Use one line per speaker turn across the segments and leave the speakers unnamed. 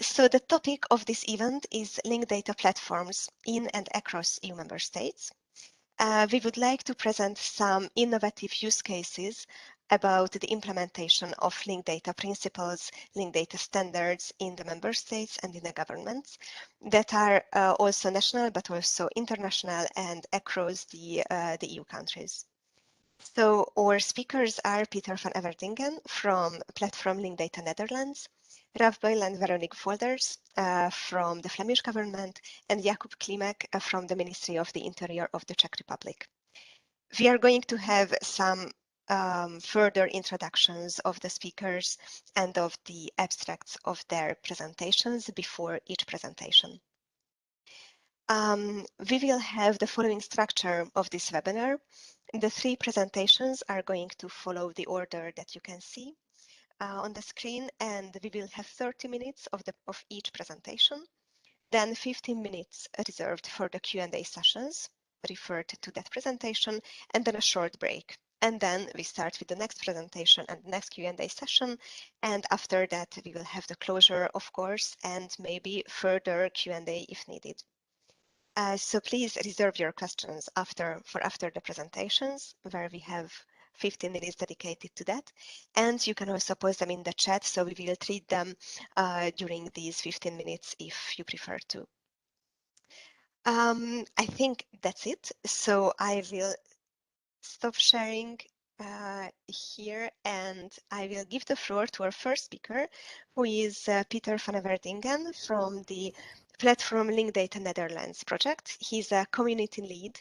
So the topic of this event is linked data platforms in and across EU member states. We would like to present some innovative use cases about the implementation of linked data principles, linked data standards in the member states and in the governments that are also national but also international and across the EU countries. So our speakers are Pieter van Everdingen from Platform Linked Data Netherlands, Buyle and Veronique Volders from the Flemish government, and Jakub Klímek from the Ministry of the Interior of the Czech Republic. We are going to have some further introductions of the speakers and of the abstracts of their presentations before each presentation. We will have the following structure of this webinar. The three presentations are going to follow the order that you can see on the screen, and we will have 30 minutes of each presentation, then 15 minutes reserved for the Q&A sessions referred to that presentation, and then a short break. And then we start with the next presentation and the next Q&A session, and after that we will have the closure, of course, and maybe further Q&A if needed. So please reserve your questions for after the presentations, where we have 15 minutes dedicated to that. And you can also post them in the chat, so we will treat them during these 15 minutes if you prefer to. I think that's it. So I will stop sharing here, and I will give the floor to our first speaker, who is Pieter van Everdingen from the Platform Linked Data Netherlands project. He's a community lead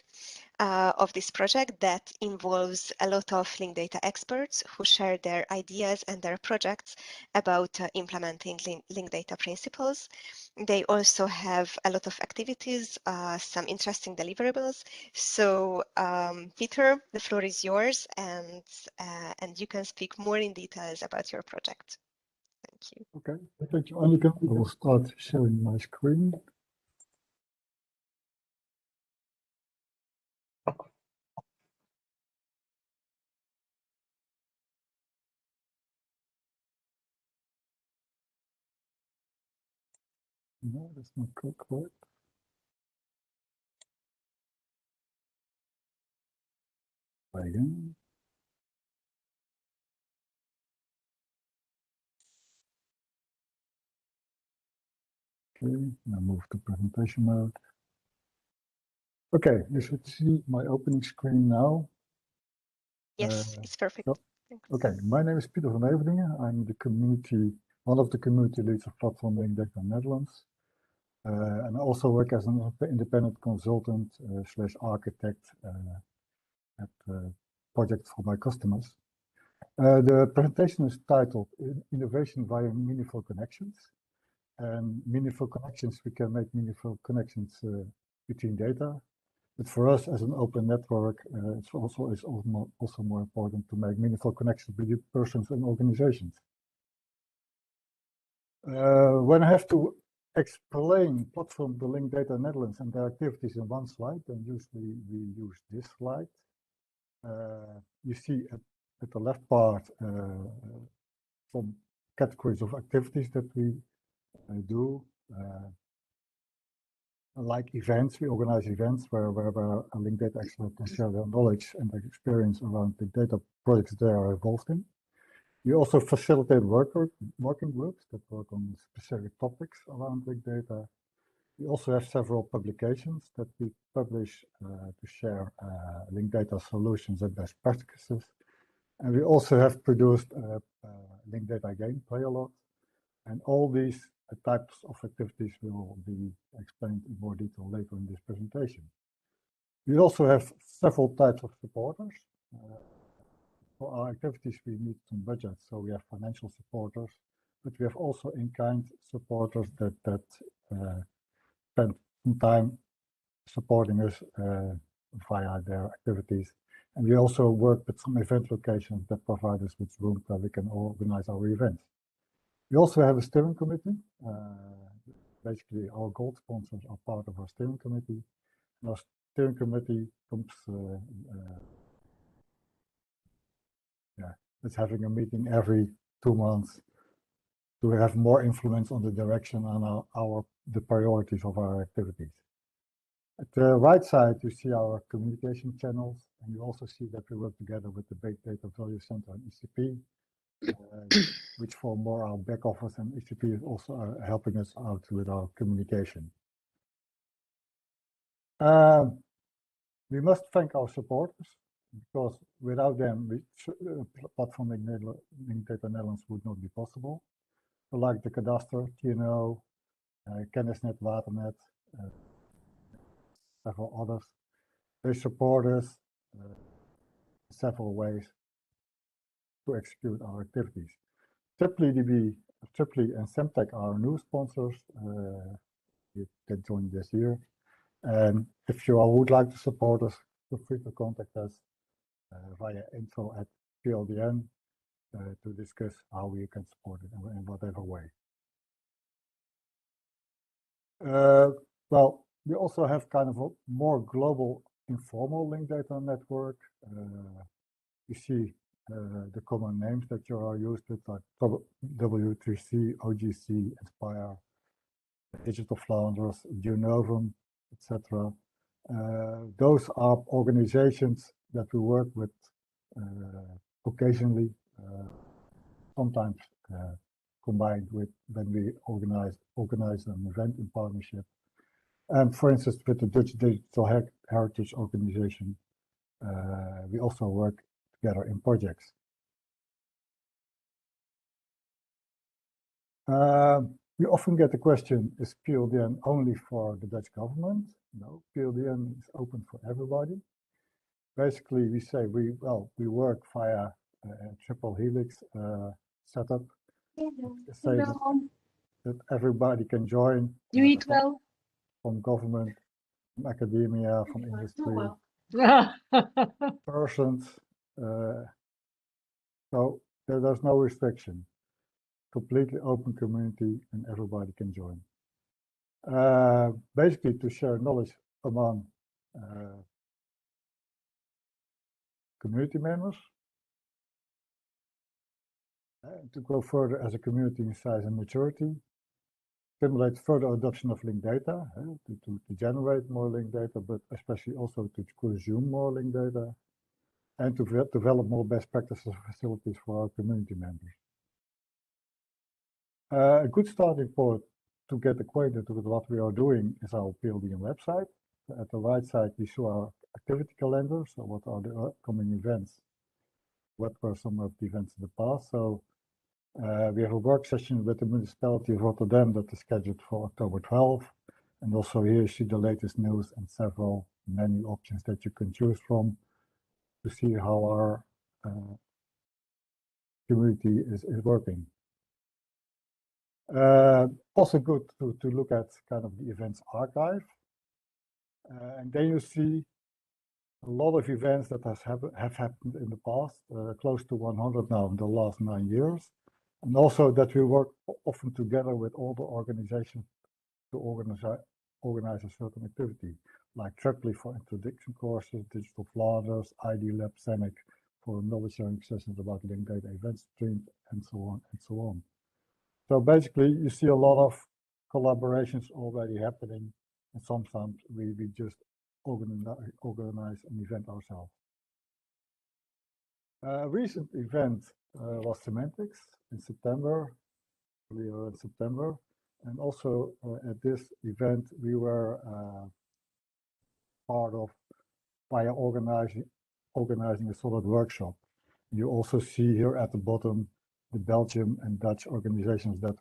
of this project that involves a lot of linked data experts who share their ideas and their projects about implementing linked data principles. They also have a lot of activities, some interesting deliverables. So Pieter, the floor is yours, and you can speak more in details about your project. Thank you.
Okay, thank you, Annika. I will start sharing my screen. No, that's not correct. Try again. Okay, now move to presentation mode. Okay, you should see my opening screen now.
Yes, it's perfect.
So, okay, my name is Pieter van Everdingen. I'm one of the community leads of Platform Linked Data Netherlands. And I also work as an independent consultant / architect at projects for my customers. The presentation is titled Innovation via Meaningful Connections. And meaningful connections, we can make meaningful connections between data. But for us as an open network, it's also more important to make meaningful connections between persons and organizations. When I have to explain Platform Linked Data Netherlands and their activities in one slide, then usually we use this slide. You see at the left part some categories of activities that we do. Like events, we organize events where a linked data expert can share their knowledge and their experience around the data projects they are involved in. We also facilitate working groups that work on specific topics around big data. We also have several publications that we publish to share linked data solutions and best practices. And we also have produced a linked data game, Play-LOD. And all these types of activities will be explained in more detail later in this presentation. We also have several types of supporters. For our activities, we need some budget, so we have financial supporters, but we have also in-kind supporters that spend some time supporting us via their activities. And we also work with some event locations that provide us with room where we can organize our events. We also have a steering committee. Basically, our gold sponsors are part of our steering committee. And our steering committee comes, it's having a meeting every 2 months to have more influence on the direction and the priorities of our activities. At the right side, you see our communication channels, and you also see that we work together with the Big Data Value Center and ECP, which form more our back office, and ECP is also helping us out with our communication. We must thank our supporters, because without them, platform Link Data Netherlands would not be possible. So like the Cadastre, TNO, Kennisnet, Waternet, several others. They support us in several ways to execute our activities. Triply and Semtech are new sponsors that joined this year. And if you all would like to support us, feel free to contact us via info@PLDN to discuss how we can support it in whatever way. Well, we also have kind of a more global informal linked data network. You see the common names that you are used with, like W3C, OGC, Inspire, Digital Flanders, Geonovum, etc. Those are organizations that we work with occasionally, sometimes combined with when we organize an event in partnership. And for instance, with the Dutch Digital Heritage Organization, we also work together in projects. We often get the question, is PLDN only for the Dutch government? No, PLDN is open for everybody. Basically, we say we work via a triple helix setup. Say that everybody can join.
You eat well?
From government, from academia, from industry, persons. So there's no restriction. Completely open community and everybody can join. Basically to share knowledge among community members, to grow further as a community in size and maturity, stimulate further adoption of linked data, to generate more linked data, but especially also to consume more linked data, and to develop more best practices facilities for our community members. A good starting point to get acquainted with what we are doing is our PLDN website. At the right side, we show our activity calendar, so what are the upcoming events, what were some of the events in the past. So we have a work session with the municipality of Rotterdam that is scheduled for October 12th. And also here you see the latest news and several menu options that you can choose from to see how our community is working. Also good to look at kind of the events archive. And then you see a lot of events that have happened in the past, close to 100 now in the last 9 years. And also that we work often together with all the organizations to organize a certain activity, like Triply for introduction courses, Digital Flanders, ID Lab, Semantic for knowledge sharing sessions about linked data event streams, and so on and so on. So basically, you see a lot of collaborations already happening, and sometimes we just organize an event ourselves. A recent event was Semantics in September. We are in September, and also at this event we were part of by organizing a solid workshop. You also see here at the bottom the Belgian and Dutch organizations that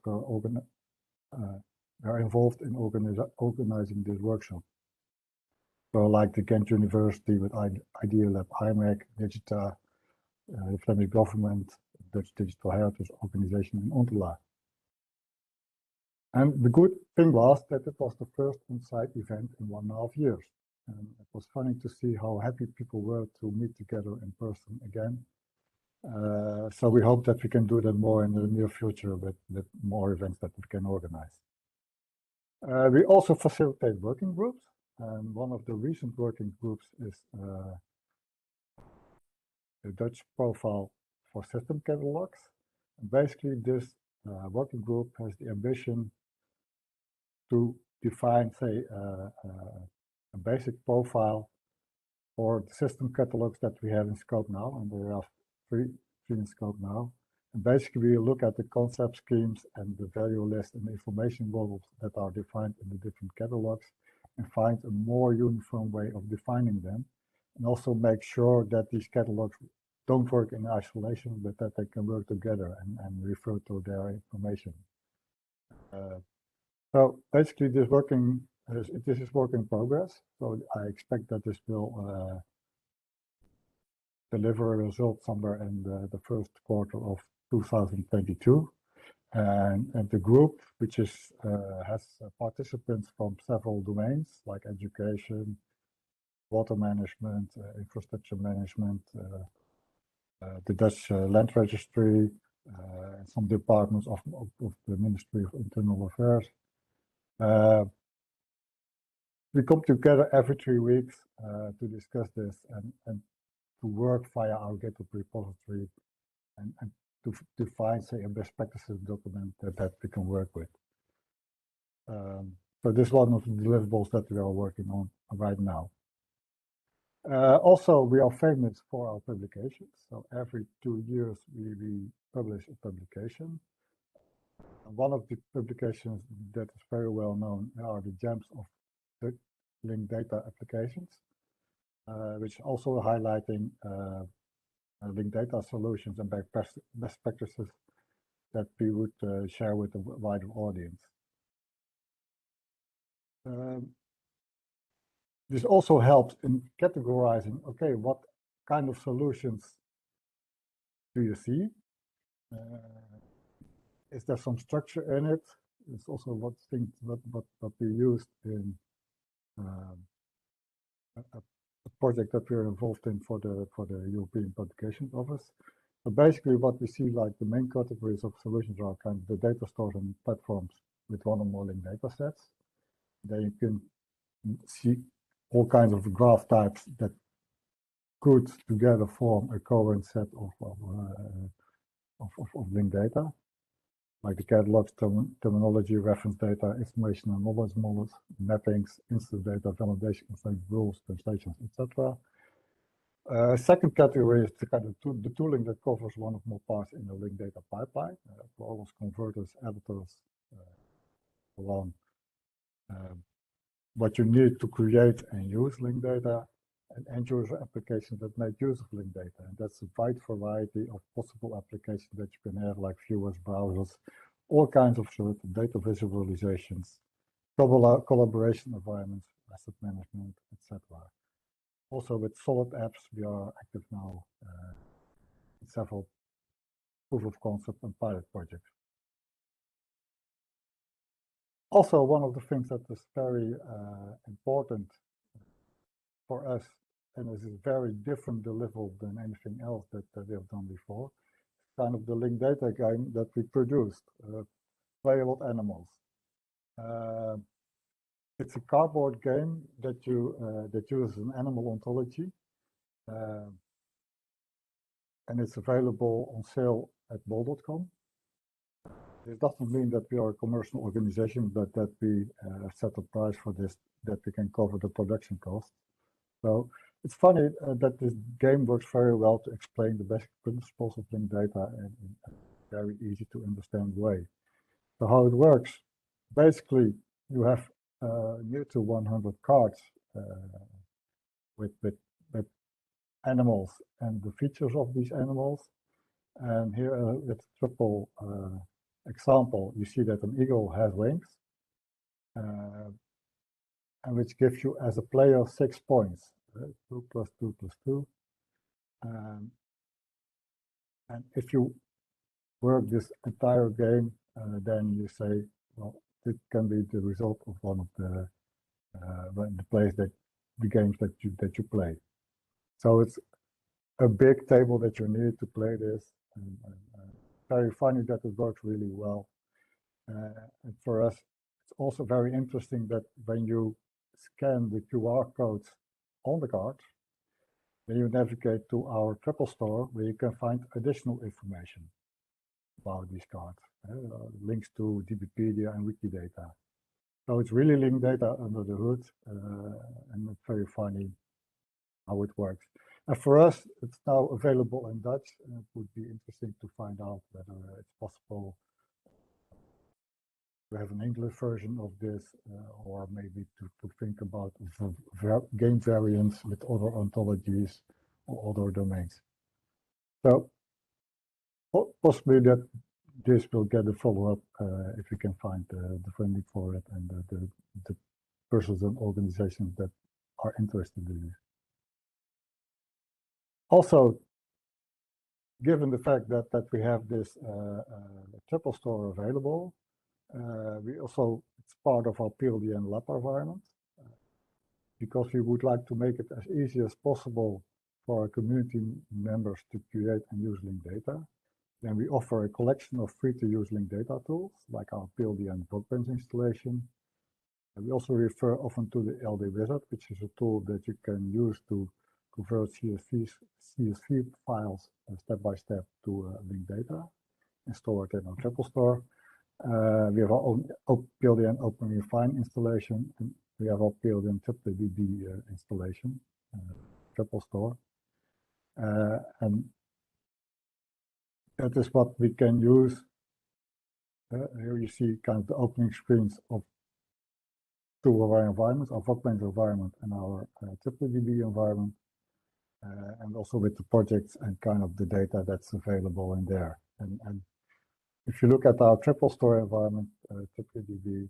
are involved in organizing this workshop. So like the Ghent University with Idea Lab, IMEC, Digita, the Flemish government, Dutch Digital Heritage Organization, and Ontela. And the good thing was that it was the first on-site event in 1.5 years. And it was funny to see how happy people were to meet together in person again. So we hope that we can do that more in the near future with more events that we can organize. We also facilitate working groups. And one of the recent working groups is the Dutch profile for system catalogs. And basically, this working group has the ambition to define, say, a basic profile for the system catalogs that we have in scope now, and there are three in scope now. And basically, we look at the concept schemes and the value list and information models that are defined in the different catalogs and find a more uniform way of defining them, and also make sure that these catalogs don't work in isolation, but that they can work together and refer to their information. So basically, this is work in progress. So I expect that this will deliver a result somewhere in the first quarter of 2022. And the group, which is has participants from several domains like education, water management, infrastructure management, the Dutch land registry, some departments of the Ministry of Internal Affairs. We come together every 3 weeks to discuss this and to work via our GitHub repository and to find, say, a best practices document that we can work with. So this is one of the deliverables that we are working on right now. Also, we are famous for our publications. So every 2 years, we publish a publication. And one of the publications that is very well known are the gems of the linked data applications, which also highlighting linked data solutions and best practices that we would share with a wider audience. This also helps in categorizing, okay, what kind of solutions do you see? Is there some structure in it? It's also what we used in a project that we're involved in for the European Publications Office. So basically what we see, like the main categories of solutions are kind of the data stores and platforms with one or more linked data sets. Then you can see all kinds of graph types that could together form a coherent set of linked data, like the catalogs, terminology, reference data, information and knowledge models, mappings, instance data, validation, rules, translations, etc. Second category is the kind of the tooling that covers one or more parts in the linked data pipeline, programs, converters, editors, along what you need to create and use linked data, and end-user applications that make use of linked data. And that's a wide variety of possible applications that you can have, like viewers, browsers, all kinds of sort of data visualizations, collaboration environments, asset management, etc. Also with solid apps, we are active now in several proof of concept and pilot projects. Also, one of the things that is very important for us, and this is very different deliverable than anything else that we have done before, kind of the linked data game that we produced, Play-LOD Animals. It's a cardboard game that uses an animal ontology, and it's available on sale at Buyle.com. It doesn't mean that we are a commercial organization, but that we set a price for this, that we can cover the production cost. So it's funny that this game works very well to explain the basic principles of linked data in a very easy to understand way. So how it works, basically you have near to 100 cards with animals and the features of these animals. And here with triple example, you see that an eagle has wings, and which gives you as a player 6 points, 2 + 2 + 2. And if you work this entire game, then you say, well, it can be the result of one of the games that you play. So it's a big table that you need to play this. And very funny that it works really well. And for us, it's also very interesting that when you scan the QR codes on the cards, then you navigate to our triple store where you can find additional information. about these cards, links to DBpedia and Wikidata. So it's really linked data under the hood, and it's very funny how it works. And for us, it's now available in Dutch, and it would be interesting to find out whether it's possible to have an English version of this, or maybe to think about game variants with other ontologies or other domains. So possibly that this will get a follow-up if we can find the funding for it and the persons and organizations that are interested in it. Also, given the fact that we have this triple store available, we also, it's part of our PLDN lab environment, because we would like to make it as easy as possible for our community members to create and use linked data. Then we offer a collection of free-to-use linked data tools, like our PLDN workbench installation. And we also refer often to the LD Wizard, which is a tool that you can use to convert CSV files step by step to linked data and store it in our triple store. We have our own PLDN Open Refine installation, and we have our PLDN TripleDB installation, triple store. And that is what we can use. Here you see kind of the opening screens of two of our environments, our workbench environment and our TripleDB environment, and also with the projects and kind of the data that's available in there. And if you look at our triple store environment, TripleDB,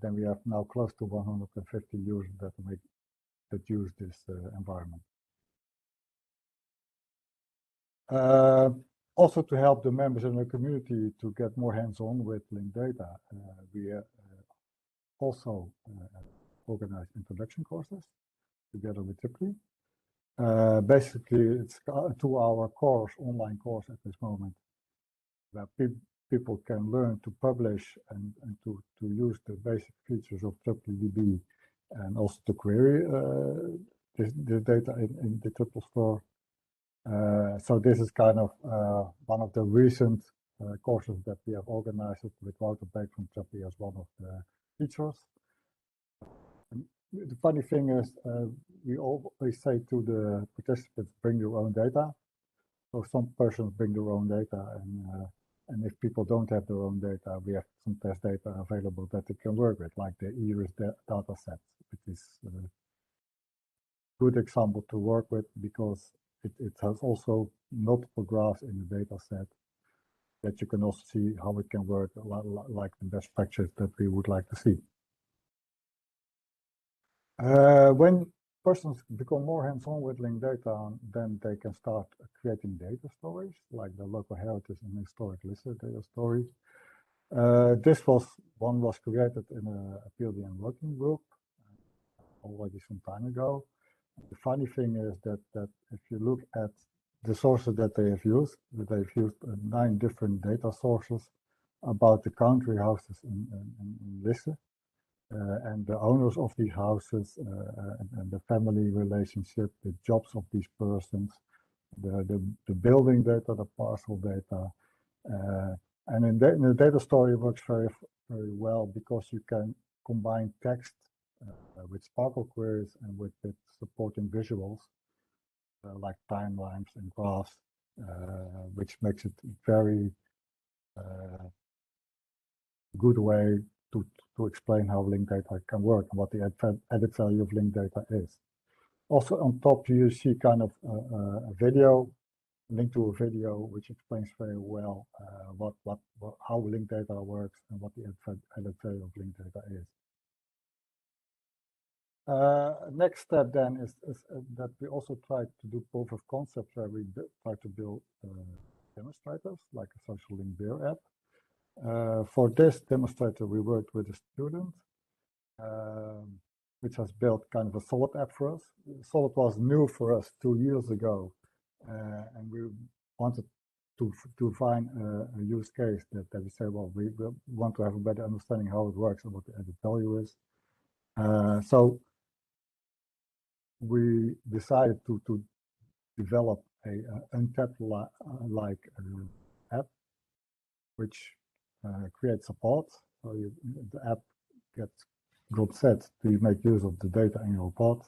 then we have now close to 150 users that use this environment. Also, to help the members in the community to get more hands-on with linked data, we also organize introduction courses together with Triply. Basically, it's a 2-hour course, online course at this moment, where people can learn to publish and to use the basic features of TripleDB, and also to query the data in the triple store. So this is kind of one of the recent courses that we have organized with Wouter Beek from Triply as one of the teachers. And the funny thing is, we always say to the participants, bring your own data. So some persons bring their own data, and if people don't have their own data, we have some test data available that they can work with, like the Iris data set, which is a good example to work with, because it has also multiple graphs in the data set that you can also see how it can work, like the best practice that we would like to see. When persons become more hands-on with linked data, then they can start creating data stories, like the local heritage and historic listed data stories. This one was created in a PLDN working group already some time ago. The funny thing is that if you look at the sources that they've used 9 different data sources about the country houses in Lisse, and the owners of these houses, and the family relationship, the jobs of these persons, the building data, the parcel data, and in the data story works very well, because you can combine text with Sparkle queries and with supporting visuals like timelines and graphs, which makes it very good way to explain how linked data can work and what the added value of linked data is. Also on top you see kind of a video, link to a video which explains very well how linked data works and what the added value of linked data is. Next step then is that we also try to do proof of concept, where we try to build demonstrators like a social link beer app. For this demonstrator, we worked with a student, which has built kind of a solid app for us. Solid was new for us 2 years ago, and we wanted to find a use case that we say, well, we want to have a better understanding how it works and what the added value is. So we decided to develop a untapped like app which creates a pod. So the app gets group set to make use of the data in your pod.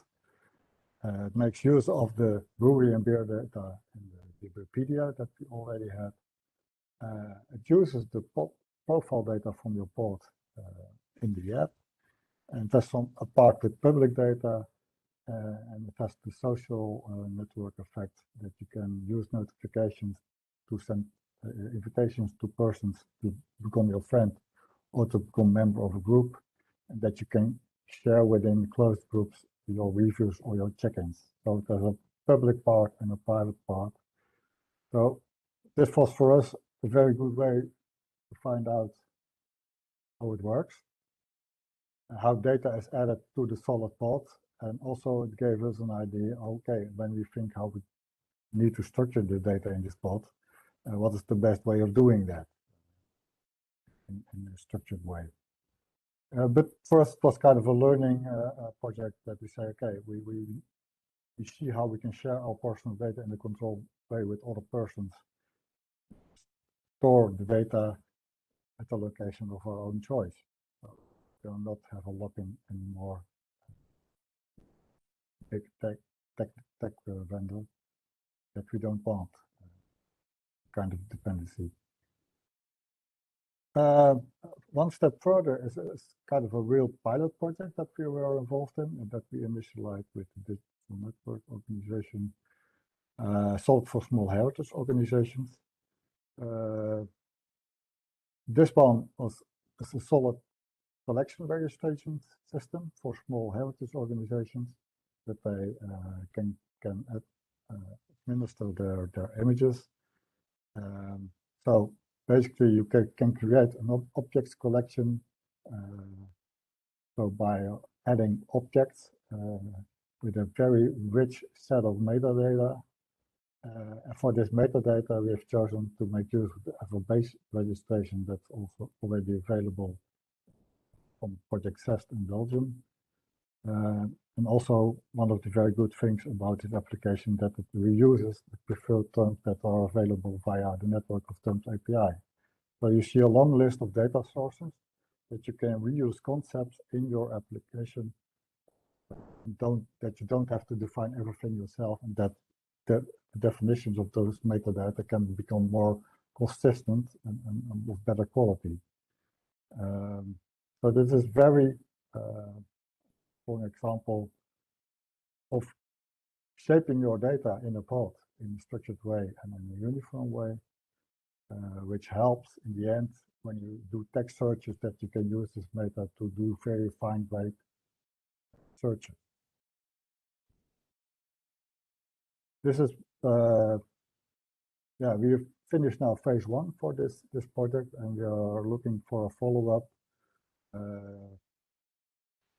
It makes use of the brewery and beer data in the Wikipedia that we already had. It uses the profile data from your pod in the app, and that's apart with public data, and it has the social network effect that you can use notifications to send invitations to persons to become your friend or to become member of a group, and that you can share within closed groups your reviews or your check-ins. So there's a public part and a private part. So this was for us a very good way to find out how it works, and how data is added to the solid pod. And also it gave us an idea, okay, when we think how we need to structure the data in this pod, what is the best way of doing that in a structured way. But for us, it was kind of a learning project that we say, okay, we see how we can share our personal data in a controlled way with other persons, store the data at the location of our own choice. So we will not have a lock-in anymore. Big tech vendor that we don't want, kind of dependency. One step further is kind of a real pilot project that we were involved in, and that we initialized with the digital network organization, solved for small heritage organizations. This one is a solid collection registration system for small heritage organizations that they can administer their images. So basically, you can create an objects collection. So by adding objects with a very rich set of metadata. And for this metadata, we have chosen to make use of a base registration that's also already available from Project CEST in Belgium. And also one of the very good things about this application that it reuses the preferred terms that are available via the network of terms API. So you see a long list of data sources that you can reuse concepts in your application. That you don't have to define everything yourself, and that the definitions of those metadata can become more consistent and of better quality. So this is very for example of shaping your data in a pod in a structured way and in a uniform way, which helps in the end when you do text searches that you can use this meta to do very fine-grained searches. This is yeah, we have finished now phase 1 for this project, and we are looking for a follow-up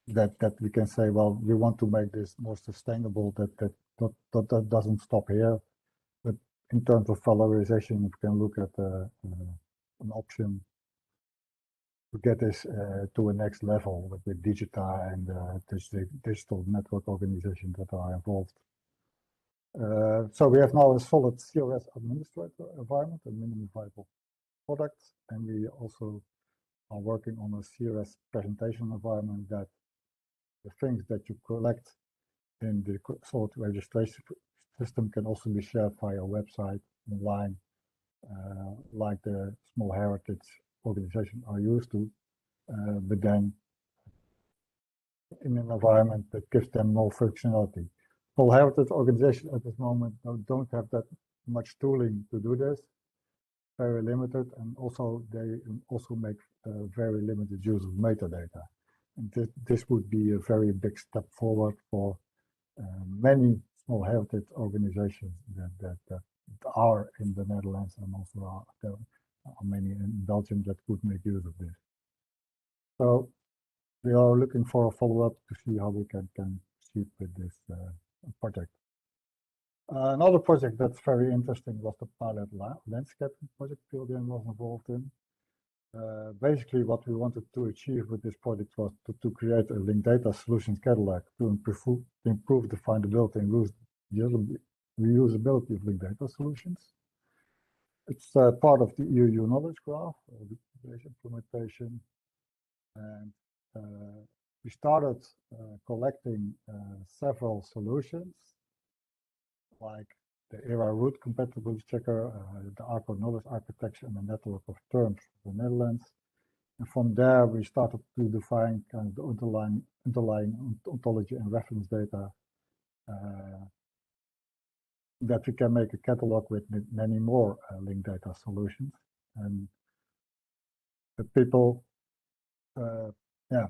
that we can say, well, we want to make this more sustainable, that doesn't stop here. But in terms of valorization, we can look at an option to get this to a next level with Digita and digital network organizations that are involved. So we have now a solid CRS administrator environment, a minimum viable product, and we also are working on a CRS presentation environment that the things that you collect in the solid registration system can also be shared via a website online, like the small heritage organization are used to, but then in an environment that gives them more functionality. Small heritage organizations at this moment don't have that much tooling to do this, very limited, and also they also make very limited use of metadata. And this would be a very big step forward for many small heritage organizations that are in the Netherlands, and also there are many in Belgium that could make use of this. So we are looking for a follow-up to see how we can proceed with this project. Another project that's very interesting was the pilot landscaping project PLDN was involved in. Basically, what we wanted to achieve with this project was to create a linked data solutions catalog to improve the findability and reusability of linked data solutions. It's part of the EU knowledge graph, the implementation, and we started collecting several solutions, like the ERA root compatibility checker, the ARCO knowledge architecture, and the network of terms for the Netherlands. And from there, we started to define kind of the underlying ontology and reference data that we can make a catalog with many more linked data solutions. And the people, yeah,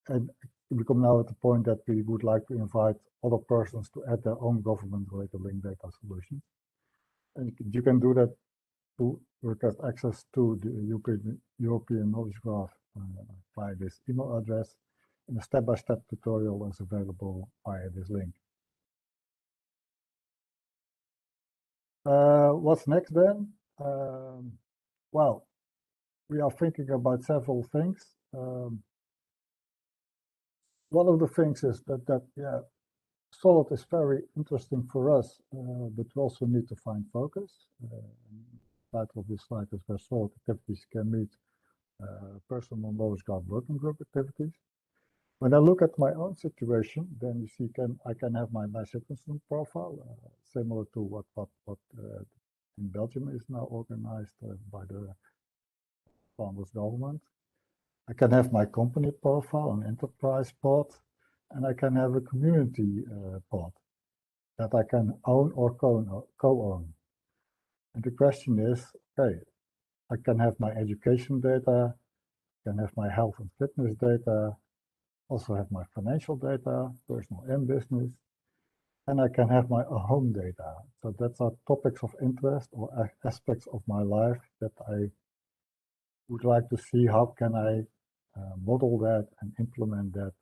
and we come now at the point that we would like to invite other persons to add their own government-related linked data solutions. And you can do that to request access to the European knowledge graph via this email address. And a step-by-step tutorial is available via this link. What's next then? Well, we are thinking about several things. One of the things is that yeah, Solid is very interesting for us, but we also need to find focus. The title of this slide is where Solid activities can meet personal knowledge graph working group activities. When I look at my own situation, then you see I can have my citizen profile, similar to what in Belgium is now organized by the Founders government. I can have my company profile, an enterprise pod, and I can have a community pod that I can own or co-own. And the question is, okay, I can have my education data, I can have my health and fitness data, also have my financial data, personal and business, and I can have my home data. So that's our topics of interest or aspects of my life that I would like to see how can I model that and implement that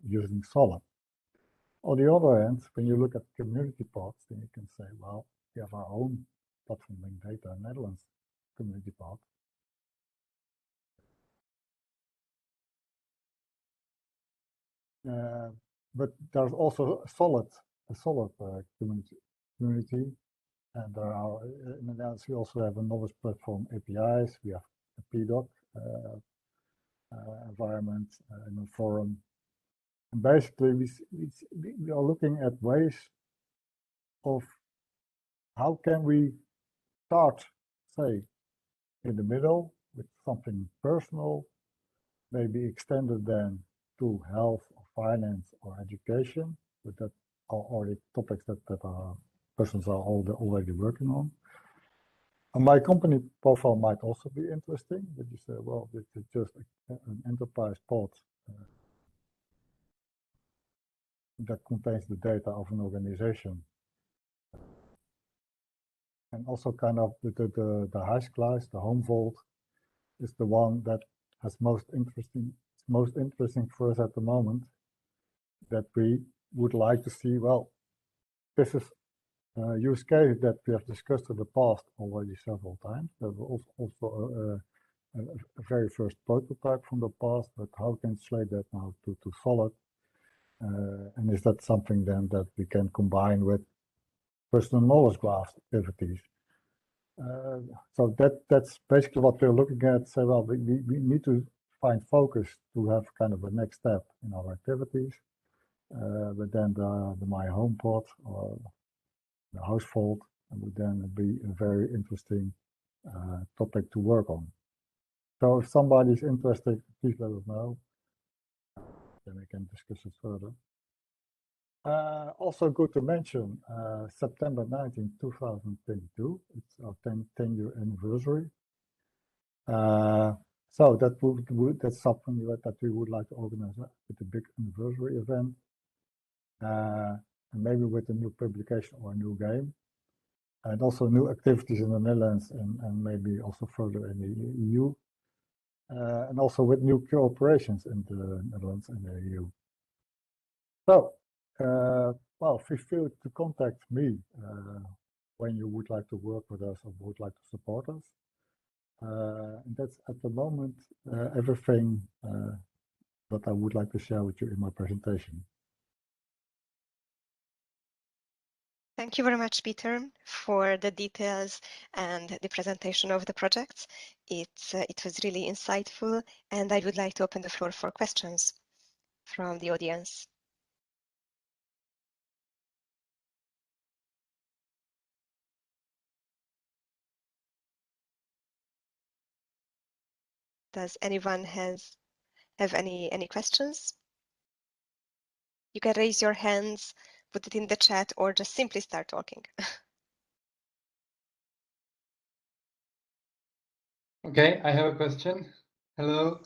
using Solid. On the other hand, when you look at community pods, then you can say, well, we have our own platform linked data Netherlands community pod. But there's also a solid community, and there are in the Netherlands we also have a knowledge platform APIs. We have a PDoc environment and a forum. And basically, we are looking at ways of how can we start, say, in the middle with something personal, maybe extended then to health or finance or education, but that are already topics that our persons are already working on. And my company profile might also be interesting, but you say, well, this is just an enterprise pod that contains the data of an organization. And also kind of the highest class, the home vault, is the one that has most interesting for us at the moment, that we would like to see. Well, this is a use case that we have discussed in the past already several times. There was also a very first prototype from the past, but how can translate that now to Solid? And is that something then that we can combine with personal knowledge graph activities? So that's basically what we're looking at. So well, we need to find focus to have kind of a next step in our activities. But then the My Home pod or the household would then be a very interesting topic to work on. So if somebody is interested, please let us know. Then we can discuss it further. Also good to mention, September 19, 2022, it's our 10-year anniversary. So that's something that we would like to organize with a big anniversary event. And maybe with a new publication or a new game. And also new activities in the Netherlands and maybe also further in the EU. And also with new cooperations in the Netherlands and the EU. So, well, feel free to contact me when you would like to work with us or would like to support us. And that's at the moment everything that I would like to share with you in my presentation.
Thank you very much, Peter, for the details and the presentation of the projects. It was really insightful, and I would like to open the floor for questions from the audience. Does anyone have any questions? You can raise your hands, put it in the chat, or just simply start talking.
Okay, I have a question. Hello.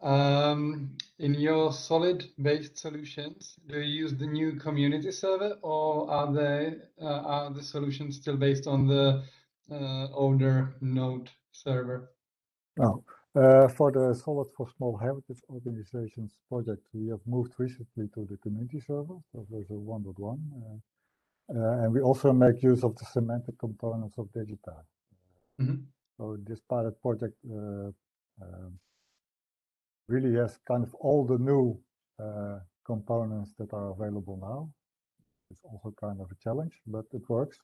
In your solid-based solutions, do you use the new community server, or are the solutions still based on the older Node server?
Now, for the Solid for Small Heritage Organizations project, we have moved recently to the community server, so version 1.1. And we also make use of the semantic components of Digita. So this pilot project really has kind of all the new components that are available now. It's also kind of a challenge, but it works.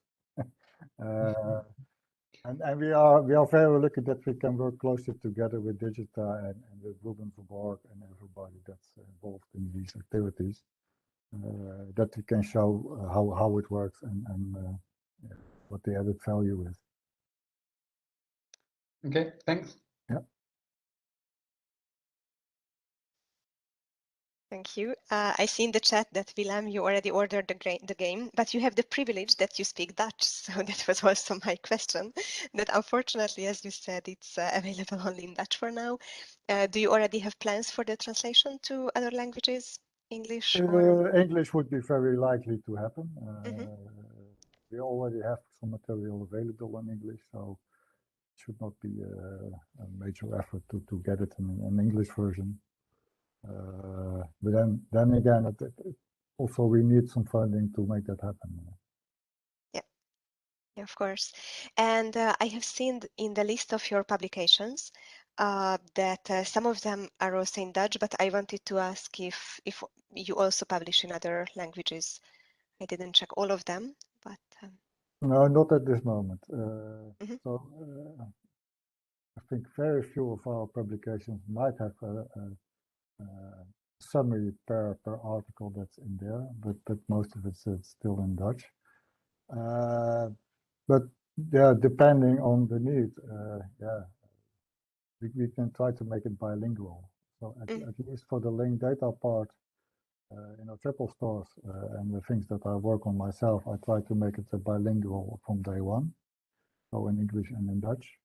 And we are very lucky that we can work closely together with Digita and with Ruben Verborg and everybody that's involved in these activities. That we can show how it works and what the added value is.
Okay, thanks.
Yeah.
Thank you. I see in the chat that Willem, you already ordered the game, but you have the privilege that you speak Dutch. So that was also my question. That unfortunately, as you said, it's available only in Dutch for now. Do you already have plans for the translation to other languages, English? Or...
English would be very likely to happen. We already have some material available in English, so it should not be a major effort to get it in an English version. But then again, also we need some funding to make that happen.
Yeah, of course. And I have seen in the list of your publications that some of them are also in Dutch, but I wanted to ask if you also publish in other languages. I didn't check all of them, but
no, not at this moment. So I think very few of our publications might have a summary per article that's in there, but most of it's still in Dutch. But yeah, depending on the need, yeah, we can try to make it bilingual. So at least for the linked data part, triple stores and the things that I work on myself, I try to make it a bilingual from day one, so in English and in Dutch.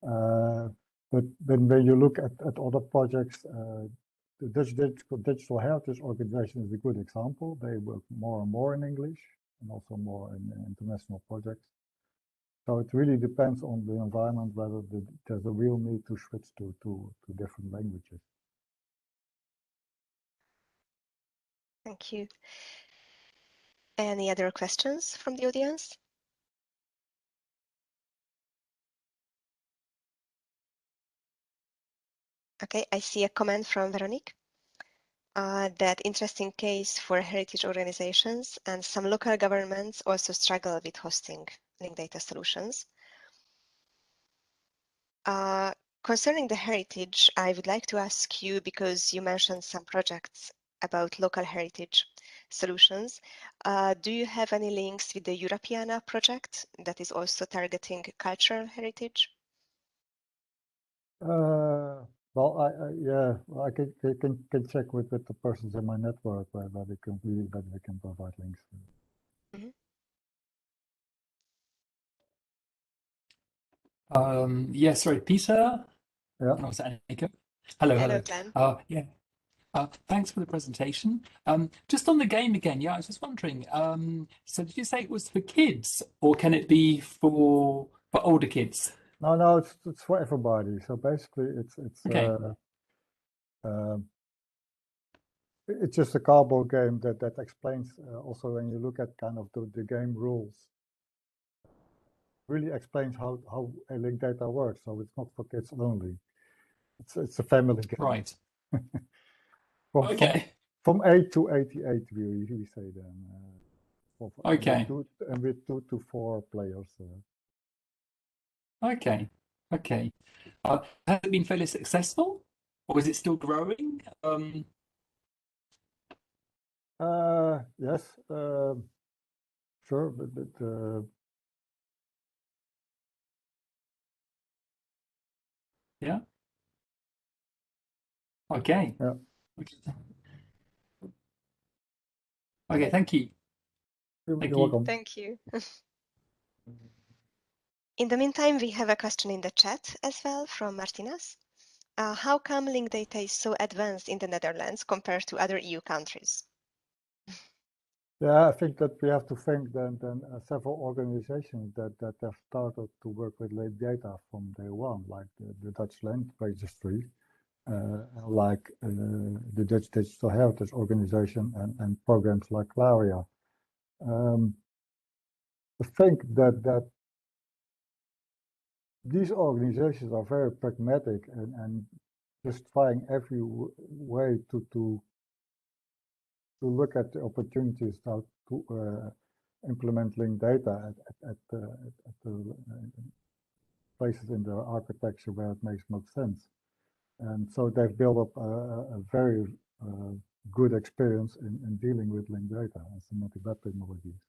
But then when you look at other projects, the Dutch Digital Heritage Organization is a good example. They work more and more in English and also more in international projects. So it really depends on the environment whether there's a real need to switch to different languages.
thank you. Any other questions from the audience? Okay, I see a comment from Veronique. That interesting case for heritage organizations and some local governments also struggle with hosting linked data solutions. Concerning the heritage, I would like to ask you, because you mentioned some projects about local heritage solutions. Do you have any links with the Europeana project that is also targeting cultural heritage?
Well, I can check with the persons in my network where we can provide links.
Yeah, sorry, Peter.
Yeah.
Oh, is that Annika? Hello.
Glenn.
Yeah. Thanks for the presentation. Just on the game again, yeah, I was just wondering. So did you say it was for kids, or can it be for older kids?
No, it's for everybody. So basically, it's
okay.
It's just a cardboard game that explains also when you look at kind of the game rules. Really explains how a linked data works. So it's not for kids only. It's a family game.
Right.
From 8 to 88, we say then.
Okay.
And with 2 to 4 players.
Okay. Okay. Has it been fairly successful, or is it still growing?
Yes, sure, but
Yeah. Okay.
yeah.
Okay. Thank you.
You're
Thank you.
welcome.
Thank you. In the meantime, we have a question in the chat as well from Martinez. How come linked data is so advanced in the Netherlands compared to other EU countries?
Yeah, I think that we have to thank then several organizations that have started to work with linked data from day one, like the Dutch Land Registry, like the Dutch Digital Heritage Organization, and programs like Claria. I think that these organizations are very pragmatic and just trying every way to look at the opportunities how to implement linked data at the places in the architecture where it makes most sense. And so they've built up a very good experience in dealing with linked data and semantic web technologies.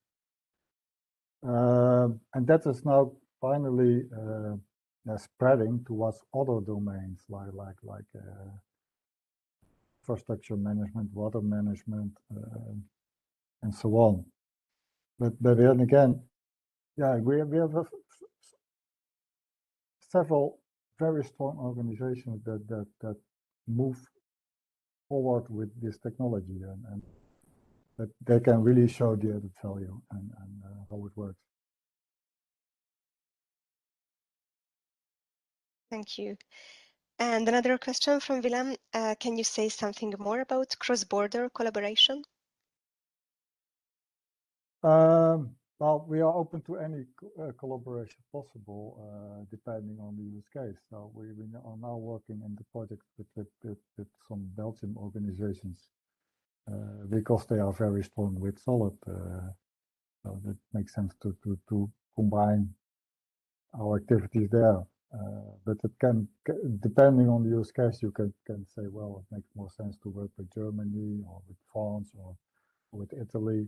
And that is now finally spreading towards other domains like infrastructure management, water management, and so on. But then again, yeah, we have several very strong organizations that move forward with this technology and that they can really show the added value and how it works.
Thank you. And another question from Willem. Can you say something more about cross-border collaboration?
Well, we are open to any collaboration possible, depending on the use case. So we are now working in the project with some Belgian organizations because they are very strong with Solid. So that makes sense to combine our activities there. But it can, depending on the use case, you can say, well, it makes more sense to work with Germany or with France or with Italy.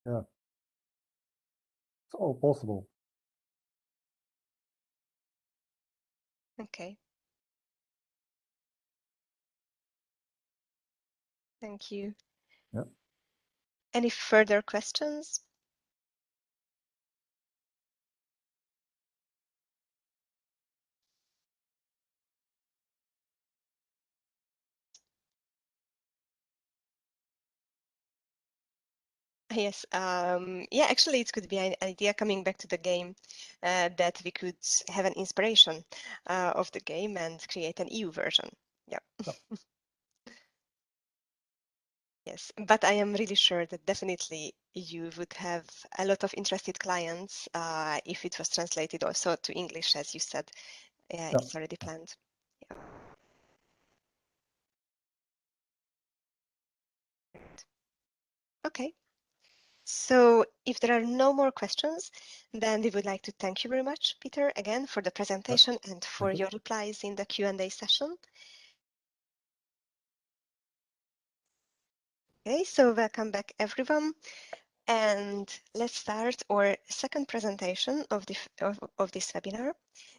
Yeah, it's all possible.
Okay. Thank you.
Yeah.
Any further questions? Yes, yeah, actually it could be an idea coming back to the game that we could have an inspiration of the game and create an EU version. Yeah. Yes, but I am really sure that definitely you would have a lot of interested clients if it was translated also to English, as you said. It's already planned. Yeah. Okay. So if there are no more questions, then we would like to thank you very much, Peter, again for the presentation and for your replies in the Q&A session. Okay, so welcome back everyone. And let's start our second presentation of this webinar,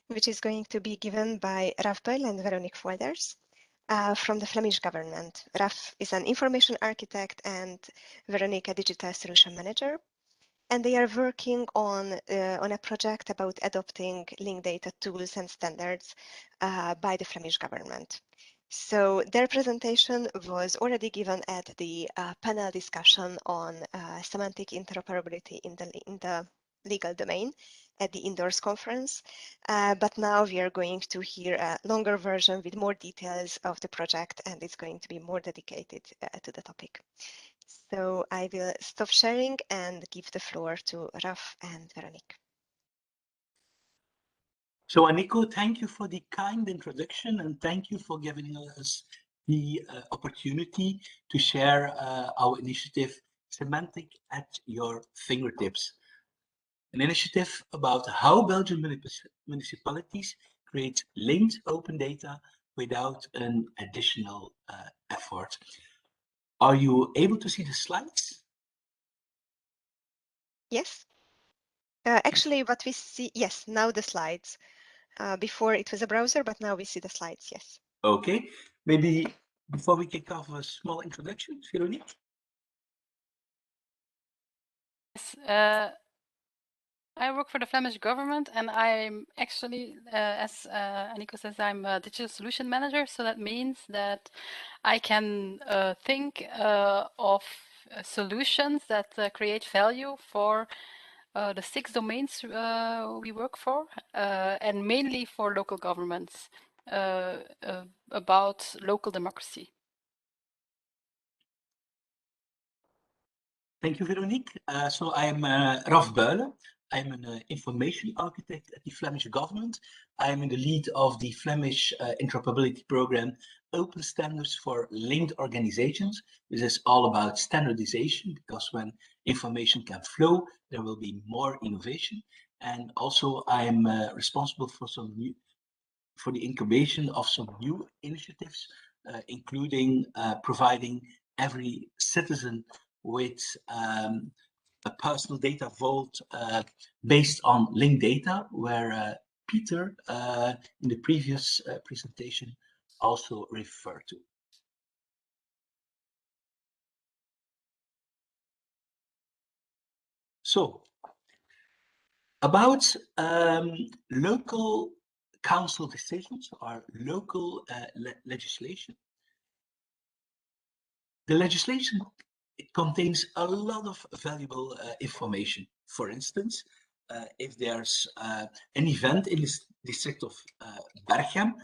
which is going to be given by Raf Buyle and Veronique Volders from the Flemish government. Raf is an information architect and Veronique a digital solution manager. And they are working on a project about adopting linked data tools and standards by the Flemish government. So their presentation was already given at the panel discussion on semantic interoperability in the legal domain at the ENDORSE conference. But now we are going to hear a longer version with more details of the project, and it's going to be more dedicated to the topic. So I will stop sharing and give the floor to Raf and Veronique.
So Aniko, thank you for the kind introduction and thank you for giving us the opportunity to share our initiative, Semantic at Your Fingertips, an initiative about how Belgian municipalities create linked open data without an additional effort. Are you able to see the slides?
Yes. Actually, what we see, yes, now the slides. Before it was a browser, but now we see the slides, yes.
Okay, maybe before we kick off, a small introduction, Veronique?
Yes, I work for the Flemish government, and I'm actually, as Aniko says, I'm a digital solution manager. So that means that I can think of solutions that create value for the 6 domains we work for, and mainly for local governments, about local democracy.
Thank you, Veronique. So I'm Raf Buyle. I'm an information architect at the Flemish government. I'm in the lead of the Flemish interoperability program, Open Standards for Linked Organizations. This is all about standardization, because when information can flow, there will be more innovation. And also I'm responsible for the incubation of some new initiatives, including providing every citizen with a personal data vault based on linked data, where Pieter in the previous presentation also referred to. So, about local council decisions or local legislation. The legislation, it contains a lot of valuable information. For instance, if there's an event in the district of Berchem,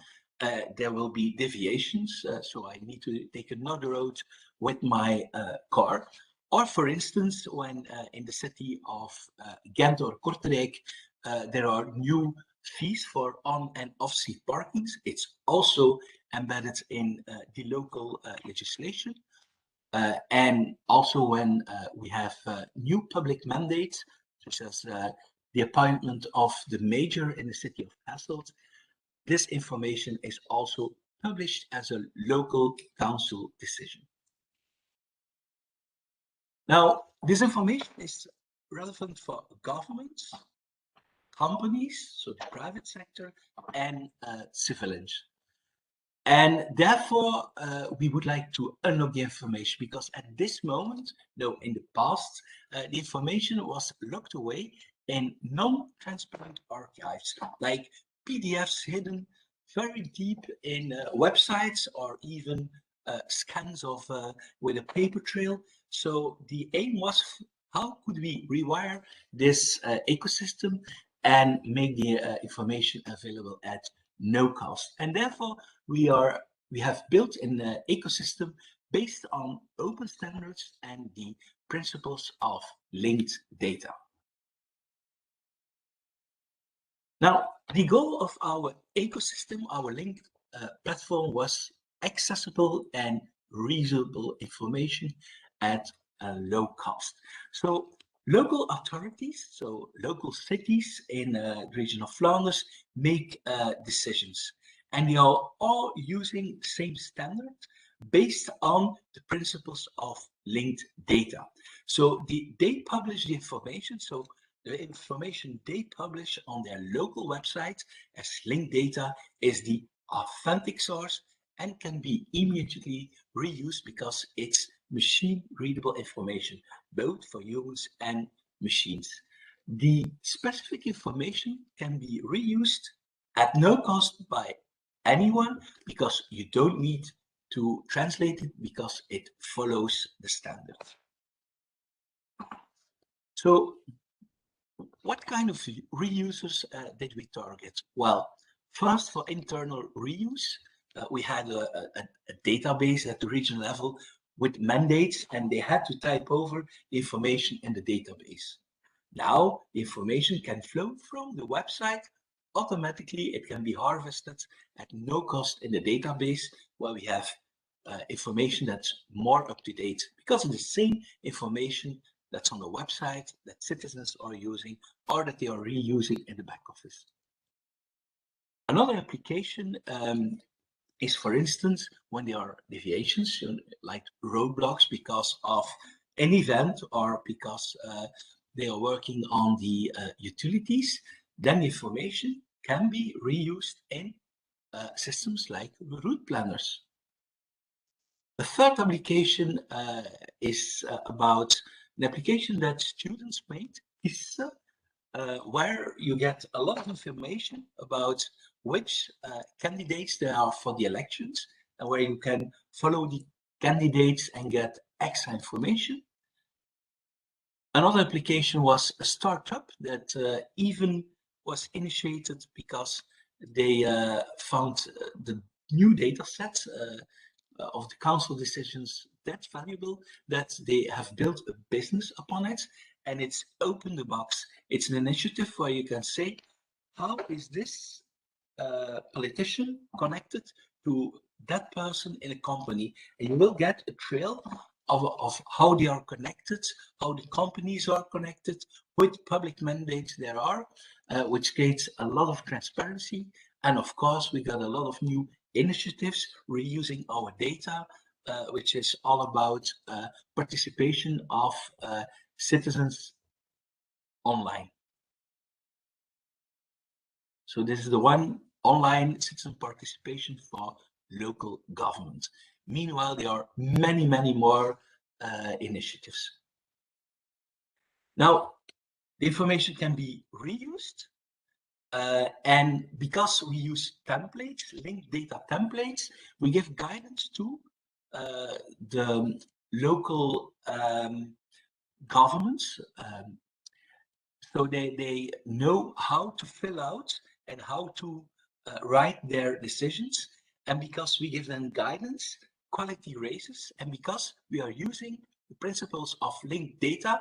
there will be deviations, so I need to take another road with my car. Or for instance, when in the city of Ghent or Kortrijk, there are new fees for on and off-street parkings. It's also embedded in the local legislation. And also when we have new public mandates, such as the appointment of the mayor in the city of Hasselt, this information is also published as a local council decision. Now, this information is relevant for governments, companies, so the private sector, and civilians. And therefore, we would like to unlock the information, because at this moment, no, in the past, the information was locked away in non-transparent archives, like PDFs hidden very deep in websites, or even scans of with a paper trail. So the aim was, how could we rewire this ecosystem and make the information available at no cost? And therefore, we have built an ecosystem based on open standards and the principles of linked data. Now, the goal of our ecosystem, our linked platform, was accessible and reusable information at a low cost. So local authorities, so local cities in the region of Flanders, make decisions. And they are all using the same standard based on the principles of linked data. So they publish the information. So the information they publish on their local website as linked data is the authentic source and can be immediately reused, because it's machine readable information, both for humans and machines. The specific information can be reused at no cost by anyone, because you don't need to translate it, because it follows the standard. So what kind of reusers did we target? Well, first, for internal reuse, we had a database at the regional level with mandates, and they had to type over the information in the database. Now, the information can flow from the website automatically. It can be harvested at no cost in the database, where we have information that's more up to date because of the same information that's on the website that citizens are using or that they are reusing in the back office. Another application is, for instance, when there are deviations, like roadblocks because of an event or because they are working on the utilities, then information can be reused in systems like route planners. The third application is about an application that students made, where you get a lot of information about which candidates there are for the elections, and where you can follow the candidates and get extra information. Another application was a startup that even was initiated because they found the new data set of the council decisions that valuable that they have built a business upon it, and it's open the box. It's an initiative where you can say, how is this politician connected to that person in a company? And you will get a trail of how they are connected, how the companies are connected, what public mandates there are, which creates a lot of transparency. And of course, we got a lot of new initiatives reusing our data, which is all about participation of citizens online. So this is the one online citizen participation for local government. Meanwhile, there are many, many more initiatives. Now, the information can be reused. And because we use templates, linked data templates, we give guidance to the local governments. So they know how to fill out and how to write their decisions. And because we give them guidance, quality raises. And because we are using the principles of linked data,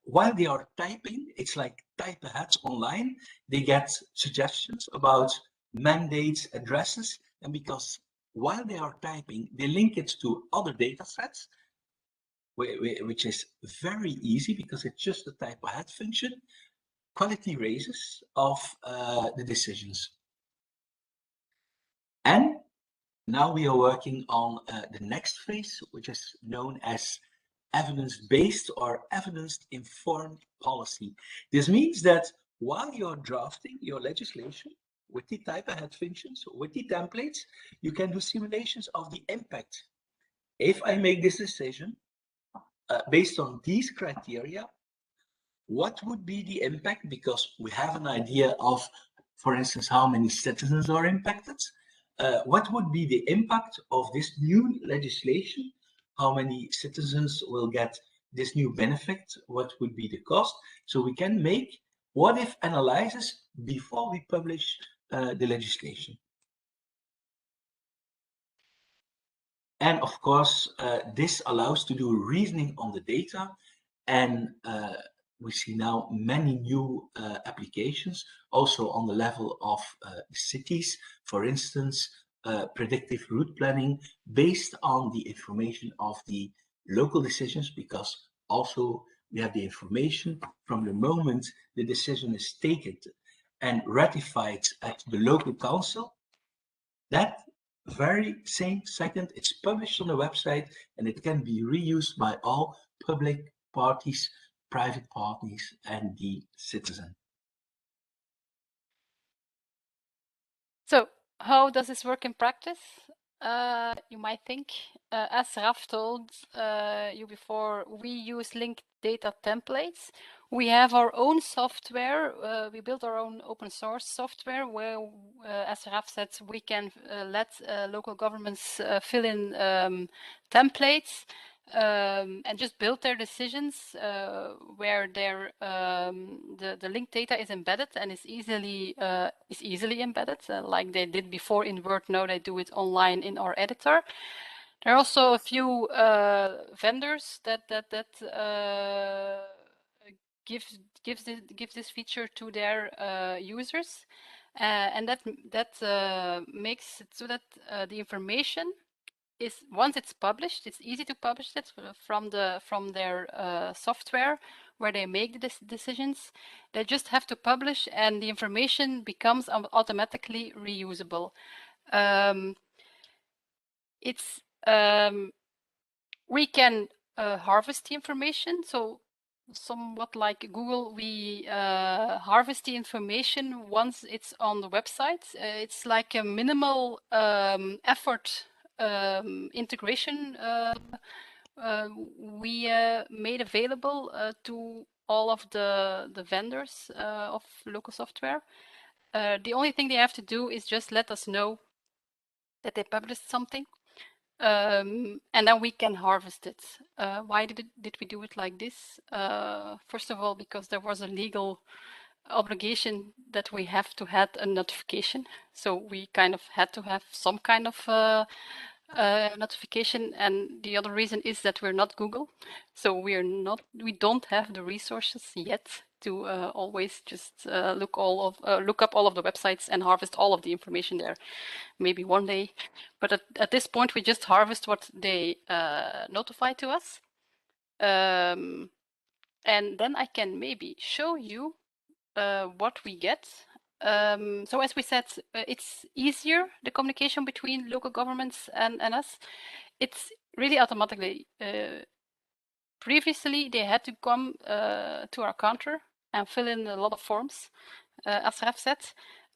while they are typing, it's like type ahead online, they get suggestions about mandates, addresses, and because while they are typing, they link it to other data sets, which is very easy because it's just a type ahead function, quality raises of the decisions. And now we are working on the next phase, which is known as evidence-based or evidence-informed policy. This means that while you're drafting your legislation with the type ahead functions, with the templates, you can do simulations of the impact. If I make this decision based on these criteria, what would be the impact? Because we have an idea of, for instance, how many citizens are impacted. What would be the impact of this new legislation? How many citizens will get this new benefit? What would be the cost? So we can make what-if analysis before we publish the legislation. And of course, this allows to do reasoning on the data. And we see now many new applications also on the level of cities. For instance, predictive route planning based on the information of the local decisions, because also we have the information from the moment the decision is taken and ratified at the local council. That very same second, it's published on the website and it can be reused by all public parties, private parties, and the citizen.
So how does this work in practice? You might think, as Raf told you before, we use linked data templates. We have our own software. We built our own open source software where, as Raf said, we can let local governments fill in templates and just build their decisions where their the linked data is embedded and is easily embedded, like they did before in Word. Now they do it online in our editor. There are also a few vendors that gives this feature to their users, and that makes it so that the information is once it's published, it's easy to publish it from their software where they make the decisions. They just have to publish, and the information becomes automatically reusable. We can harvest the information. So somewhat like Google, we harvest the information once it's on the website. It's like a minimal effort integration we made available to all of the vendors of local software. The only thing they have to do is just let us know that they published something. And then we can harvest it. Why did we do it like this? First of all, because there was a legal obligation that we have to have a notification. So we kind of had to have some kind of notification. And the other reason is that we're not Google. So we don't have the resources yet to always just look up all of the websites and harvest all of the information there. Maybe one day, but at this point we just harvest what they notify to us, and then I can maybe show you what we get. So as we said, it's easier, the communication between local governments and us. It's really automatically. Previously they had to come to our counter and fill in a lot of forms, as Raf said.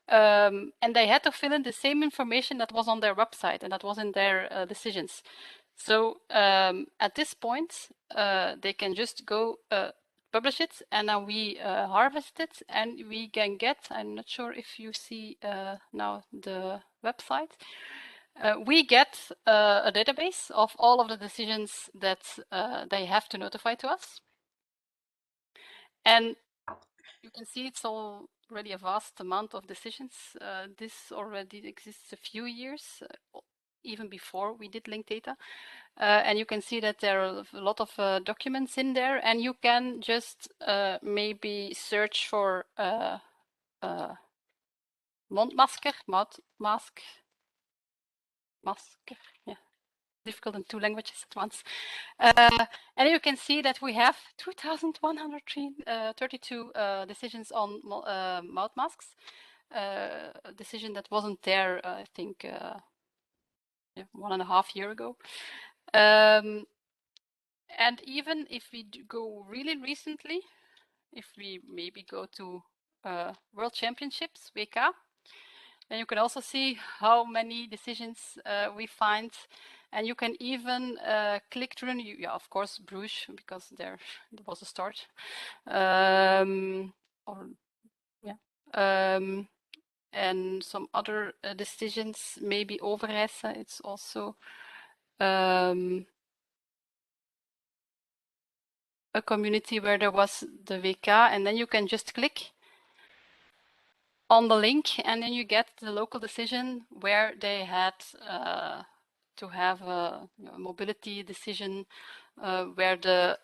And they had to fill in the same information that was on their website and that was in their decisions. So at this point, they can just go publish it, and then we harvest it, and we can get, I'm not sure if you see now the website, we get a database of all of the decisions that they have to notify to us. And you can see it's already a vast amount of decisions. This already exists a few years, even before we did link data. And you can see that there are a lot of documents in there, and you can just maybe search for mondmasker, mask, yeah, difficult in 2 languages at once. And you can see that we have 2,132 decisions on mouth masks. A decision that wasn't there, I think, 1.5 years ago. And even if we go really recently, if we maybe go to World Championships, WK, then you can also see how many decisions we find. And you can even click through, yeah, of course, Bruges, because there was a start. And some other decisions, maybe Overijse, it's also a community where there was the WK, and then you can just click on the link, and then you get the local decision where they had to have a mobility decision, where the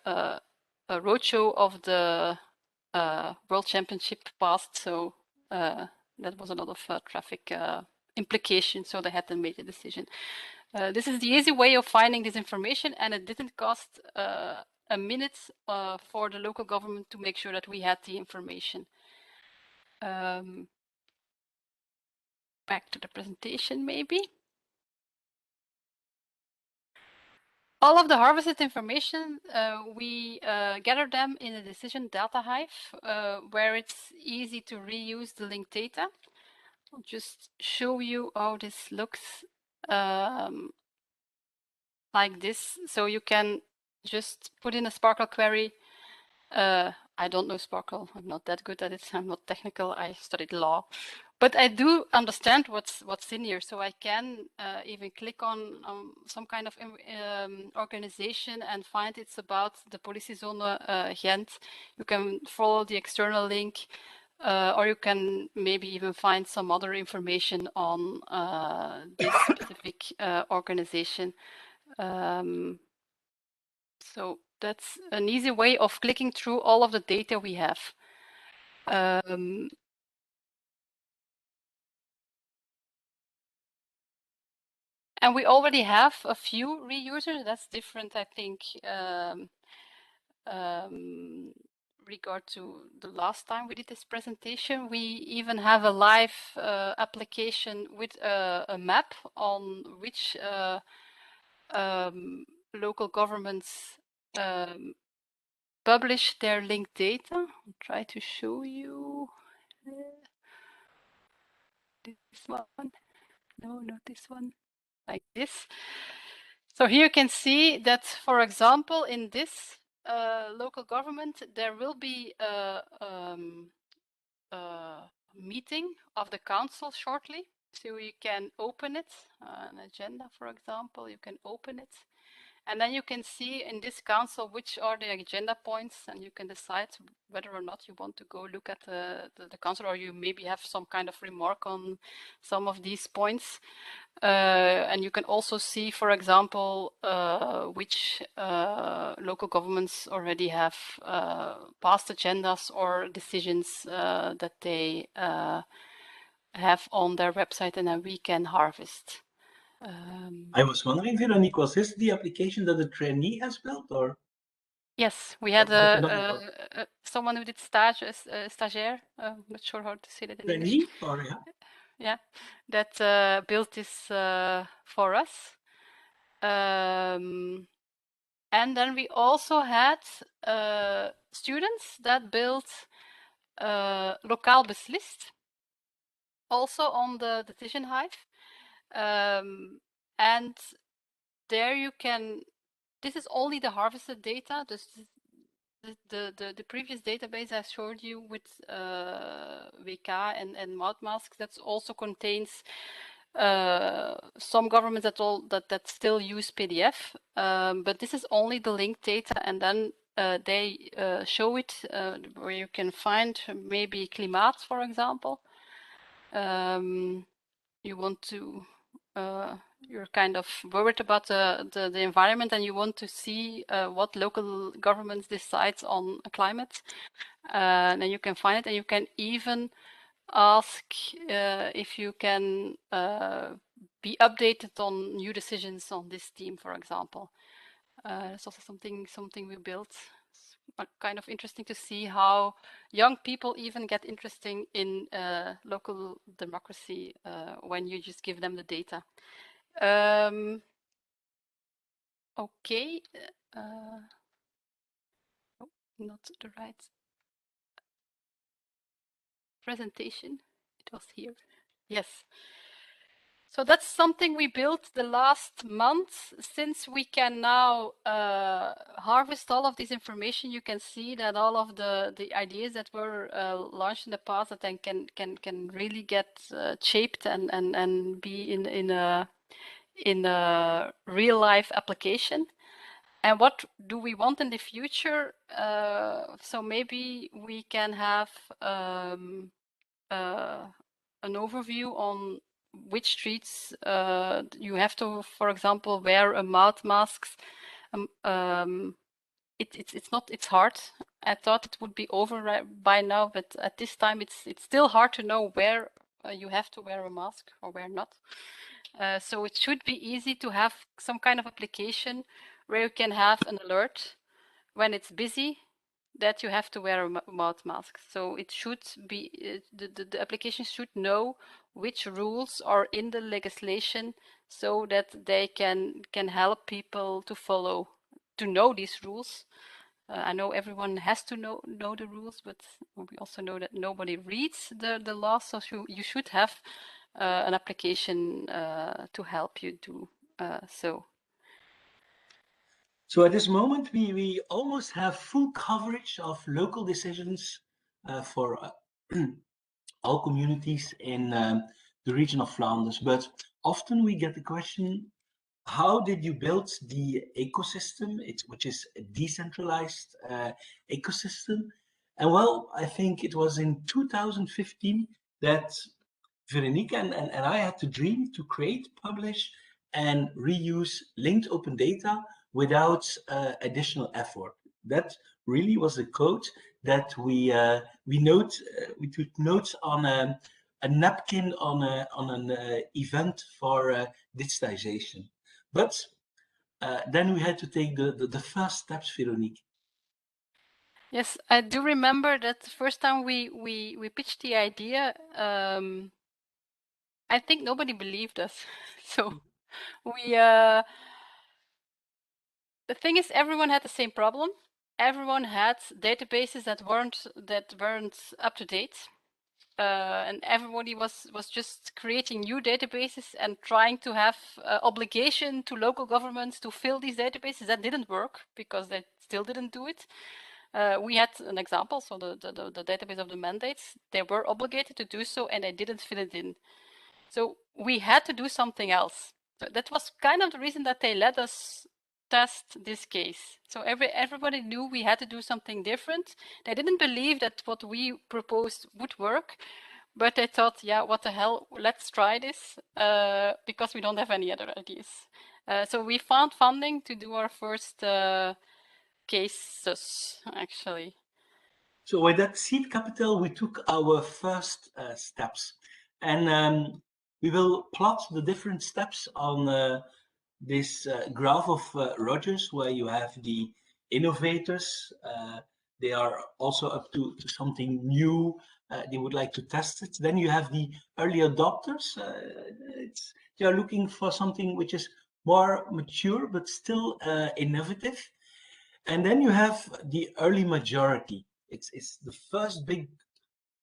roadshow of the World Championship passed. So that was a lot of traffic implications, so they had to make a decision. This is the easy way of finding this information, and it didn't cost a minute for the local government to make sure that we had the information. Back to the presentation, maybe. All of the harvested information, we gather them in a decision data hive, where it's easy to reuse the linked data. I'll just show you how this looks like this. So you can just put in a Sparkle query. I don't know Sparkle. I'm not that good at it. I'm not technical. I studied law, but I do understand what's in here. So I can even click on some kind of organization and find it's about the politiezone Ghent. You can follow the external link, or you can maybe even find some other information on this specific organization. So that's an easy way of clicking through all of the data we have. And we already have a few reusers. That's different, I think, regard to the last time we did this presentation. We even have a live application with a map on which local governments publish their linked data. I'll try to show you this one. No, not this one. Like this. So here you can see that, for example, in this local government, there will be a meeting of the council shortly. So you can open it, an agenda, for example, you can open it. And then you can see in this council which are the agenda points, and you can decide whether or not you want to go look at the council, or you maybe have some kind of remark on some of these points. And you can also see, for example, which local governments already have passed agendas or decisions that they have on their website, and then we can harvest.
I was wondering, Veronique, was this the application that the trainee has built, or?
Yes, we had someone who did stagiaire. I'm not sure how to say that in English.
Trainee, or yeah?
Yeah, that built this for us. And then we also had students that built lokaal beslist, also on the decision hive. And there you can, this is only the harvested data. This is the previous database I showed you with WK and mouth masks, that also contains some governments that still use PDF, but this is only the linked data, and then they show it where you can find maybe klimaat, for example. You want to you're kind of worried about the environment, and you want to see what local governments decide on climate. Then you can find it, and you can even ask if you can be updated on new decisions on this team, for example. It's also something we built. It's kind of interesting to see how young people even get interesting in local democracy when you just give them the data. Okay, oh, not the right presentation. It was here. Yes. So that's something we built the last month. Since we can now harvest all of this information, you can see that all of the ideas that were launched in the past that then can really get shaped and be in a real life application. And what do we want in the future? So maybe we can have an overview on which streets you have to, for example, wear a mouth mask. It's hard. I thought it would be over by now, but at this time it's still hard to know where you have to wear a mask or where not. So it should be easy to have some kind of application where you can have an alert when it's busy that you have to wear a mouth mask. So it should be, the application should know which rules are in the legislation so that they can help people to follow, to know these rules. I know everyone has to know the rules, but we also know that nobody reads the law, so you should have an application to help you do so.
So at this moment, we almost have full coverage of local decisions for all communities in the region of Flanders. But often we get the question, how did you build the ecosystem, which is a decentralized ecosystem? And well, I think it was in 2015 that Veronique and I had to dream to create, publish, and reuse linked open data without additional effort. That really was the code that we took notes on a napkin on an event for digitization. But then we had to take the first steps, Veronique.
Yes, I do remember that the first time we pitched the idea, I think nobody believed us. So we the thing is, everyone had the same problem. Everyone had databases that weren't up to date. And everybody was just creating new databases and trying to have obligation to local governments to fill these databases. That didn't work because they still didn't do it. We had an example, so the database of the mandates, they were obligated to do so and they didn't fill it in. So we had to do something else. So that was kind of the reason that they let us test this case. So everybody knew we had to do something different. They didn't believe that what we proposed would work, but they thought, yeah, what the hell, let's try this because we don't have any other ideas. So we found funding to do our first cases, actually.
So with that seed capital, we took our first steps, and we will plot the different steps on this graph of Rogers, where you have the innovators. They are also up to something new. They would like to test it. Then you have the early adopters. They are looking for something which is more mature, but still innovative. And then you have the early majority. It's the first big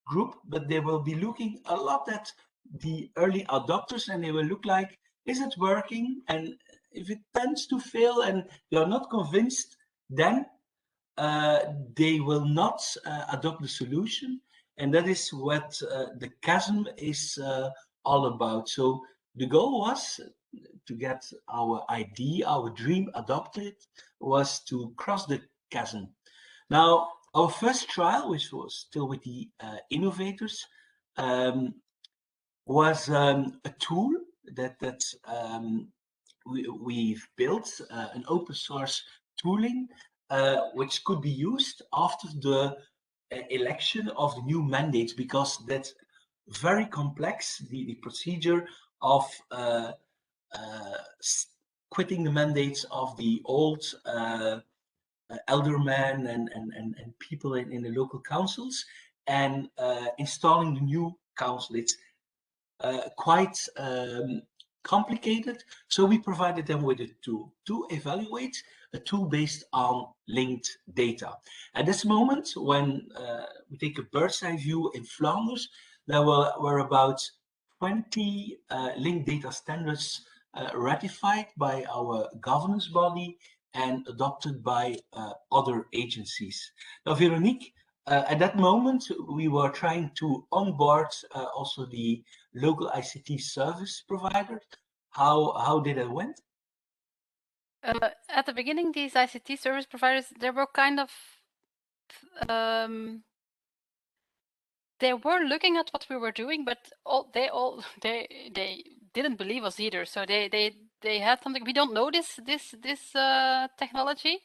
group, but they will be looking a lot at the early adopters, and they will look like, is it working? And if it tends to fail and they are not convinced, then they will not adopt the solution. And that is what the chasm is all about. So the goal was to get our idea, our dream adopted, was to cross the chasm. Now, our first trial, which was still with the innovators, was a tool that we've built, an open source tooling, which could be used after the election of the new mandates, because that's very complex, the procedure of quitting the mandates of the old aldermen and people in the local councils and installing the new council. It's quite complicated, so we provided them with a tool to evaluate, a tool based on linked data. At this moment, when we take a bird's eye view in Flanders, there were about 20 linked data standards ratified by our governance body and adopted by other agencies. Now, Veronique, at that moment, we were trying to onboard also the local ICT service provider. How did it went?
At the beginning, these ICT service providers, they were kind of they were looking at what we were doing, but they didn't believe us either. So they had something. We don't know this technology.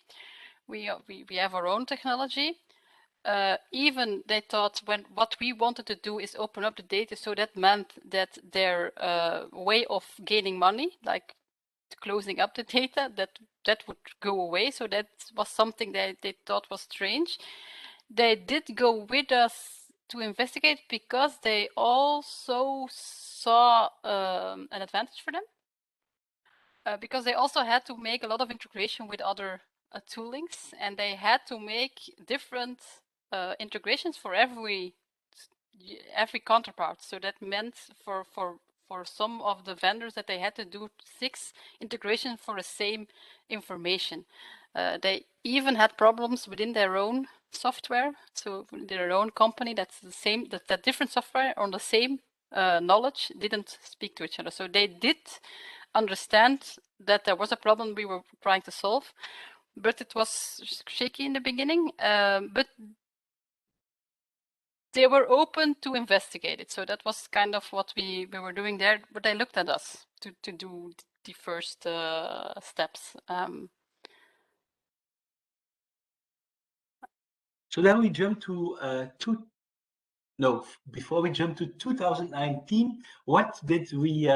We have our own technology. Even they thought what we wanted to do is open up the data, so that meant that their way of gaining money, like closing up the data, that would go away. So that was something that they thought was strange. They did go with us to investigate because they also saw an advantage for them, because they also had to make a lot of integration with other toolings, and they had to make different integrations for every counterpart. So that meant for some of the vendors that they had to do 6 integrations for the same information. They even had problems within their own software, so their own company that's the same, that different software on the same knowledge didn't speak to each other. So they did understand that there was a problem we were trying to solve, but it was shaky in the beginning. But they were open to investigate it. So that was kind of what we were doing there, but they looked at us to do the first steps.
So then we jump to two no, before we jump to 2019, what did we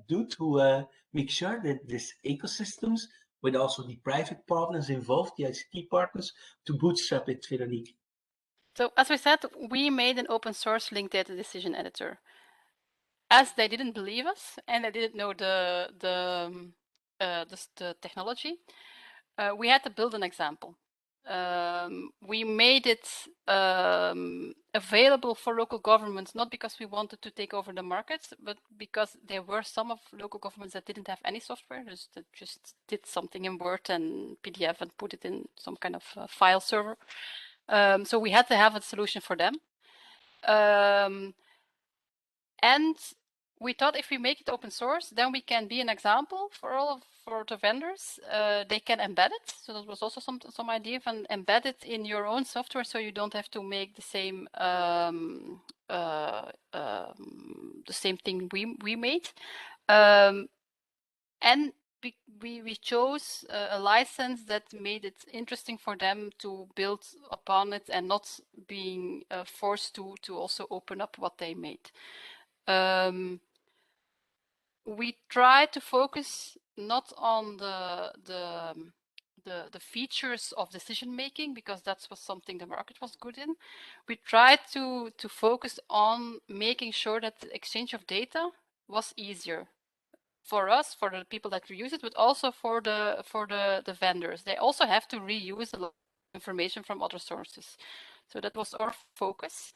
do to make sure that this ecosystems, with also the private partners involved, the ICT partners, to bootstrap it, Veronique?
So as we said, we made an open source linked data decision editor. As they didn't believe us and they didn't know the technology, we had to build an example. We made it available for local governments, not because we wanted to take over the markets, but because there were some of local governments that didn't have any software, that just did something in Word and PDF and put it in some kind of file server. So we had to have a solution for them. And we thought if we make it open source, then we can be an example for the vendors. They can embed it. So that was also some idea of embed it in your own software, so you don't have to make the same thing we made. And we chose a license that made it interesting for them to build upon it and not being forced to also open up what they made. We try to focus not on the features of decision making, because that was something the market was good in. We tried to focus on making sure that the exchange of data was easier for us, for the people that reuse it, but also for the vendors. They also have to reuse a lot of information from other sources. So that was our focus,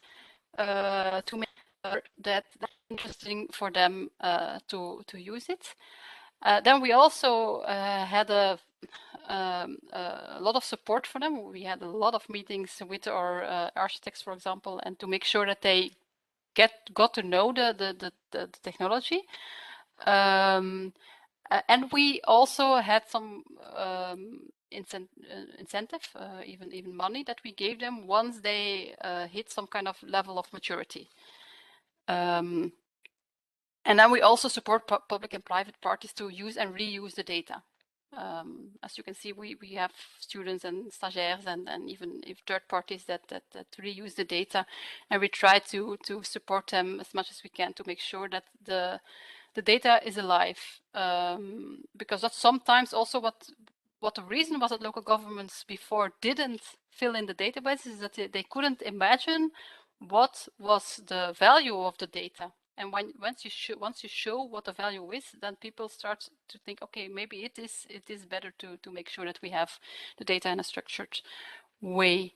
to make sure that that's interesting for them to use it. Then we also had a lot of support for them. We had a lot of meetings with our architects, for example, and to make sure that they got to know the technology. And we also had some incentive, even money that we gave them once they hit some kind of level of maturity. And then we also support public and private parties to use and reuse the data. As you can see, we have students and stagiaires and even if third parties that reuse the data, and we try to support them as much as we can to make sure that the data is alive, because that's sometimes also what the reason was that local governments before didn't fill in the databases, is that they couldn't imagine what was the value of the data. And once you show what the value is, then people start to think, okay, maybe it is better to make sure that we have the data in a structured way.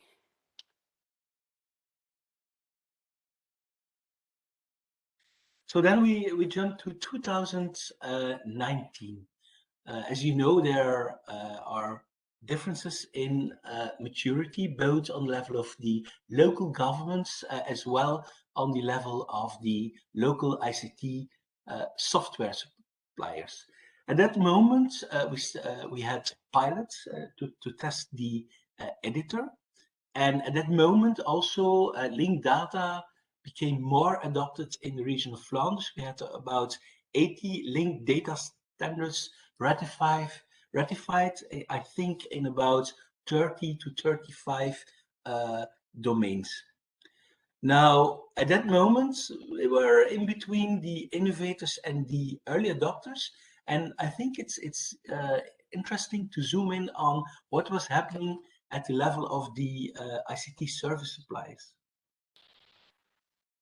So then we jump to 2019. As you know, there are differences in maturity, both on the level of the local governments as well on the level of the local ICT software suppliers. At that moment, we had pilots to test the editor. And at that moment, also linked data became more adopted in the region of Flanders. We had about 80 linked data standards ratified, I think, in about 30 to 35 domains. Now, at that moment, we were in between the innovators and the early adopters. And I think it's interesting to zoom in on what was happening at the level of the ICT service suppliers.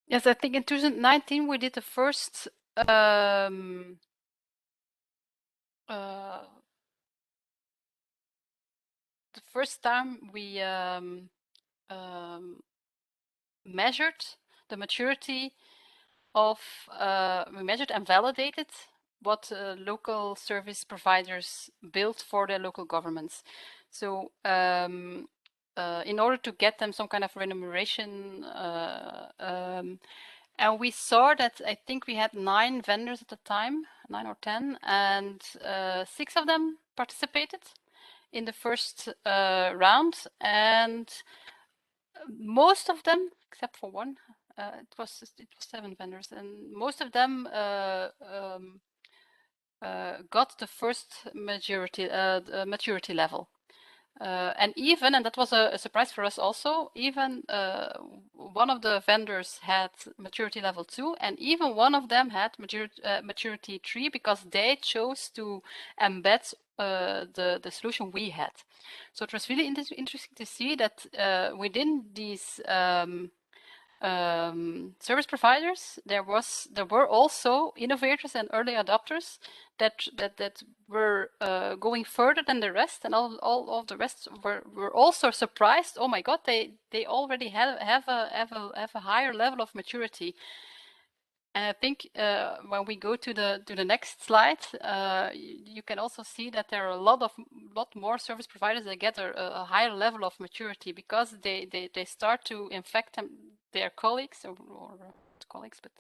Yes, I think in 2019 we did the first time we measured the maturity of, we measured and validated what local service providers built for their local governments. So in order to get them some kind of remuneration, and we saw that I think we had 9 vendors at the time, 9 or 10, and 6 of them participated in the first round, and most of them, except for one, it was 7 vendors, and most of them got the first maturity level. And even, and that was a surprise for us also, even one of the vendors had maturity level 2, and even one of them had maturity 3, because they chose to embed the solution we had. So it was really interesting to see that within these service providers, there were also innovators and early adopters that were going further than the rest, and all of the rest were also surprised. Oh my God, they already have a higher level of maturity. And I think when we go to the next slide, you can also see that there are a lot more service providers that get a higher level of maturity, because they start to infect their colleagues or colleagues, but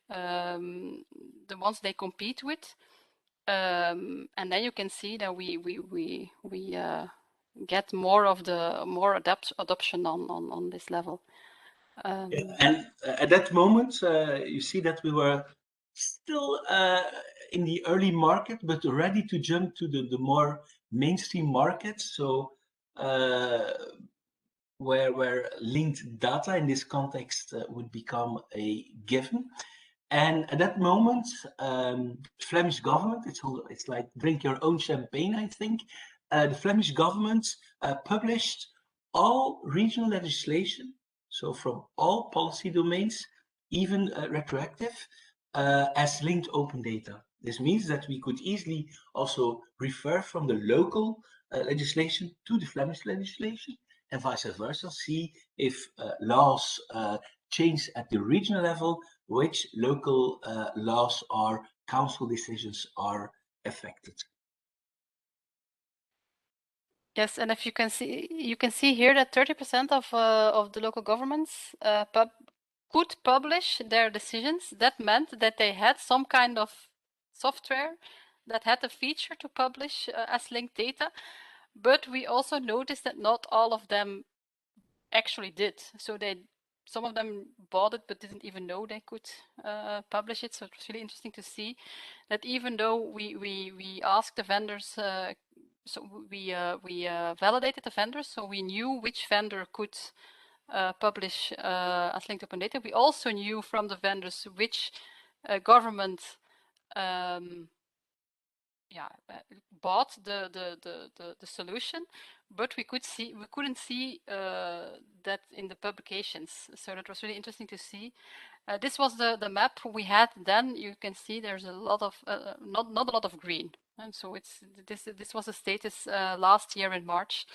the ones they compete with, and then you can see that we get more adoption on this level.
Yeah, and at that moment, you see that we were still in the early market, but ready to jump to the more mainstream markets. So where linked data in this context would become a given. And at that moment, Flemish government, it's like drink your own champagne, I think. The Flemish government published all regional legislation, so from all policy domains, even retroactive, as linked open data. This means that we could easily also refer from the local legislation to the Flemish legislation, and vice versa, see if laws change at the regional level, which local laws or council decisions are affected.
Yes, and if you can see here that 30% of the local governments could publish their decisions. That meant that they had some kind of software that had a feature to publish as linked data, but we also noticed that not all of them actually did. So some of them bought it but didn't even know they could publish it. So it was really interesting to see that even though we asked the vendors, so we validated the vendors, so we knew which vendor could publish as linked open data. We also knew from the vendors which government bought the solution, but we couldn't see that in the publications. So that was really interesting to see. This was the map we had then. You can see there's a lot of not a lot of green, and so this was the status last year in March.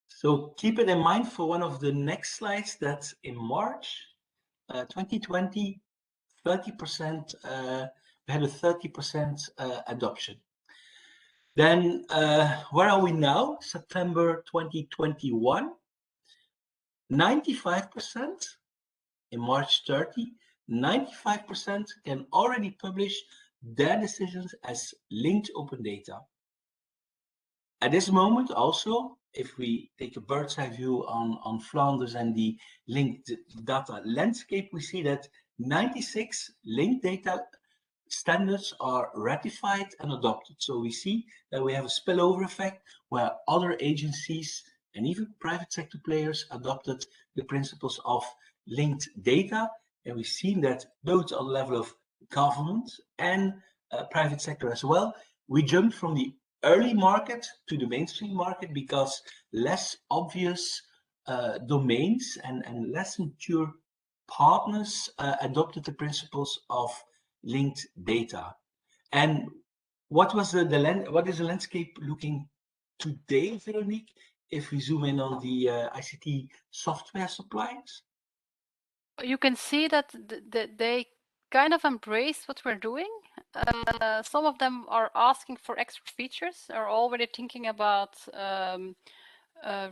So keep it in mind for one of the next slides that in March 2020, 30%, we had a 30% adoption. Then where are we now? September 2021, 95%. In March 30, 95% can already publish their decisions as linked open data. At this moment also, if we take a bird's eye view on Flanders and the linked data landscape, we see that 96 linked data standards are ratified and adopted. So we see that we have a spillover effect where other agencies and even private sector players adopted the principles of linked data. And we've seen that both on the level of government and private sector as well, we jumped from the early market to the mainstream market because less obvious domains and less mature partners adopted the principles of linked data. And what is the landscape looking today, Veronique, if we zoom in on the ICT software suppliers?
You can see that they kind of embrace what we're doing. Some of them are asking for extra features, are already thinking about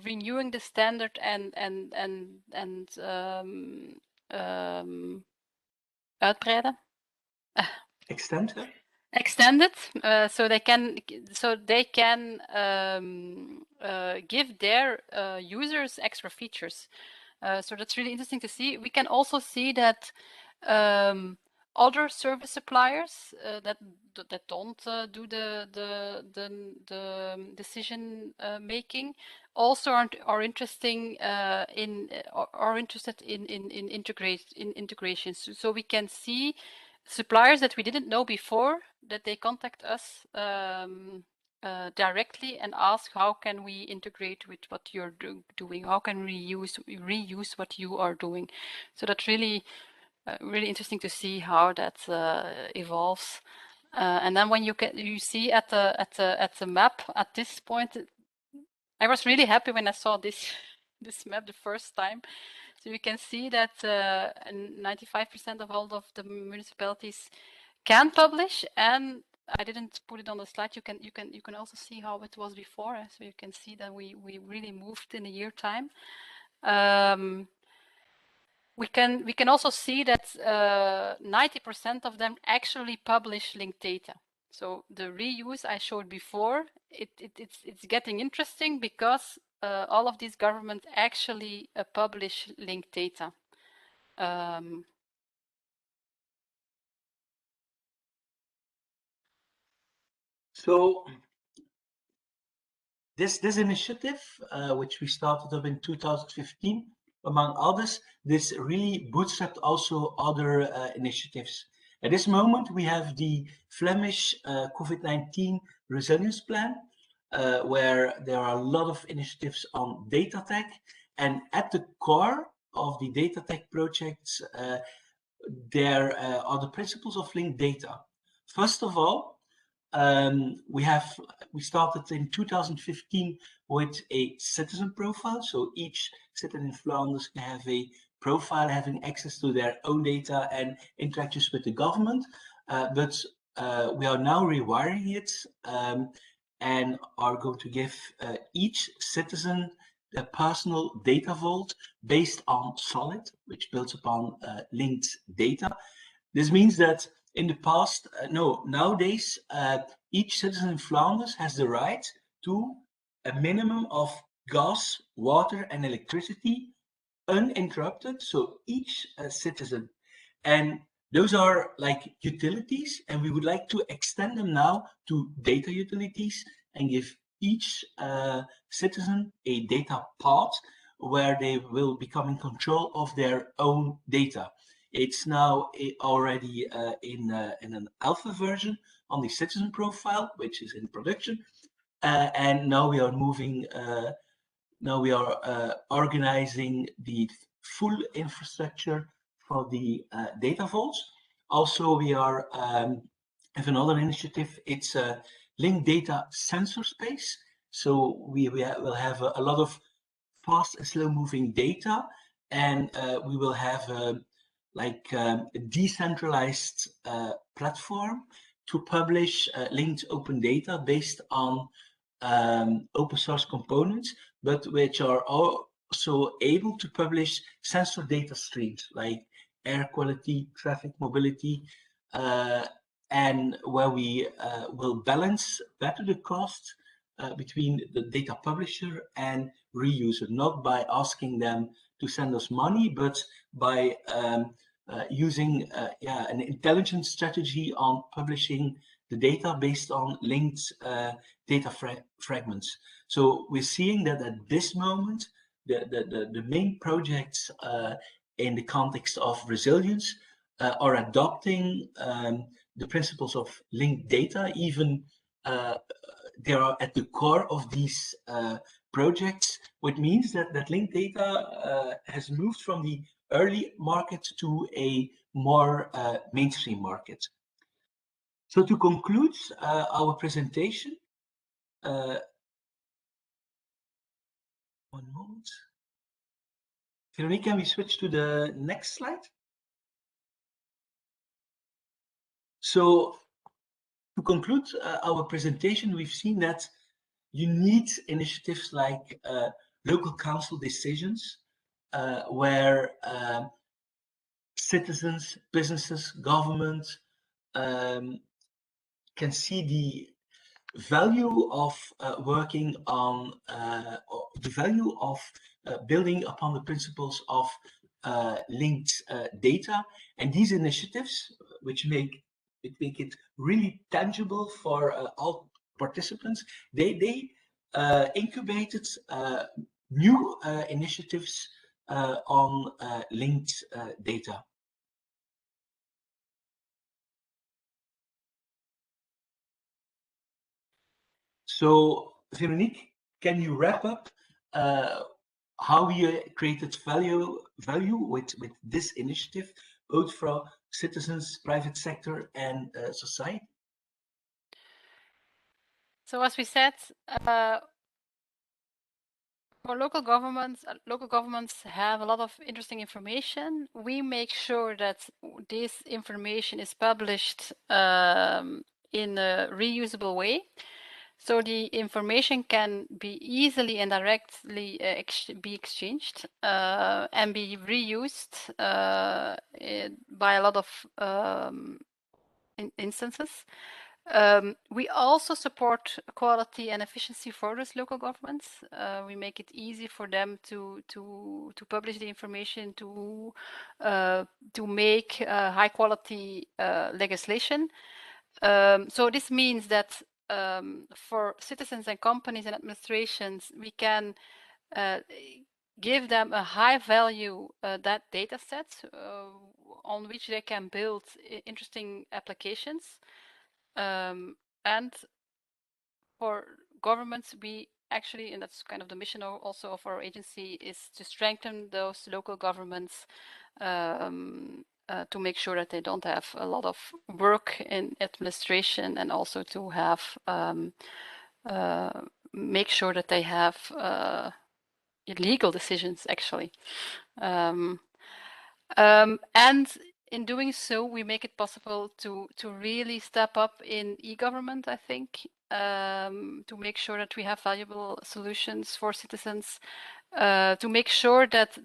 renewing the standard and uitbreiden.
Extend
it, so they can give their users extra features. So that's really interesting to see. We can also see that other service suppliers that don't do the decision making also are interested in integrations. So we can see suppliers that we didn't know before, that they contact us directly and ask, how can we integrate with what you're doing? How can we reuse what you are doing? So that's really really interesting to see how that evolves. And then when you see at the map at this point, I was really happy when I saw this map the first time. So you can see that 95% of all of the municipalities can publish, and I didn't put it on the slide. You can also see how it was before. So you can see that we really moved in a year time. We can also see that 90% of them actually publish linked data. So the reuse I showed before, it's getting interesting because all of these governments actually publish linked data.
So this initiative, which we started up in 2015, among others, this really bootstrapped also other initiatives. At this moment, we have the Flemish COVID-19 resilience plan, where there are a lot of initiatives on data tech, and at the core of the data tech projects, there are the principles of linked data. First of all, we started in 2015 with a citizen profile. So each citizen in Flanders can have a profile having access to their own data and interactions with the government. But we are now rewiring it and are going to give each citizen a personal data vault based on Solid, which builds upon linked data. This means that in the past, nowadays, each citizen in Flanders has the right to a minimum of gas, water, and electricity uninterrupted. So each citizen, and those are like utilities, and we would like to extend them now to data utilities and give each citizen a data pod where they will become in control of their own data. It's now already in an alpha version on the citizen profile, which is in production, and now we are moving. Now we are organizing the full infrastructure for the data vaults. Also, we are have another initiative. It's a linked data sensor space. So we will have a lot of fast and slow moving data, and we will have a decentralized platform to publish linked open data based on open source components, but which are also able to publish sensor data streams like air quality, traffic mobility, and where we will balance better the cost between the data publisher and reuser, not by asking them to send us money, but by using an intelligent strategy on publishing the data based on linked data fragments. So we're seeing that at this moment, the main projects in the context of resilience are adopting the principles of linked data. Even they are at the core of these projects, which means that linked data has moved from the early market to a more mainstream market. So to conclude our presentation, one moment. Veronique, can we switch to the next slide? So to conclude our presentation, we've seen that you need initiatives like local council decisions, where citizens, businesses, government can see the value of working on the value of building upon the principles of linked data, and these initiatives, which make it really tangible for all participants, they incubated new initiatives on linked data. So, Veronique, can you wrap up how we created value with this initiative, both for citizens, private sector, and society?
So as we said, for local governments have a lot of interesting information. We make sure that this information is published in a reusable way. So the information can be easily and directly be exchanged and be reused by a lot of instances. We also support quality and efficiency for those local governments. We make it easy for them to publish the information, to make high quality legislation. So this means that for citizens and companies and administrations, we can give them a high value data set on which they can build interesting applications. And for governments, we actually, and that's kind of the mission also of our agency, is to strengthen those local governments to make sure that they don't have a lot of work in administration, and also to have make sure that they have legal decisions actually. And in doing so, we make it possible to really step up in e-government, I think, to make sure that we have valuable solutions for citizens, to make sure that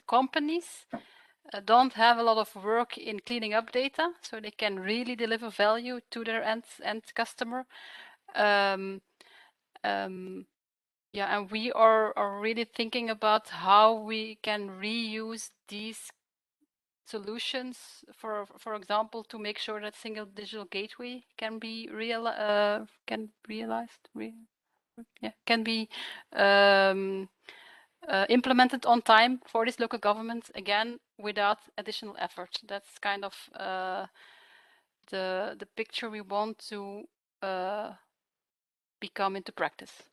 companies don't have a lot of work in cleaning up data, so they can really deliver value to their end customer. Yeah, and we are really thinking about how we can reuse these solutions, for example, to make sure that single digital gateway can be implemented on time for this local government, again without additional effort. That's kind of the picture we want to become into practice.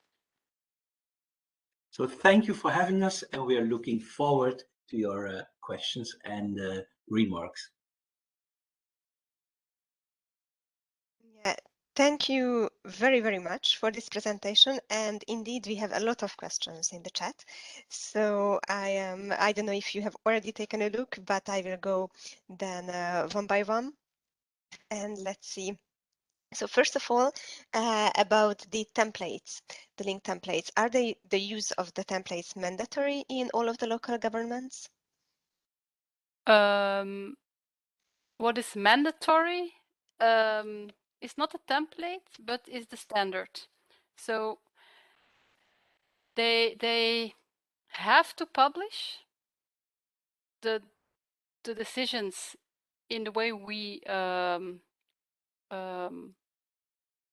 So thank you for having us, and we are looking forward to your questions and remarks.
Yeah, thank you very, very much for this presentation. And indeed, we have a lot of questions in the chat. So I don't know if you have already taken a look, but I will go then one by one. And let's see. So first of all, about the templates, the link templates, are the use of the templates mandatory in all of the local governments?
What is mandatory is not a template, but is the standard. So they have to publish the decisions in the way we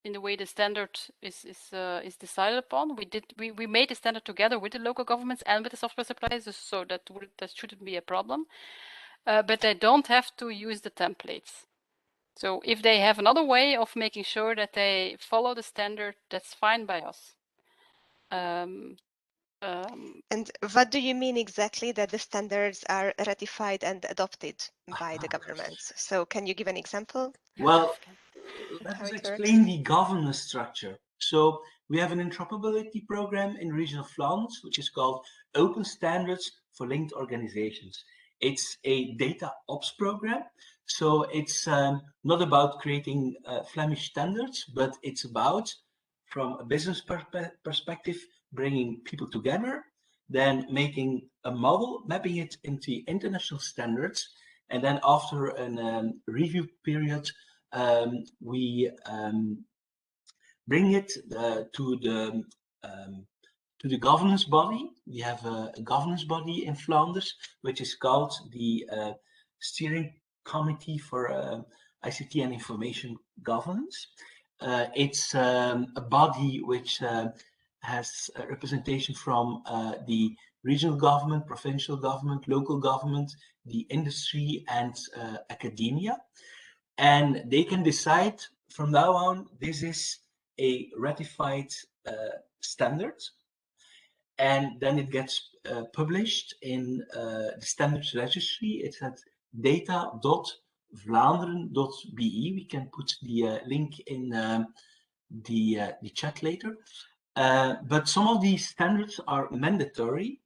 in the way the standard is decided upon. We made the standard together with the local governments and with the software suppliers, so that shouldn't be a problem. But they don't have to use the templates. So if they have another way of making sure that they follow the standard, that's fine by us.
And what do you mean exactly that the standards are ratified and adopted by the governments? So can you give an example?
Well, let us explain the governance structure. So we have an interoperability program in region of Flanders, which is called Open Standards for Linked Organizations. It's a data ops program. So it's not about creating Flemish standards, but it's about, from a business perspective, bringing people together, then making a model, mapping it into international standards, and then after a review period, we bring it to the to the governance body. We have a governance body in Flanders, which is called the Steering Committee for ICT and Information Governance. It's a body which has a representation from the regional government, provincial government, local government, the industry, and academia. And they can decide from now on, this is a ratified standard. And then it gets published in the standards registry. It's at data.vlaanderen.be. We can put the link in the chat later. But some of these standards are mandatory,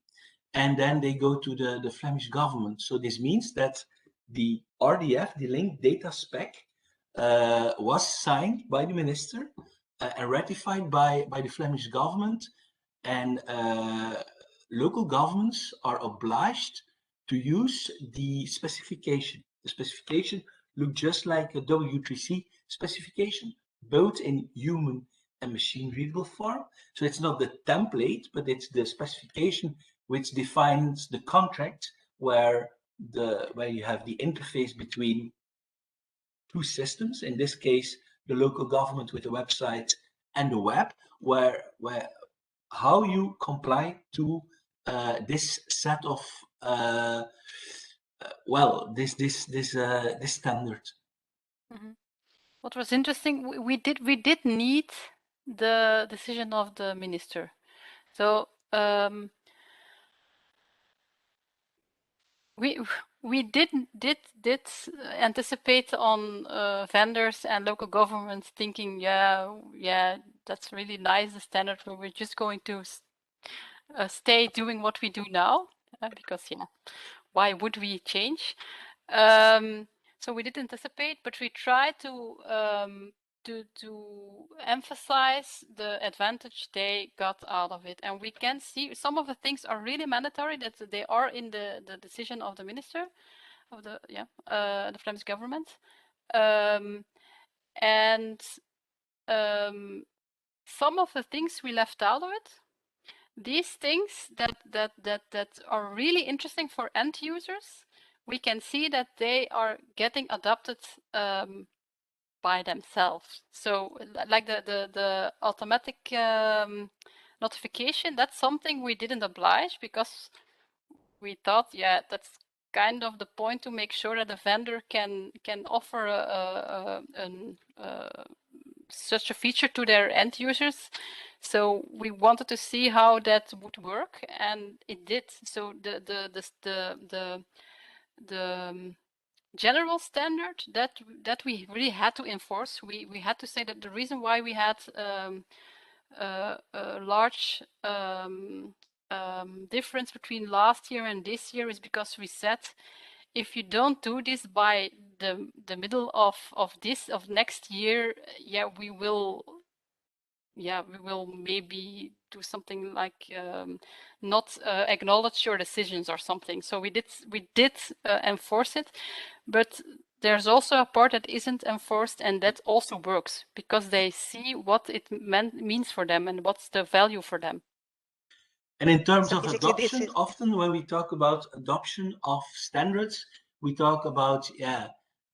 and then they go to the Flemish government. So this means that the RDF, the linked data spec, was signed by the minister and ratified by the Flemish government, and local governments are obliged to use the specification. The specification looks just like a W3C specification, both in human and machine readable form. So it's not the template, but it's the specification which defines the contract where you have the interface between two systems, in this case the local government with the website and the web, where how you comply to this set of this standard.
Mm-hmm. What was interesting, we did need the decision of the minister. So we did anticipate on vendors and local governments thinking, yeah, that's really nice, the standard, but we're just going to stay doing what we do now, because why would we change? So we did anticipate, but we tried to emphasize the advantage they got out of it. And we can see some of the things are really mandatory, that they are in the decision of the minister of the Flemish government. Some of the things we left out of it. These things that are really interesting for end users, we can see that they are getting adopted by themselves. So like the automatic notification, that's something we didn't oblige, because we thought, that's kind of the point, to make sure that the vendor can offer such a feature to their end users. So we wanted to see how that would work, and it did. So the general standard that we really had to enforce, we had to say that the reason why we had a large difference between last year and this year is because we said, if you don't do this by the middle of next year, we will maybe do something like not acknowledge your decisions or something. So we did enforce it, but there's also a part that isn't enforced, and that also works, because they see what it means for them and what's the value for them.
And in terms of adoption, often when we talk about adoption of standards, we talk about,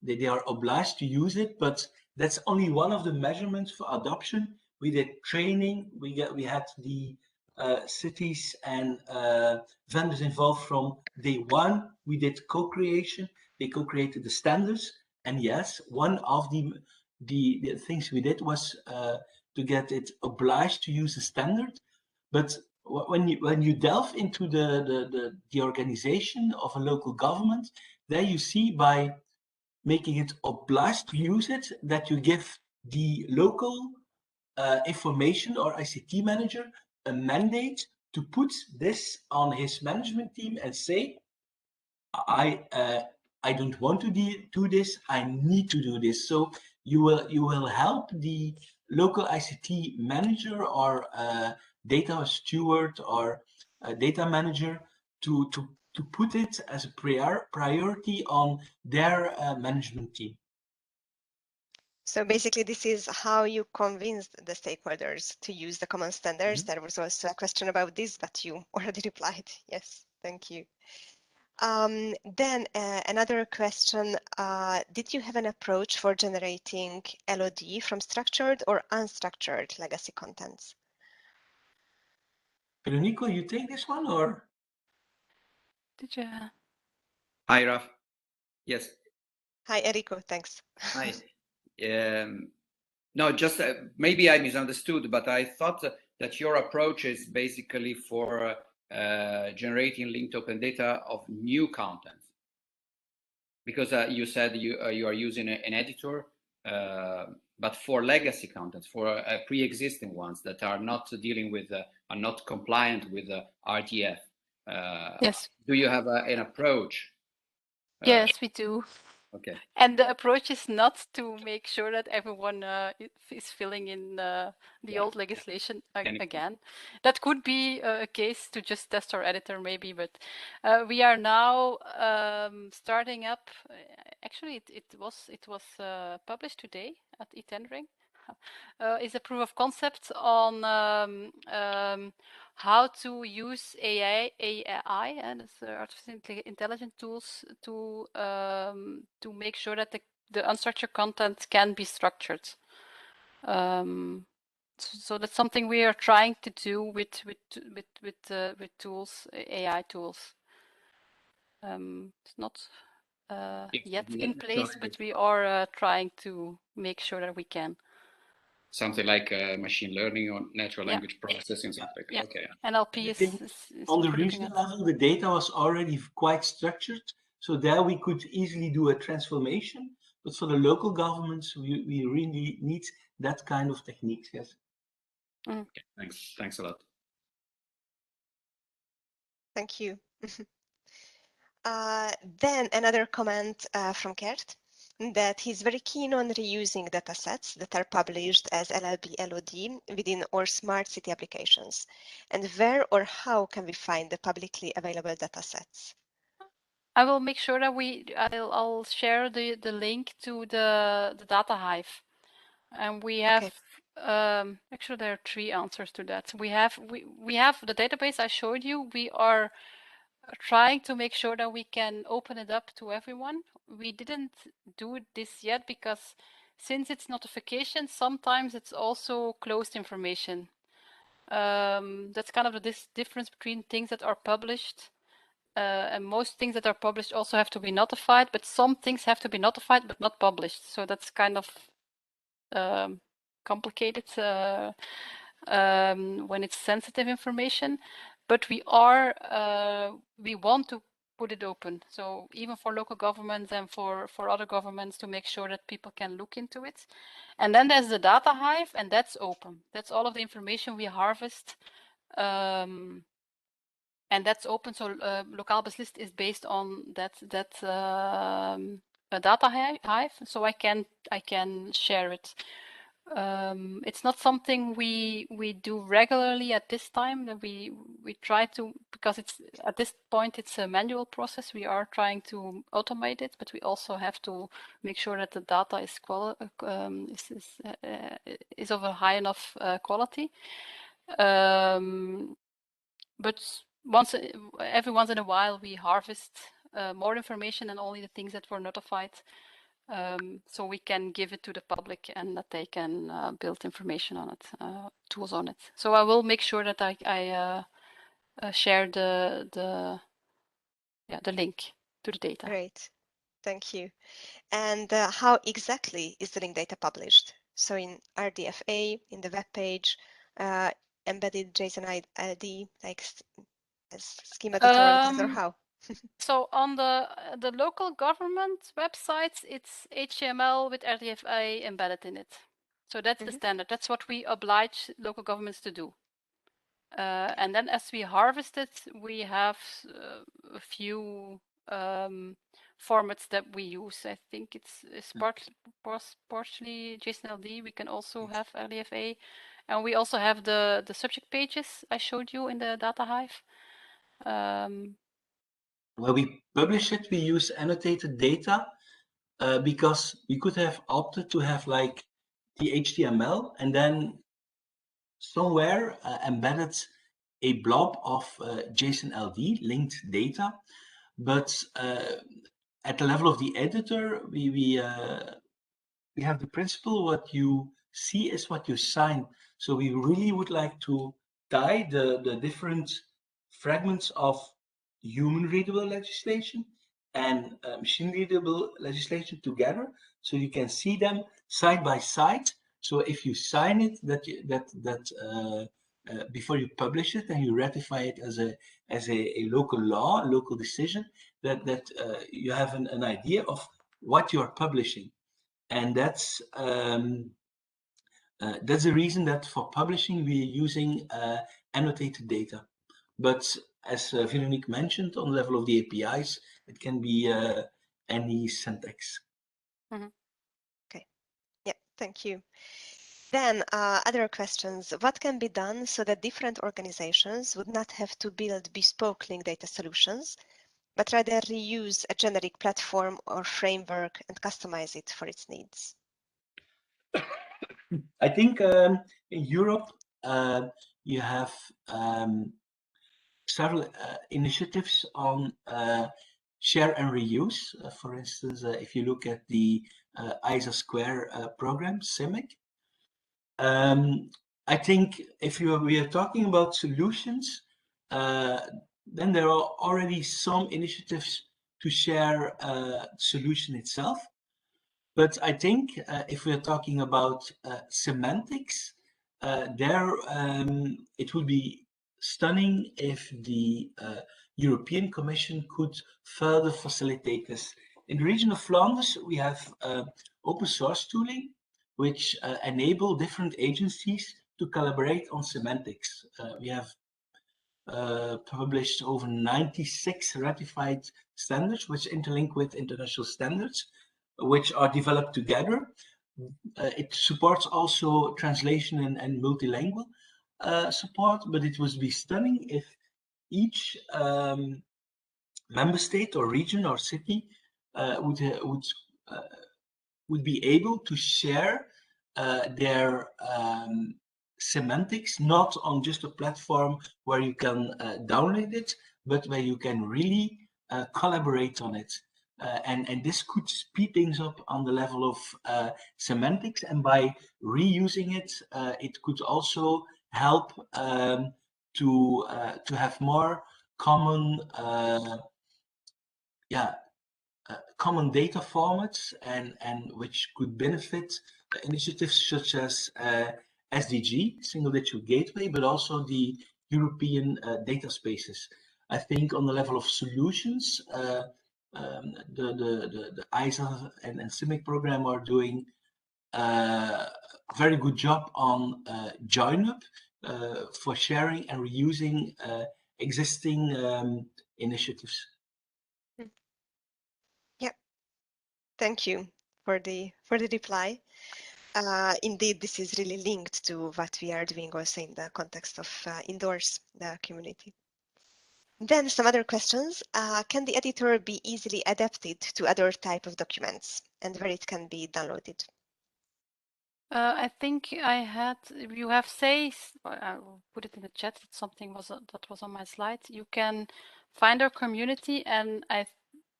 they are obliged to use it, but that's only one of the measurements for adoption. We did training, we had the cities and vendors involved from day one. We did co-creation, they co-created the standards. And yes, one of the things we did was to get it obliged to use the standard. But when you delve into the organization of a local government, there you see, by making it obliged to use it, that you give the local information or ICT manager a mandate to put this on his management team and say, I don't want to do this, I need to do this. So you will help the local ICT manager or data steward or data manager to put it as a priority on their management team.
So basically, this is how you convinced the stakeholders to use the common standards.
Mm-hmm.
There was also a question about this, but you already replied. Yes, thank you. Then another question, did you have an approach for generating LOD from structured or unstructured legacy contents?
Veronique, will you take this one or?
Did you?
Hi, Raf. Yes.
Hi, Enrico, thanks.
Hi. No, just maybe I misunderstood, but I thought that your approach is basically for generating linked open data of new content. Because you said you are using an editor, but for legacy contents, for pre-existing ones that are not dealing with, are not compliant with RTF.
Yes.
Do you have an approach?
Yes, we do.
Okay.
And the approach is not to make sure that everyone is filling in the old legislation again. That could be a case to just test our editor maybe, but we are now starting up. Actually, it was published today at e-tendering. Is a proof of concept on how to use AI and artificial intelligence tools to make sure that the unstructured content can be structured. So that's something we are trying to do with tools, AI tools. It's not yet in place, but we are trying to make sure that we can.
Something like machine learning or natural language processing, something like that. Okay.
NLP is
on the regional level, the data was already quite structured. So there we could easily do a transformation. But for the local governments, we really need that kind of techniques, yes.
Okay, thanks a lot.
Thank you. Then another comment from Gert, that he's very keen on reusing datasets that are published as LLB LOD within our smart city applications. And where or how can we find the publicly available datasets?
I will make sure that I'll share the link to the data hive, and we have actually there are 3 answers to that. We have the database I showed you. We are trying to make sure that we can open it up to everyone. We didn't do this yet because since it's notification, sometimes it's also closed information. That's kind of the difference between things that are published. And most things that are published also have to be notified, but some things have to be notified but not published. So that's kind of complicated when it's sensitive information. But we want to put it open. So even for local governments and for other governments to make sure that people can look into it. And then there's the data hive, and that's open. That's all of the information we harvest. And that's open, so lokaal beslist is based on that data hive, so I can share it. It's not something we do regularly at this time. That we try to, because it's at this point it's a manual process. We are trying to automate it, but we also have to make sure that the data is of a high enough quality. But every once in a while we harvest more information than only the things that were notified, so we can give it to the public and that they can build information on it, tools on it. So I will make sure that I share the link to the data.
Great, thank you. And how exactly is the linked data published? So in RDFA, in the web page, embedded JSON ID, like schema tutorials, or how?
So on the local government websites, it's HTML with RDFA embedded in it. So that's the standard. That's what we oblige local governments to do. And then as we harvest it, we have a few formats that we use. I think it's partially JSON-LD. We can also have RDFA. And we also have the subject pages I showed you in the data hive.
When we publish it, we use annotated data. because we could have opted to have like the HTML and then somewhere embedded a blob of JSON LD linked data, but at the level of the editor, we have the principle what you see is what you sign. So we really would like to tie the different fragments of human readable legislation and machine readable legislation together, so you can see them side by side. So if you sign it, before you publish it and you ratify it as a local law, a local decision, that you have an idea of what you are publishing. And that's the reason that for publishing we're using annotated data. But as Veronique mentioned, on the level of the APIs, it can be any syntax.
Okay. Yeah, thank you. Then other questions. What can be done so that different organizations would not have to build bespoke linked data solutions, but rather reuse a generic platform or framework and customize it for its needs?
I think in Europe, you have several initiatives on share and reuse. For instance, if you look at the ISA Square program, CIMIC, I think if we are talking about solutions, then there are already some initiatives to share solution itself. But I think if we're talking about semantics, there it would be stunning if the European Commission could further facilitate this. In the region of Flanders, we have open source tooling, which enable different agencies to collaborate on semantics. We have published over 96 ratified standards, which interlink with international standards, which are developed together. It supports also translation and multilingual support, but it would be stunning if each member state or region or city would be able to share their semantics, not on just a platform where you can download it, but where you can really collaborate on it. And this could speed things up on the level of semantics, and by reusing it, it could also help to have more common common data formats, and which could benefit initiatives such as SDG, Single Digital Gateway, but also the European data spaces. I think on the level of solutions, the ISA and CIMIC program are doing a very good job on JoinUp for sharing and reusing existing initiatives.
Yeah, thank you for the reply. Indeed, this is really linked to what we are doing also in the context of ENDORSE, the community. Then some other questions. Can the editor be easily adapted to other type of documents, and where it can be downloaded?
I think you have I'll put it in the chat. It's something that was on my slide. You can find our community, and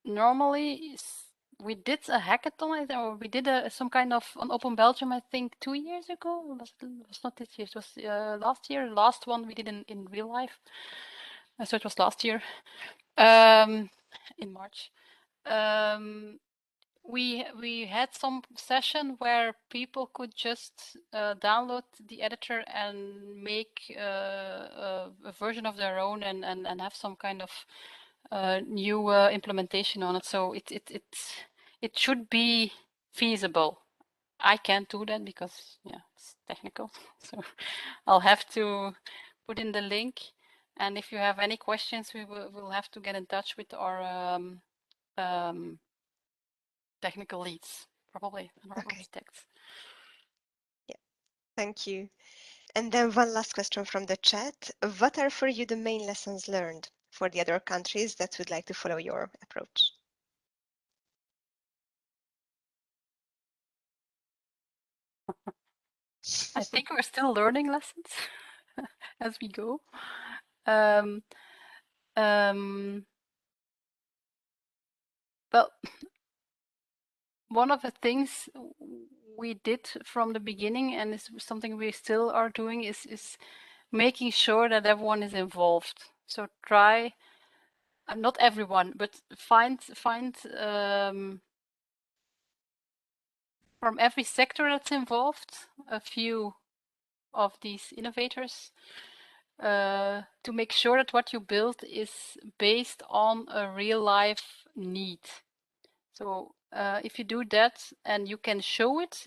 normally we did a hackathon, or we did some kind of on Open Belgium, I think 2 years ago. It was not this year, it was last year. Last one we did in real life. So it was last year, in March. We had some session where people could just download the editor and make a version of their own, and have some kind of new implementation on it. So it should be feasible. I can't do that because it's technical. So I'll have to put in the link. And if you have any questions, we'll have to get in touch with our technical leads, probably, and our architects.
Yeah, thank you. And then one last question from the chat. What are for you the main lessons learned for the other countries that would like to follow your approach?
I think we're still learning lessons as we go. Well, one of the things we did from the beginning, and is something we still are doing, is making sure that everyone is involved. So try, not everyone, but find from every sector that's involved, a few of these innovators, to make sure that what you build is based on a real life need. So if you do that and you can show it,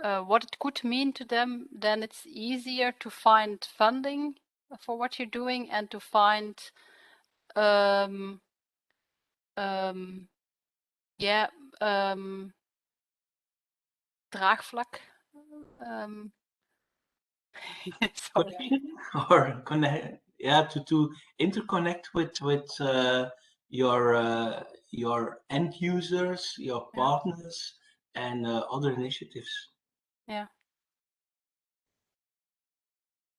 what it could mean to them, then it's easier to find funding for what you're doing and to find draagvlak.
Connection or connect, yeah, to interconnect with your end users, your partners, and other initiatives.
Yeah.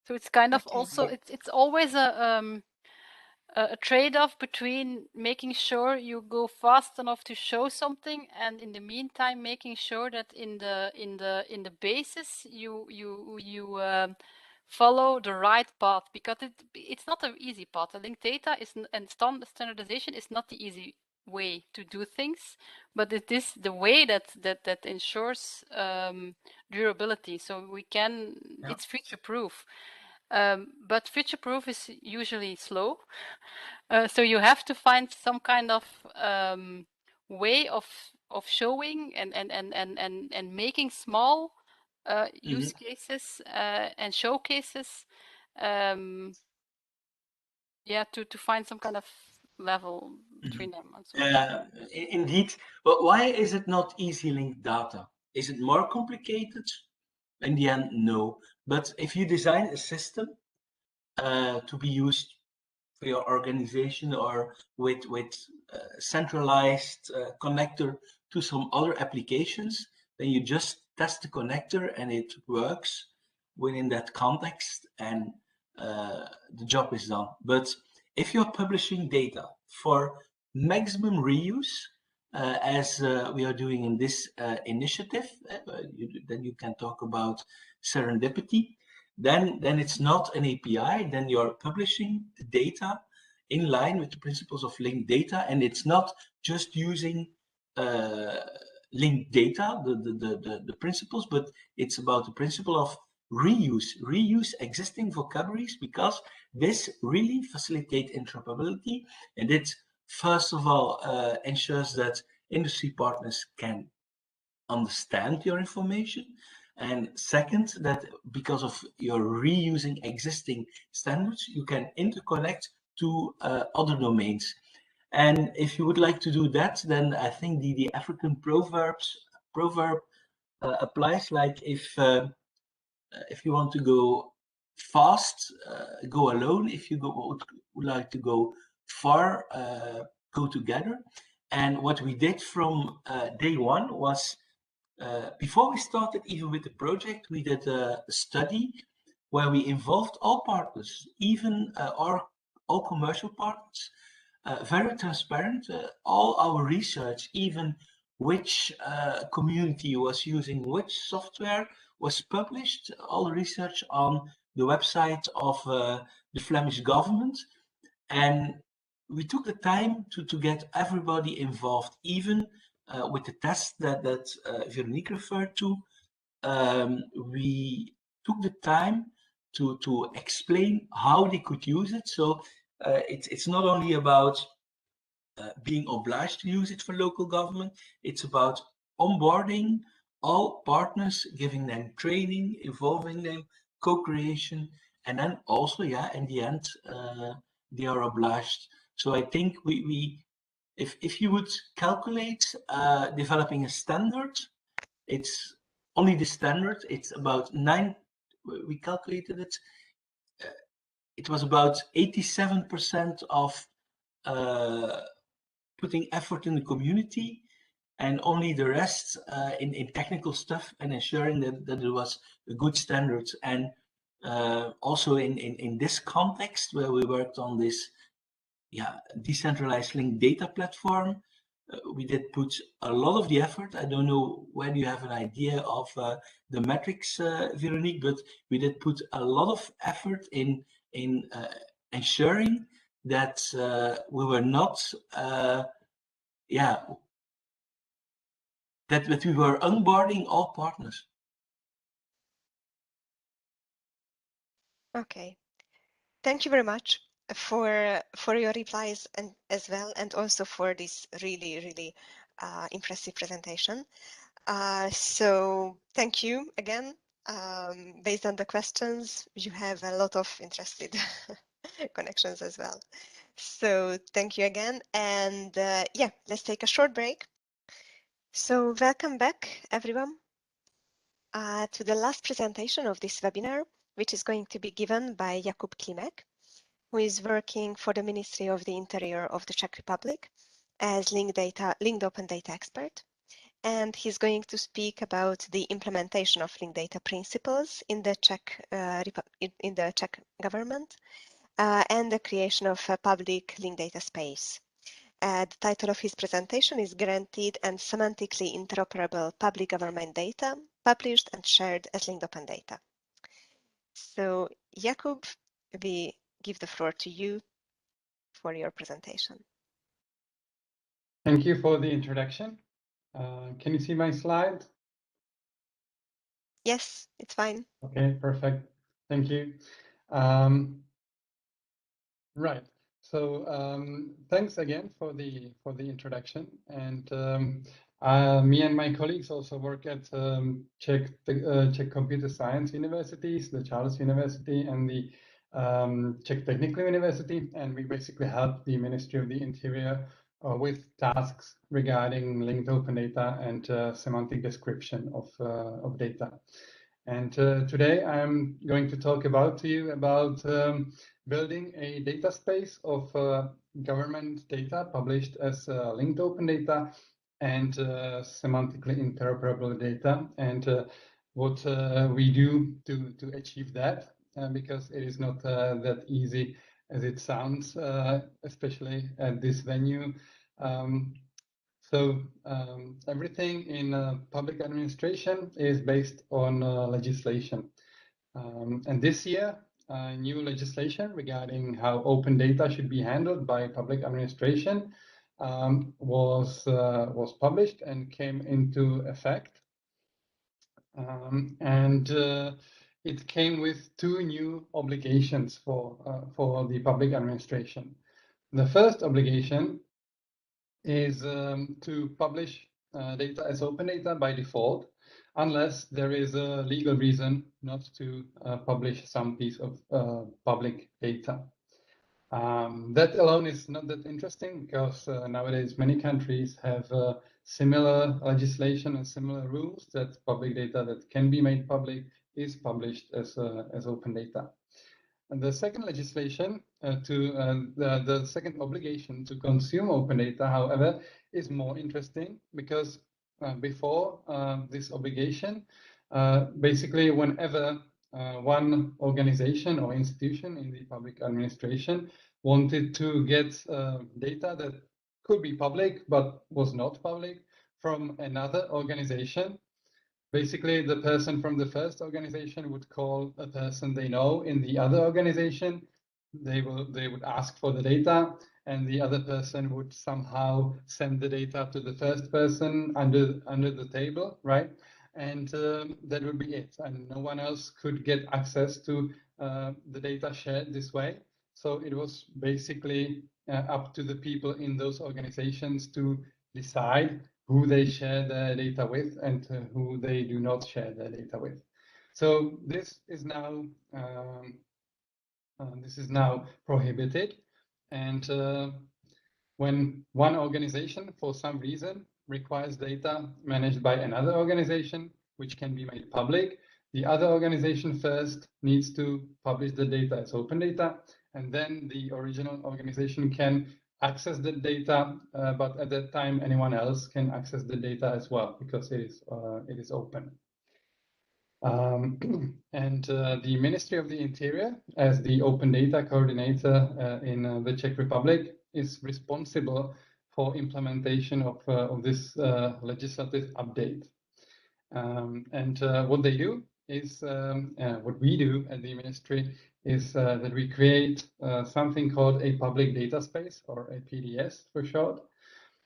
So it's kind of also it's always a trade-off between making sure you go fast enough to show something, and in the meantime making sure that in the basis you follow the right path, because it's not an easy path. The linked data and standardization is not the easy way to do things, but it is the way that ensures durability. So we can, it's future-proof. But future-proof is usually slow. So you have to find some kind of way of showing and making small use cases and showcases. Yeah, to find some kind of level between them.
Indeed. But why is it not easy linked data? Is it more complicated? In the end, no. But if you design a system to be used for your organization or with centralized connector to some other applications, then you just test the connector and it works within that context, and the job is done. But if you're publishing data for maximum reuse, as we are doing in this initiative, then you can talk about serendipity. Then it's not an API, then you're publishing the data in line with the principles of linked data, and it's not just using linked data, the principles, but it's about the principle of reuse existing vocabularies, because this really facilitates interoperability, and it first of all ensures that industry partners can understand your information, and second, that because of your reusing existing standards, you can interconnect to other domains. And if you would like to do that, then I think the African proverb applies. Like if you want to go fast, go alone. If you would like to go far, go together. And what we did from day one was, before we started even with the project, we did a study where we involved all partners, even all commercial partners, very transparent. All our research, even which community was using which software, was published. All research on the website of the Flemish government. And we took the time to get everybody involved, even with the test that Veronique referred to. We took the time to explain how they could use it. So it's not only about being obliged to use it for local government, it's about onboarding all partners, giving them training, involving them, co-creation, and then also, yeah, in the end, they are obliged. So I think if you would calculate developing a standard, it's only the standard. It's about we calculated it. It was about 87% of putting effort in the community, and only the rest in technical stuff and ensuring that there was a good standards. And also in this context where we worked on this decentralized linked data platform, we did put a lot of the effort. I don't know whether you have an idea of the metrics, Veronique, but we did put a lot of effort in ensuring that we were not, that we were onboarding all partners.
Okay, thank you very much for your replies and as well, and also for this really impressive presentation. So thank you again. Based on the questions, you have a lot of interested connections as well. So thank you again, and yeah, let's take a short break. So welcome back, everyone, to the last presentation of this webinar, which is going to be given by Jakub Klímek, who is working for the Ministry of the Interior of the Czech Republic as linked open data expert. And he's going to speak about the implementation of linked data principles in the Czech government and the creation of a public linked data space. The title of his presentation is Guaranteed and Semantically Interoperable Public Government Data, Published and Shared as Linked Open Data. So, Jakub, we give the floor to you for your presentation.
Thank you for the introduction. Can you see my slide?
Yes, it's fine.
Okay, perfect. Thank you. Right. So thanks again for the introduction. And me and my colleagues also work at Czech Computer Science Universities, the Charles University, and the Czech Technical University, and we basically help the Ministry of the Interior with tasks regarding linked open data and semantic description of data. And today I'm going to talk to you about building a data space of government data published as linked open data and semantically interoperable data, and what we do to achieve that, because it is not that easy as it sounds, especially at this venue. So everything in public administration is based on legislation. And this year, new legislation regarding how open data should be handled by public administration was published and came into effect. And it came with two new obligations for the public administration. The first obligation is to publish data as open data by default, unless there is a legal reason not to publish some piece of public data. That alone is not that interesting, because nowadays many countries have similar legislation and similar rules that public data that can be made public is published as open data. And the second legislation, the second obligation to consume open data, however, is more interesting, because before this obligation, basically whenever one organization or institution in the public administration wanted to get data that could be public but was not public from another organization, basically the person from the first organization would call a person they know in the other organization. They would ask for the data, and the other person would somehow send the data to the first person under the table, right? And that would be it, and no one else could get access to the data shared this way. So it was basically up to the people in those organizations to decide who they share their data with and who they do not share their data with. So this is now prohibited, and when one organization for some reason requires data managed by another organization, which can be made public, the other organization first needs to publish the data as open data, and then the original organization can access the data, but at that time anyone else can access the data as well because it is open. And the Ministry of the Interior, as the open data coordinator in the Czech Republic, is responsible for implementation of this legislative update. And what they do is, what we do at the ministry is that we create something called a public data space, or a PDS for short.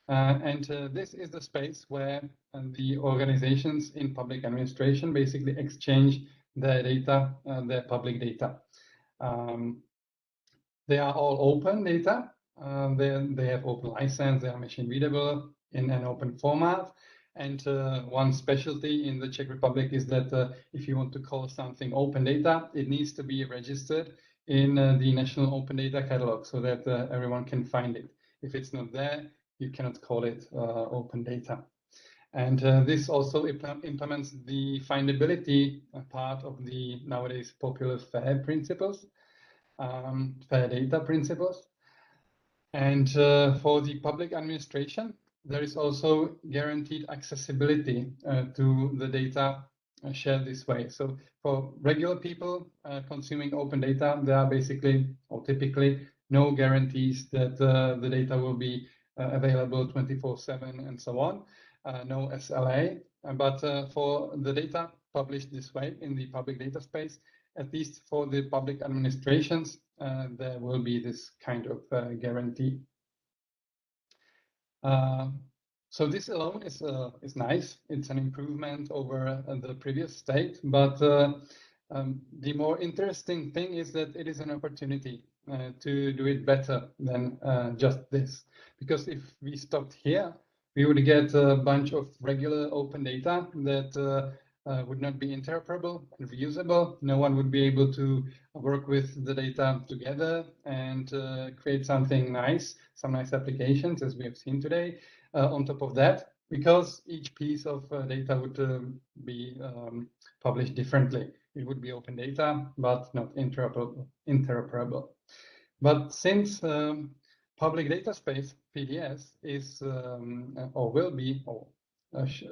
And this is the space where the organizations in public administration basically exchange their data, their public data. They are all open data. They have open license, they are machine readable in an open format. And one specialty in the Czech Republic is that if you want to call something open data, it needs to be registered in the National Open Data Catalog so that everyone can find it. If it's not there, you cannot call it open data. And this also implements the findability part of the nowadays popular FAIR principles, FAIR data principles. And for the public administration, there is also guaranteed accessibility to the data shared this way. So for regular people consuming open data, there are basically or typically no guarantees that the data will be available 24/7 and so on, no SLA. But for the data published this way in the public data space, at least for the public administrations, there will be this kind of guarantee. So this alone is nice. It's an improvement over the previous state, but the more interesting thing is that it is an opportunity to do it better than just this. Because if we stopped here, we would get a bunch of regular open data that would not be interoperable and reusable. No one would be able to work with the data together and create something nice, some nice applications, as we have seen today. On top of that, because each piece of data would be published differently. It would be open data, but not interoperable. But since public data space, PDS, is or will be, or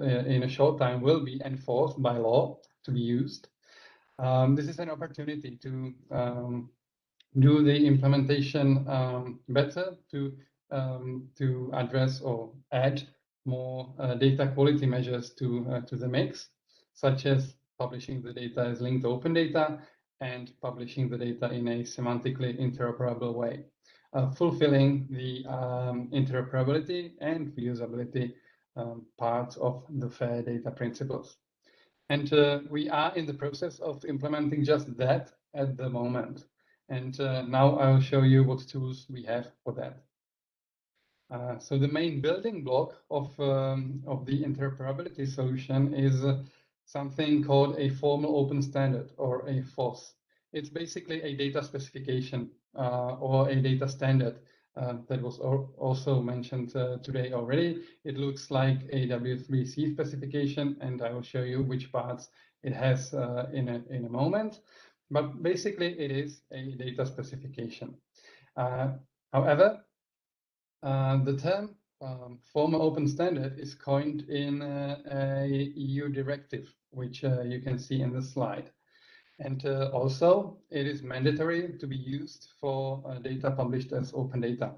in a short time will be enforced by law to be used. This is an opportunity to do the implementation better, to address or add more data quality measures to the mix, such as publishing the data as linked open data and publishing the data in a semantically interoperable way, fulfilling the interoperability and reusability parts of the FAIR data principles. And we are in the process of implementing just that at the moment. And now I will show you what tools we have for that. So the main building block of the interoperability solution is something called a formal open standard, or a FOSS. It's basically a data specification or a data standard that was also mentioned today already. It looks like a W3C specification, and I will show you which parts it has in a moment. But basically, it is a data specification. However, the term formal open standard is coined in a EU directive, which you can see in the slide. And also, it is mandatory to be used for data published as open data.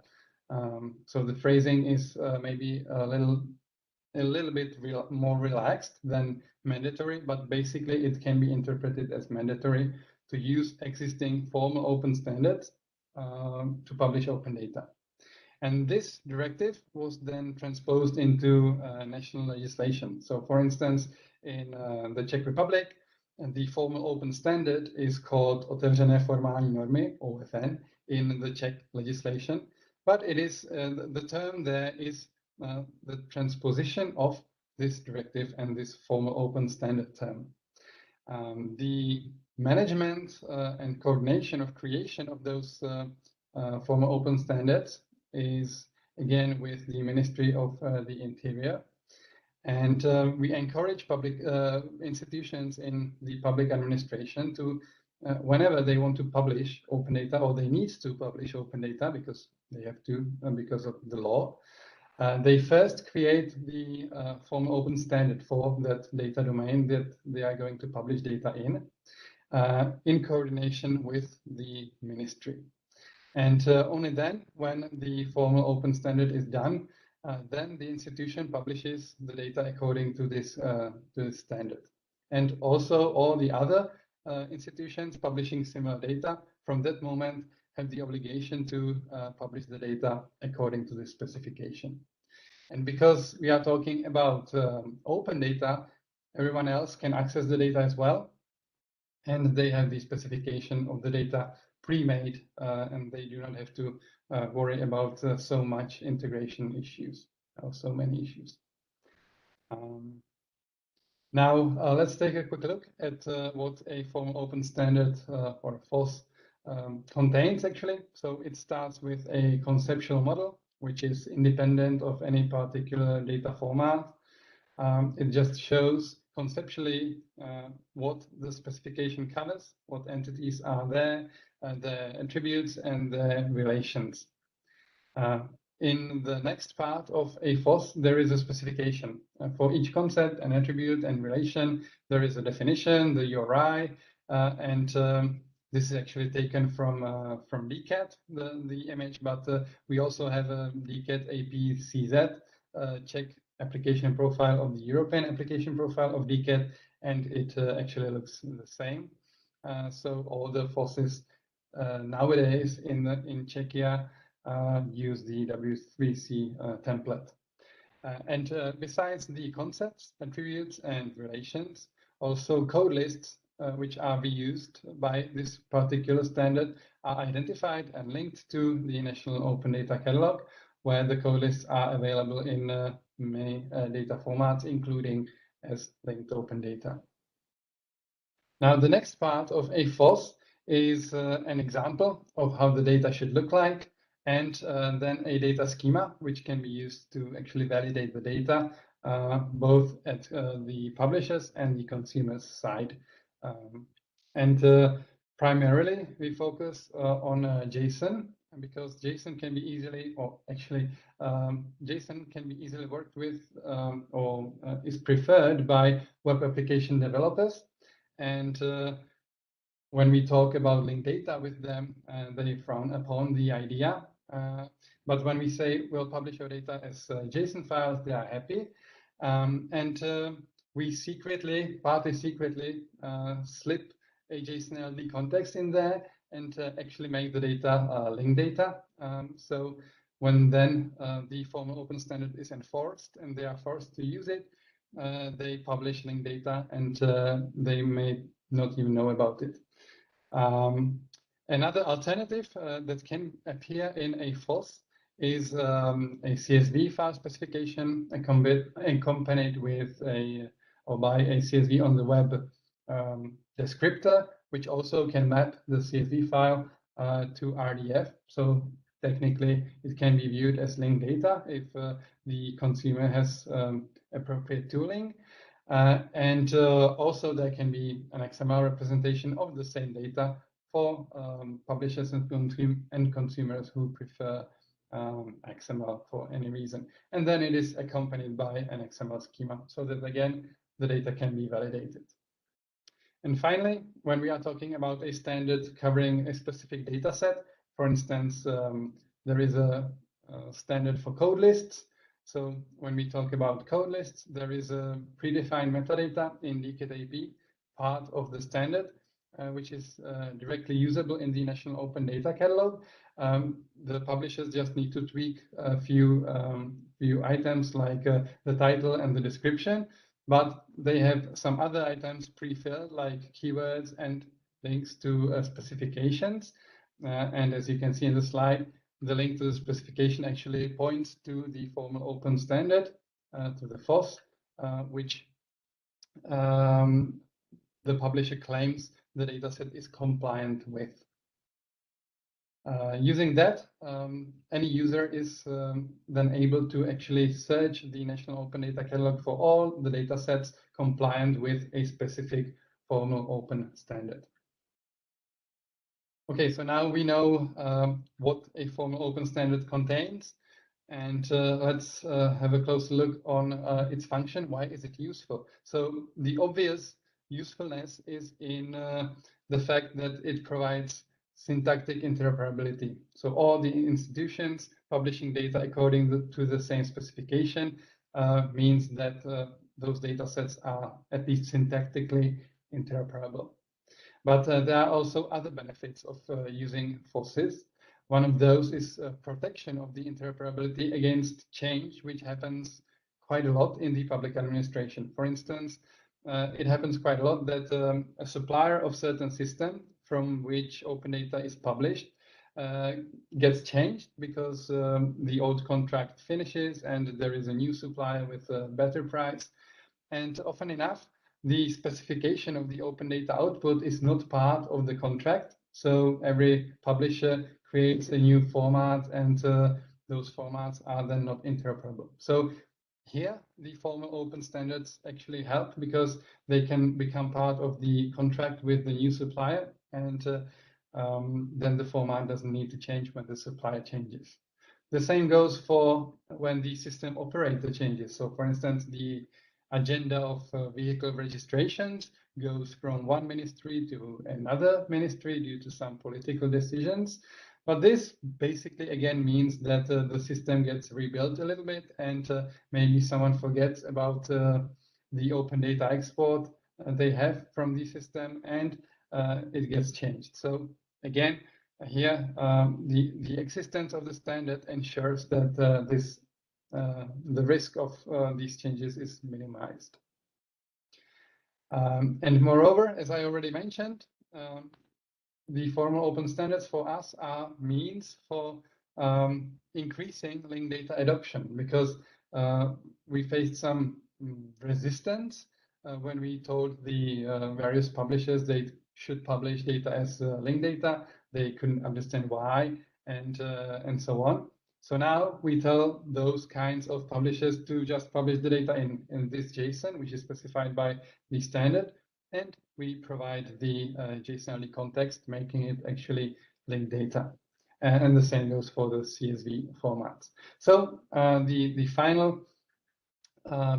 So the phrasing is maybe a little bit more relaxed than mandatory, but basically it can be interpreted as mandatory to use existing formal open standards to publish open data. And this directive was then transposed into national legislation. So for instance, in the Czech Republic, the formal open standard is called Otevřené formální normy, OFN, in the Czech legislation. But it is, the term there is the transposition of this directive and this formal open standard term. The management and coordination of creation of those formal open standards is again with the Ministry of the Interior. And we encourage public institutions in the public administration to, whenever they want to publish open data, or they need to publish open data because they have to because of the law. They first create the formal open standard for that data domain that they are going to publish data in coordination with the ministry. And only then, when the formal open standard is done, then the institution publishes the data according to this standard. And also all the other institutions publishing similar data from that moment have the obligation to publish the data according to this specification. And because we are talking about open data, everyone else can access the data as well. And they have the specification of the data pre-made, and they do not have to worry about so much integration issues, or so many issues. Now, let's take a quick look at what a formal open standard or FOSS contains, actually. So it starts with a conceptual model, which is independent of any particular data format. It just shows conceptually what the specification covers, what entities are there, the attributes and the relations. In the next part of a FOSS, there is a specification. For each concept, an attribute and relation, there is a definition, the URI, and this is actually taken from DCAT, the image, but we also have a DCAT APCZ check application profile of the European application profile of DCAT, and it actually looks the same. So all the FOSSes nowadays in Czechia use the W3C template. And besides the concepts, attributes, and relations, also code lists, which are reused by this particular standard, are identified and linked to the National Open Data Catalog, where the code lists are available in many data formats, including as linked open data. Now, the next part of a FOSS is an example of how the data should look like, and then a data schema, which can be used to actually validate the data, both at the publishers and the consumers side. Primarily, we focus on JSON, because JSON can be easily, or actually, JSON can be easily worked with or is preferred by web application developers. And when we talk about linked data with them, they frown upon the idea. But when we say we'll publish your data as JSON files, they are happy. We secretly, partly secretly, slip a JSON LD context in there and actually make the data linked data. So when then the formal open standard is enforced and they are forced to use it, they publish linked data, and they may not even know about it. Another alternative that can appear in a FOSS is a CSV file specification accompanied with or by a CSV on the web descriptor, which also can map the CSV file to RDF. So technically, it can be viewed as linked data if the consumer has appropriate tooling. Also, there can be an XML representation of the same data for publishers and consumers who prefer XML for any reason. And then it is accompanied by an XML schema, so that again, the data can be validated. And finally, when we are talking about a standard covering a specific data set, for instance, there is a standard for code lists. So when we talk about code lists, there is a predefined metadata in DCAT AP, part of the standard, which is directly usable in the National Open Data Catalog. The publishers just need to tweak a few items like the title and the description, but they have some other items pre-filled like keywords and links to specifications. And as you can see in the slide, the link to the specification actually points to the formal open standard, to the FOSS, which the publisher claims the dataset is compliant with. Using that, any user is then able to actually search the National Open Data Catalog for all the datasets compliant with a specific formal open standard. Okay, so now we know what a formal open standard contains, and let's have a closer look on its function. Why is it useful? So the obvious usefulness is in the fact that it provides syntactic interoperability. So all the institutions publishing data according to the same specification means that those data sets are at least syntactically interoperable. But there are also other benefits of using FOSSes. One of those is protection of the interoperability against change, which happens quite a lot in the public administration. For instance, it happens quite a lot that a supplier of certain system from which open data is published gets changed because the old contract finishes and there is a new supplier with a better price. And often enough, the specification of the open data output is not part of the contract. So every publisher creates a new format, and those formats are then not interoperable. So here, the formal open standards actually help because they can become part of the contract with the new supplier, and then the format doesn't need to change when the supplier changes. The same goes for when the system operator changes. So for instance, the agenda of vehicle registrations goes from one ministry to another ministry due to some political decisions. But this basically, again, means that the system gets rebuilt a little bit, and maybe someone forgets about the open data export they have from the system, and it gets changed. So again, here, the existence of the standard ensures that the risk of these changes is minimized. And moreover, as I already mentioned, the formal open standards for us are means for increasing linked data adoption, because we faced some resistance when we told the various publishers they should publish data as linked data. They couldn't understand why, and so on. So now we tell those kinds of publishers to just publish the data in this JSON, which is specified by the standard, and we provide the JSON-only context, making it actually linked data. And the same goes for the CSV formats. So the final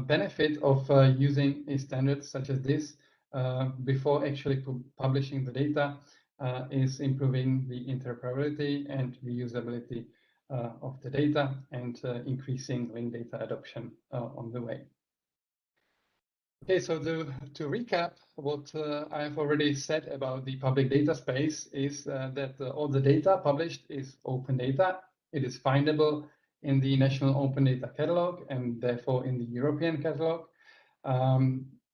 benefit of using a standard such as this before actually publishing the data is improving the interoperability and reusability of the data, and increasing linked data adoption on the way. Okay, so to recap, what I've already said about the public data space is that all the data published is open data. It is findable in the National Open Data Catalog and therefore in the European Catalog.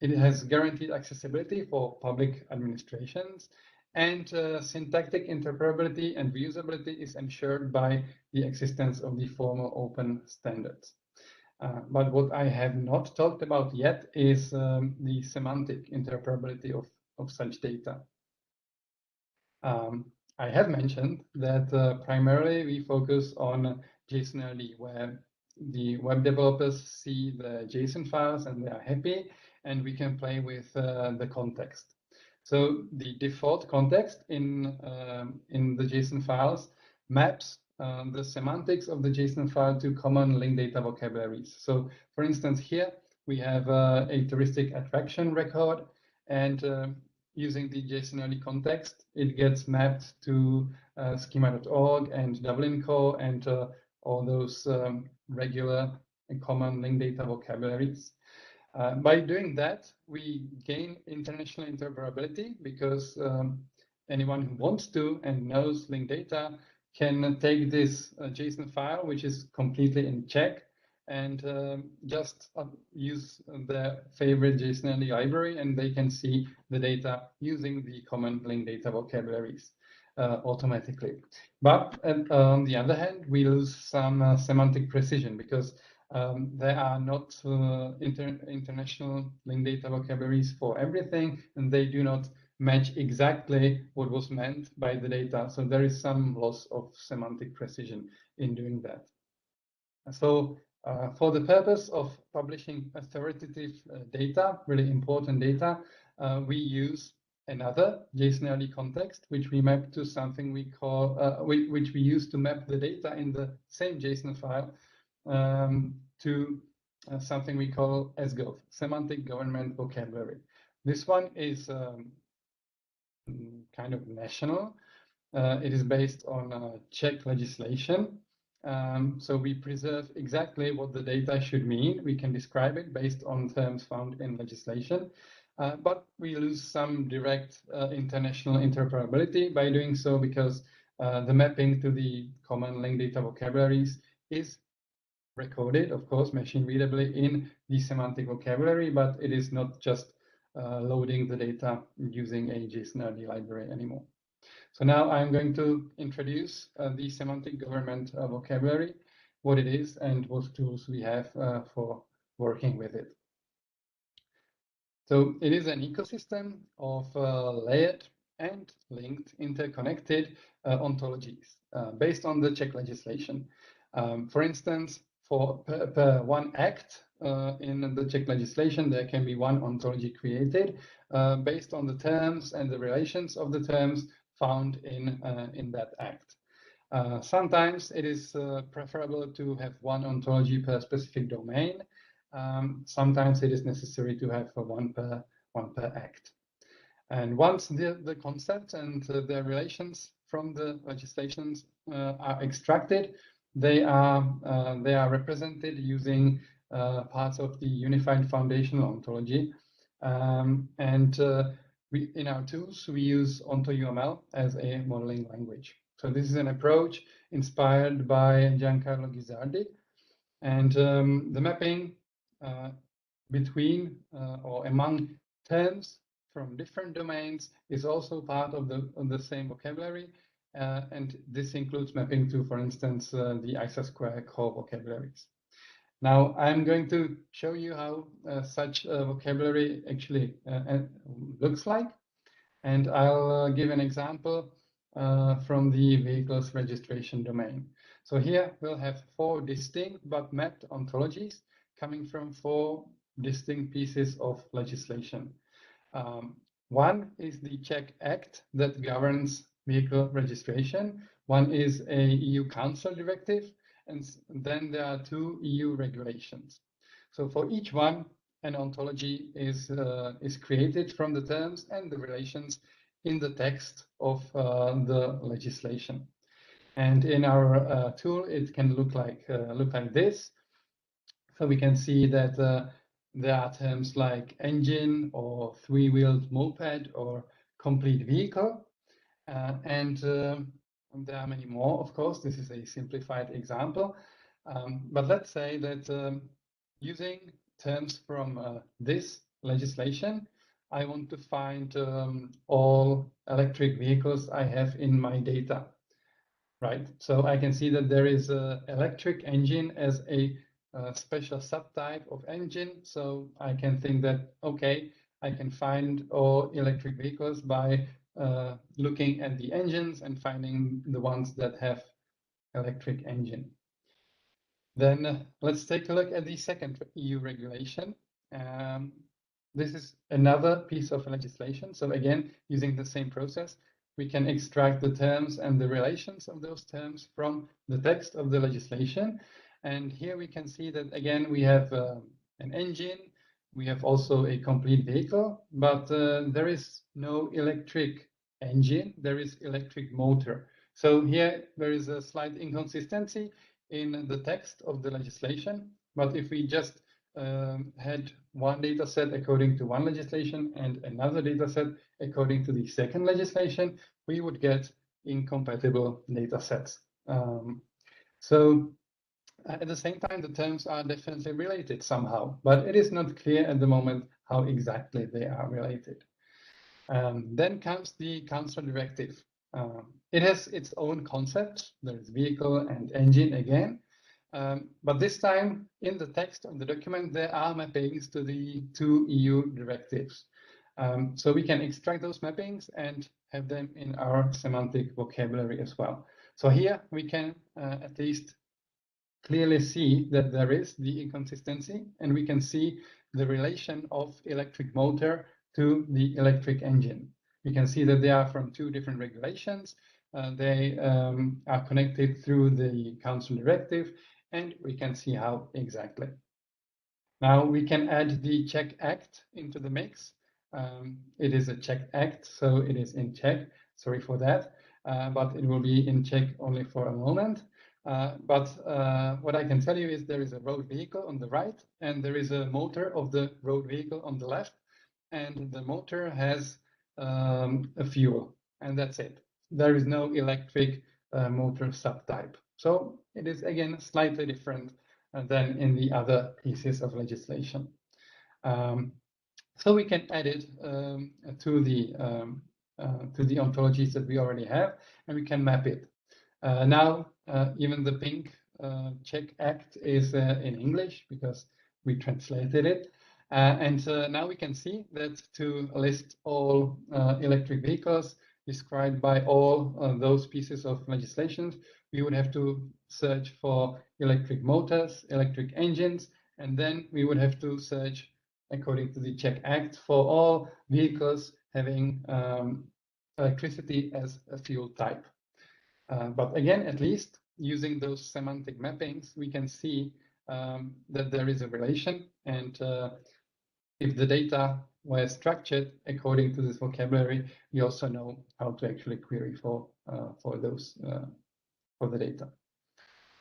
It has guaranteed accessibility for public administrations, and syntactic interoperability and reusability is ensured by the existence of the formal open standards. But what I have not talked about yet is the semantic interoperability of such data. I have mentioned that primarily we focus on JSON-only, where the web developers see the JSON files and they are happy, and we can play with the context. So the default context in the JSON files maps the semantics of the JSON file to common linked data vocabularies. So for instance, here we have a touristic attraction record, and using the JSON-only context, it gets mapped to schema.org and Dublin Core and all those regular and common linked data vocabularies. By doing that, we gain international interoperability, because anyone who wants to and knows linked data can take this JSON file, which is completely in Czech, and just use their favorite JSON-only library, and they can see the data using the common linked data vocabularies automatically. But on the other hand, we lose some semantic precision, because there are not international linked data vocabularies for everything, and they do not match exactly what was meant by the data. So there is some loss of semantic precision in doing that. So for the purpose of publishing authoritative data, really important data, we use another JSON-RD context, which we map to something we call, which we use to map the data in the same JSON file to something we call SGOV, Semantic Government Vocabulary. This one is kind of national. It is based on Czech legislation. So we preserve exactly what the data should mean. We can describe it based on terms found in legislation, but we lose some direct international interoperability by doing so, because the mapping to the common linked data vocabularies is recorded, of course, machine readably in the semantic vocabulary, but it is not just loading the data using a JSON-RD library anymore. So now I'm going to introduce the semantic government vocabulary, what it is, and what tools we have for working with it. So it is an ecosystem of layered and linked interconnected ontologies based on the Czech legislation. For instance, for per one act in the Czech legislation, there can be one ontology created based on the terms and the relations of the terms found in that act. Sometimes it is preferable to have one ontology per specific domain. Sometimes it is necessary to have one per act. And once the concepts and the relations from the legislations are extracted, they are represented using parts of the unified foundational ontology. In our tools, we use OntoUML as a modeling language. So this is an approach inspired by Giancarlo Guisardi. And the mapping between or among terms from different domains is also part of the same vocabulary. And this includes mapping to, for instance, the ISA² core vocabularies. Now, I'm going to show you how such a vocabulary actually looks like. And I'll give an example from the vehicles registration domain. So here we'll have 4 distinct but mapped ontologies coming from 4 distinct pieces of legislation. One is the Czech Act that governs vehicle registration. One is a EU Council directive, and then there are 2 EU regulations. So for each one, an ontology is created from the terms and the relations in the text of the legislation. And in our tool, it can look like this. So we can see that there are terms like engine or 3-wheeled moped or complete vehicle. And there are many more, of course. This is a simplified example. But let's say that using terms from this legislation, I want to find all electric vehicles I have in my data, right? So I can see that there is an electric engine as a special subtype of engine. So I can think that, okay, I can find all electric vehicles by looking at the engines and finding the ones that have electric engine. Then let's take a look at the second EU regulation. This is another piece of legislation. So again, using the same process, we can extract the terms and the relations of those terms from the text of the legislation. And here we can see that, again, we have an engine. We have also a complete vehicle, but there is no electric engine. There is electric motor. So here there is a slight inconsistency in the text of the legislation. But if we just had one data set according to one legislation and another data set according to the second legislation, we would get incompatible data sets. So at the same time, the terms are definitely related somehow, but it is not clear at the moment how exactly they are related. Then comes the Council directive. It has its own concept. There is vehicle and engine again. But this time, in the text of the document, there are mappings to the 2 EU directives. So we can extract those mappings and have them in our semantic vocabulary as well. So here we can at least clearly see that there is the inconsistency, and we can see the relation of electric motor to the electric engine. We can see that they are from 2 different regulations. They are connected through the Council directive, and we can see how exactly. Now we can add the Czech Act into the mix. It is a Czech Act, so it is in Czech. Sorry for that, but it will be in Czech only for a moment. But what I can tell you is there is a road vehicle on the right, and there is a motor of the road vehicle on the left, and the motor has a fuel, and that's it. There is no electric motor subtype. So it is again slightly different than in the other pieces of legislation. So we can add it to the ontologies that we already have, and we can map it. Now, even the pink Czech Act is in English because we translated it. And now we can see that to list all electric vehicles described by all those pieces of legislation, we would have to search for electric motors, electric engines, and then we would have to search, according to the Czech Act, for all vehicles having electricity as a fuel type. But again, at least using those semantic mappings, we can see that there is a relation, and if the data were structured according to this vocabulary, we also know how to actually query for the data.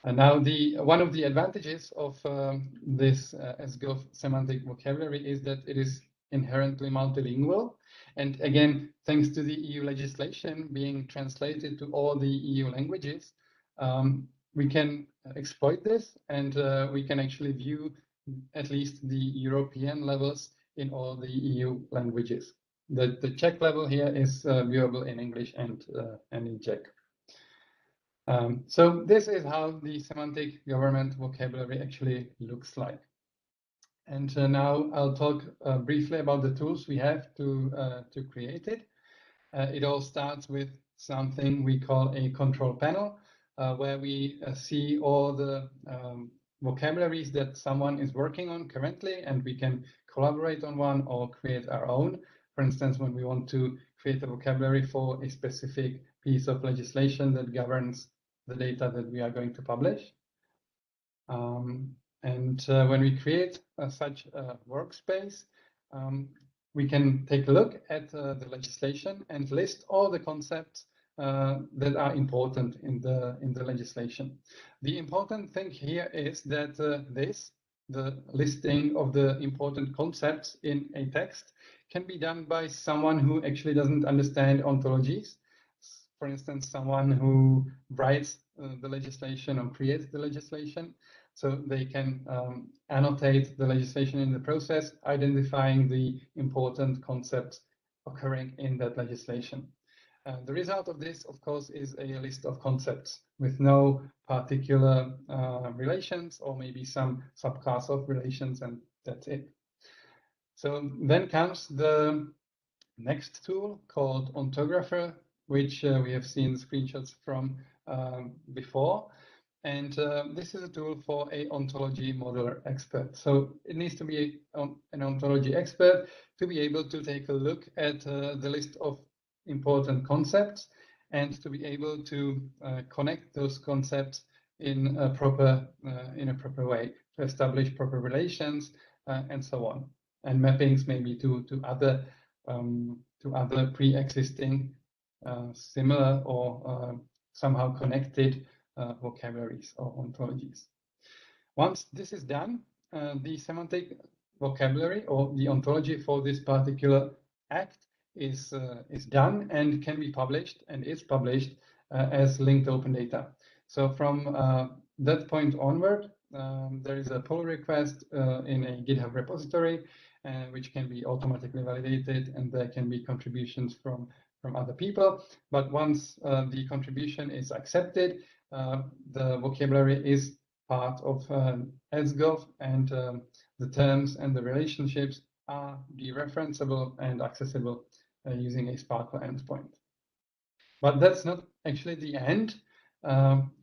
And now one of the advantages of this SGOV semantic vocabulary is that it is inherently multilingual. And again, thanks to the EU legislation being translated to all the EU languages, we can exploit this, and we can actually view at least the European levels in all the EU languages. The Czech level here is viewable in English and in Czech. So this is how the semantic government vocabulary actually looks like. And now I'll talk briefly about the tools we have to create it. It all starts with something we call a control panel, where we see all the vocabularies that someone is working on currently, and we can collaborate on one or create our own. For instance, when we want to create a vocabulary for a specific piece of legislation that governs the data that we are going to publish. And when we create such a workspace, we can take a look at the legislation and list all the concepts that are important in the legislation. The important thing here is that the listing of the important concepts in a text can be done by someone who actually doesn't understand ontologies. For instance, someone who writes the legislation or creates the legislation, so they can annotate the legislation in the process, identifying the important concepts occurring in that legislation. The result of this, of course, is a list of concepts with no particular relations, or maybe some subclass of relations, and that's it. So then comes the next tool called Ontographer, which we have seen screenshots from before. And this is a tool for a ontology modeler expert. So it needs to be an ontology expert to be able to take a look at the list of important concepts and to be able to connect those concepts in a proper way, to establish proper relations and so on, and mappings maybe to other pre-existing similar or somehow connected vocabularies or ontologies. Once this is done, the semantic vocabulary or the ontology for this particular act is done and can be published, and is published as linked open data. So from that point onward, there is a pull request in a GitHub repository, which can be automatically validated, and there can be contributions from other people. But once the contribution is accepted, the vocabulary is part of SGOV, and the terms and the relationships are dereferenceable and accessible using a Sparkle endpoint. But that's not actually the end.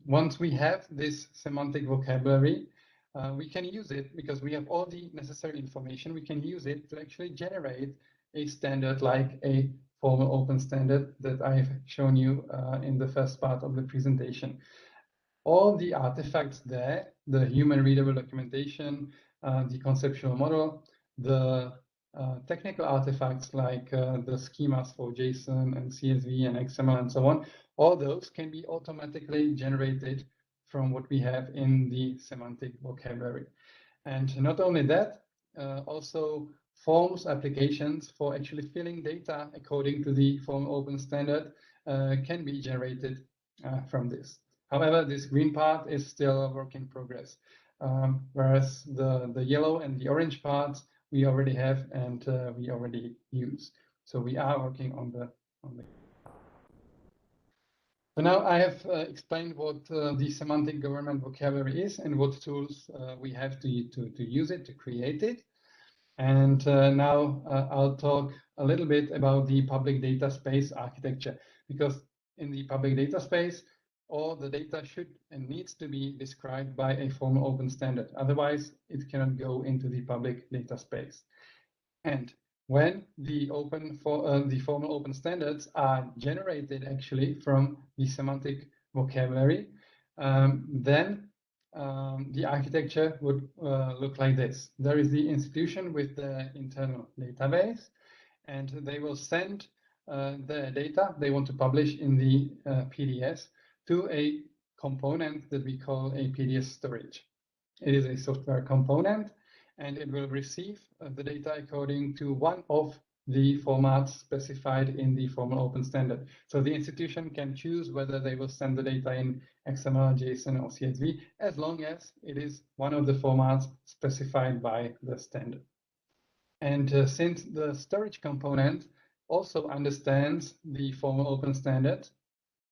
Once we have this semantic vocabulary, we can use it because we have all the necessary information. We can use it to actually generate a standard like a formal open standard that I've shown you in the first part of the presentation. All the artifacts there, the human readable documentation, the conceptual model, the technical artifacts like the schemas for JSON and CSV and XML and so on, all those can be automatically generated from what we have in the semantic vocabulary. And not only that, also forms applications for actually filling data according to the formal open standard can be generated from this. However, this green part is still a work in progress, whereas the yellow and the orange parts we already have and we already use. So we are working on the. So now I have explained what the semantic government vocabulary is and what tools we have to use it, to create it. And now I'll talk a little bit about the public data space architecture, because in the public data space, all the data should and needs to be described by a formal open standard. Otherwise, it cannot go into the public data space. And when the formal open standards are generated actually from the semantic vocabulary, then the architecture would look like this. There is the institution with the internal database, and they will send the data they want to publish in the PDS to a component that we call a PDS storage. It is a software component, and it will receive the data according to one of the formats specified in the formal open standard. So the institution can choose whether they will send the data in XML, JSON, or CSV, as long as it is one of the formats specified by the standard. And since the storage component also understands the formal open standard,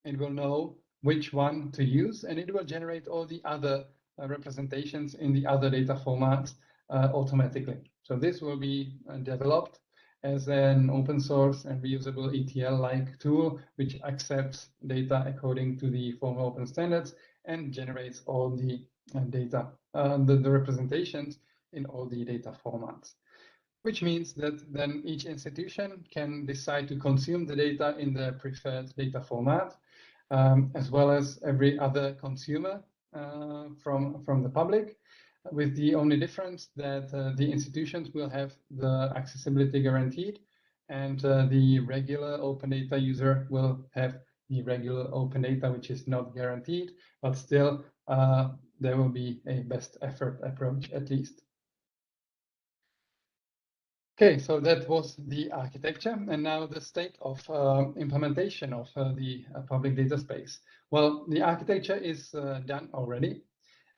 it will know which one to use, and it will generate all the other representations in the other data formats automatically. So this will be developed as an open source and reusable ETL-like tool, which accepts data according to the formal open standards and generates all the data, the representations in all the data formats. Which means that then each institution can decide to consume the data in their preferred data format, as well as every other consumer from the public, with the only difference that the institutions will have the accessibility guaranteed, and the regular open data user will have the regular open data, which is not guaranteed, but still there will be a best effort approach at least. Okay, so that was the architecture, and now the state of implementation of the public data space. Well, the architecture is done already,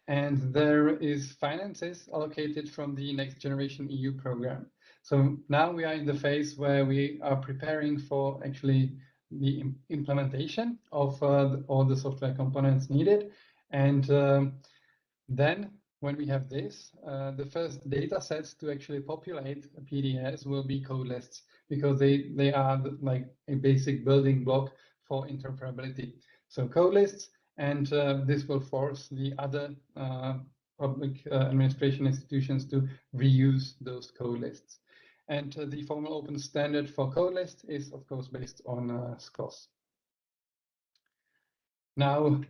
and there is finances allocated from the Next Generation EU program. So now we are in the phase where we are preparing for actually the implementation of all the software components needed, and then when we have this, the first data sets to actually populate PDS will be code lists, because they are like a basic building block for interoperability. So code lists, and this will force the other public administration institutions to reuse those code lists. And the formal open standard for code list is, of course, based on SCOS. Now,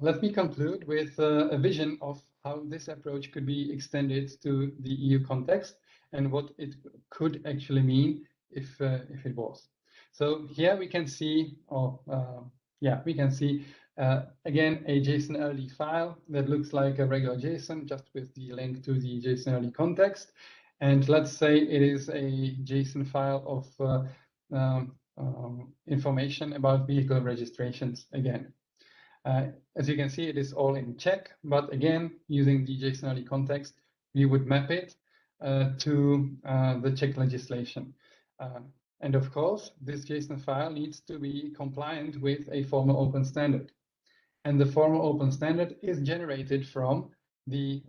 let me conclude with a vision of how this approach could be extended to the EU context and what it could actually mean if it was. So here we can see, again, a JSON-LD file that looks like a regular JSON, just with the link to the JSON-LD context. And let's say it is a JSON file of information about vehicle registrations again. As you can see, it is all in Czech, but again, using the JSON-LD context, we would map it to the Czech legislation. And of course, this JSON file needs to be compliant with a formal open standard. And the formal open standard is generated from the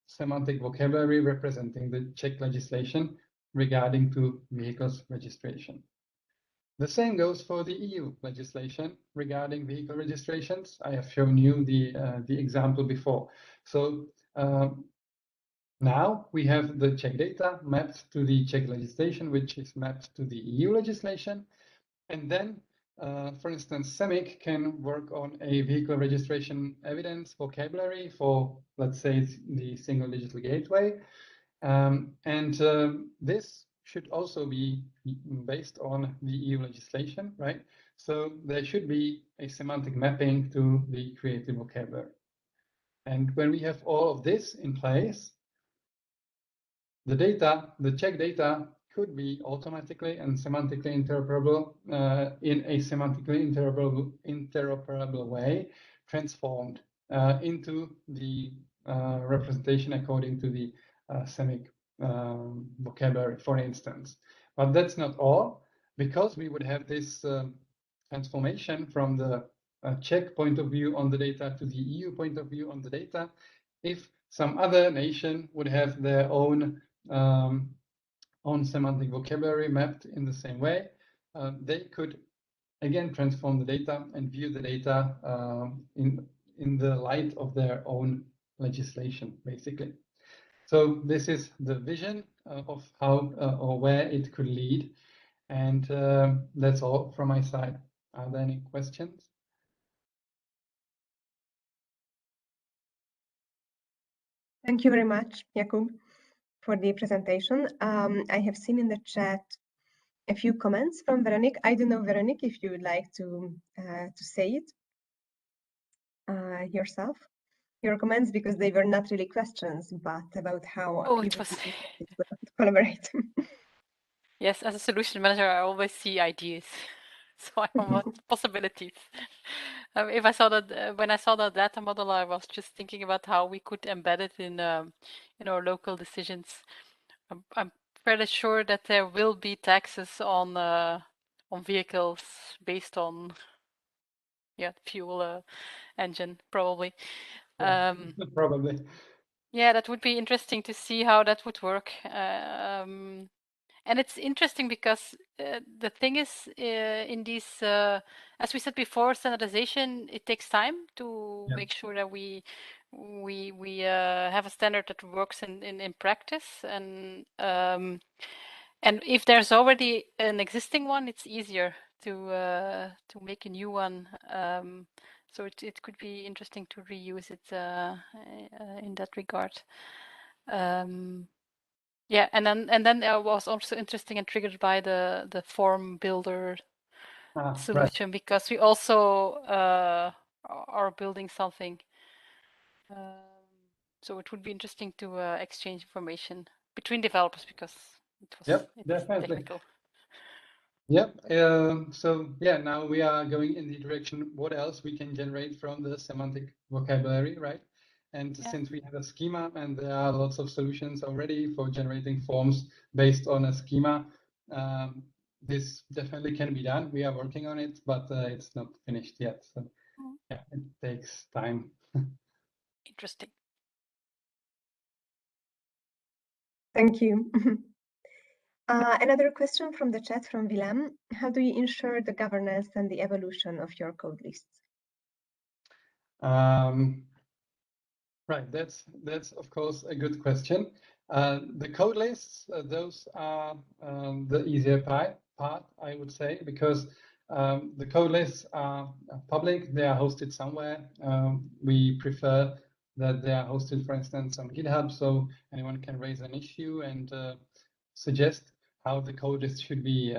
semantic vocabulary representing the Czech legislation regarding to vehicles registration. The same goes for the EU legislation regarding vehicle registrations. I have shown you the example before. So Now we have the Czech data mapped to the Czech legislation, which is mapped to the EU legislation. And then, for instance, CEMIC can work on a vehicle registration evidence vocabulary for, let's say, the single digital gateway. This should also be based on the EU legislation, right? So there should be a semantic mapping to the creative vocabulary. And when we have all of this in place, the data, the Czech data, could be automatically and semantically interoperable in a semantically interoperable way, transformed into the representation according to the CEMIC vocabulary, for instance. But that's not all, because we would have this transformation from the Czech point of view on the data to the EU point of view on the data. If some other nation would have their own semantic vocabulary mapped in the same way, they could again transform the data and view the data in the light of their own legislation, basically. So this is the vision of how or where it could lead, and that's all from my side. Are there any questions?
Thank you very much, Jakub, for the presentation. I have seen in the chat a few comments from Veronique. I don't know, Veronique, if you would like to say it yourself. Your comments, because they were not really questions, but about how you would collaborate.
Yes, as a solution manager, I always see ideas, so I want possibilities. If I saw that when I saw that data model, I was just thinking about how we could embed it in our local decisions. I'm fairly sure that there will be taxes on vehicles based on fuel engine, probably.
Probably.
Yeah, that would be interesting to see how that would work. And it's interesting because the thing is, in these, as we said before, standardization, it takes time to make sure that we have a standard that works in practice, and if there's already an existing one, it's easier to make a new one. So it could be interesting to reuse it in that regard. Yeah, and then I was also interesting and triggered by the form builder solution, because we also are building something. So it would be interesting to exchange information between developers, because it was
definitely
technical.
Yep. So yeah, now we are going in the direction what else we can generate from the semantic vocabulary, right? And since we have a schema and there are lots of solutions already for generating forms based on a schema, this definitely can be done. We are working on it, but it's not finished yet. So yeah, it takes time.
Interesting.
Thank you. Another question from the chat from Willem. How do you ensure the governance and the evolution of your code lists?
Right, that's of course a good question. The code lists, those are the easier part, I would say, because the code lists are public, they are hosted somewhere. We prefer that they are hosted, for instance, on GitHub, so anyone can raise an issue and suggest how the code list should be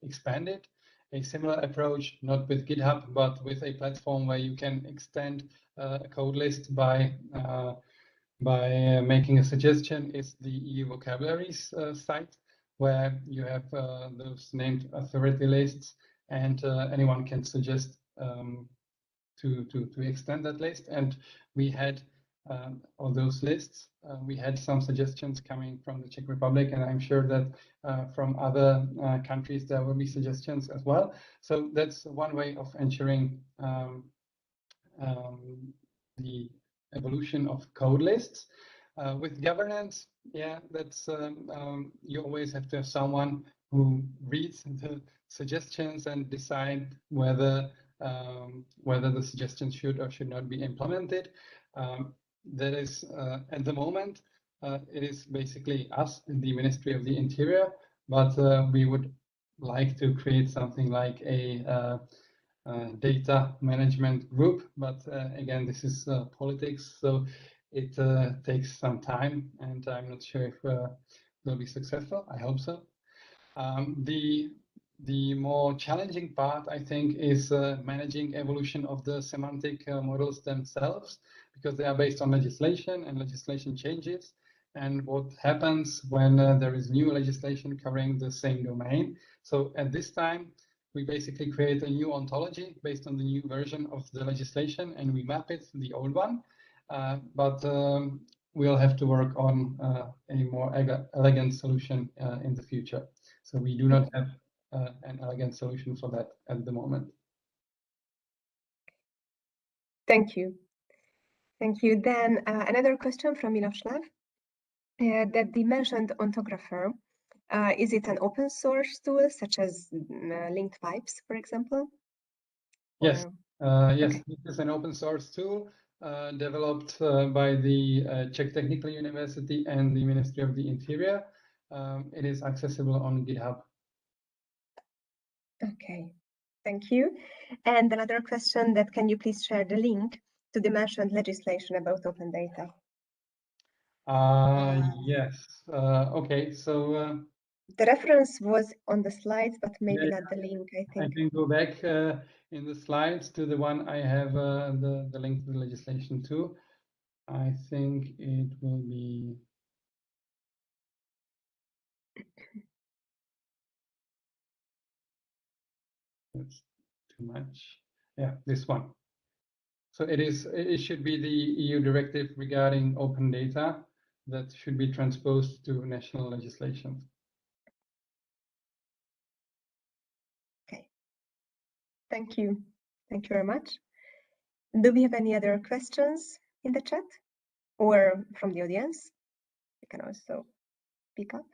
expanded. A similar approach, not with GitHub, but with a platform where you can extend a code list by making a suggestion, is the EU vocabularies site, where you have those named authority lists, and anyone can suggest to extend that list. And we had on those lists, we had some suggestions coming from the Czech Republic, and I'm sure that from other countries there will be suggestions as well. So that's one way of ensuring the evolution of code lists. With governance, yeah, that's you always have to have someone who reads the suggestions and decide whether the suggestions should or should not be implemented. That is at the moment It is basically us, the Ministry of the Interior, but we would like to create something like a data management group. But again, this is politics, so it takes some time, and I'm not sure if we'll be successful. I hope so. The more challenging part, I think, is managing evolution of the semantic models themselves, because they are based on legislation, and legislation changes. And what happens when there is new legislation covering the same domain? So at this time, we basically create a new ontology based on the new version of the legislation, and we map it to the old one. But we'll have to work on a more elegant solution in the future. So we do not have an elegant solution for that at the moment.
Thank you. Thank you. Then another question from Miloslav. That the mentioned ontographer, is it an open source tool such as linked pipes, for example?
Yes, yes,
Okay.
this is an open source tool developed by the Czech Technical University and the Ministry of the Interior. It is accessible on GitHub.
Okay, thank you. And another question, that can you please share the link to the mentioned legislation about open data?
Yes. Okay, so
the reference was on the slides, but maybe
yeah,
not the link, I
I
think.
can go back in the slides to the one I have the link to the legislation to. I think it will be. That's too much. Yeah, this one. So it should be the EU directive regarding open data that should be transposed to national legislation.
Okay. Thank you. Thank you very much. Do we have any other questions in the chat or from the audience? You can also speak up.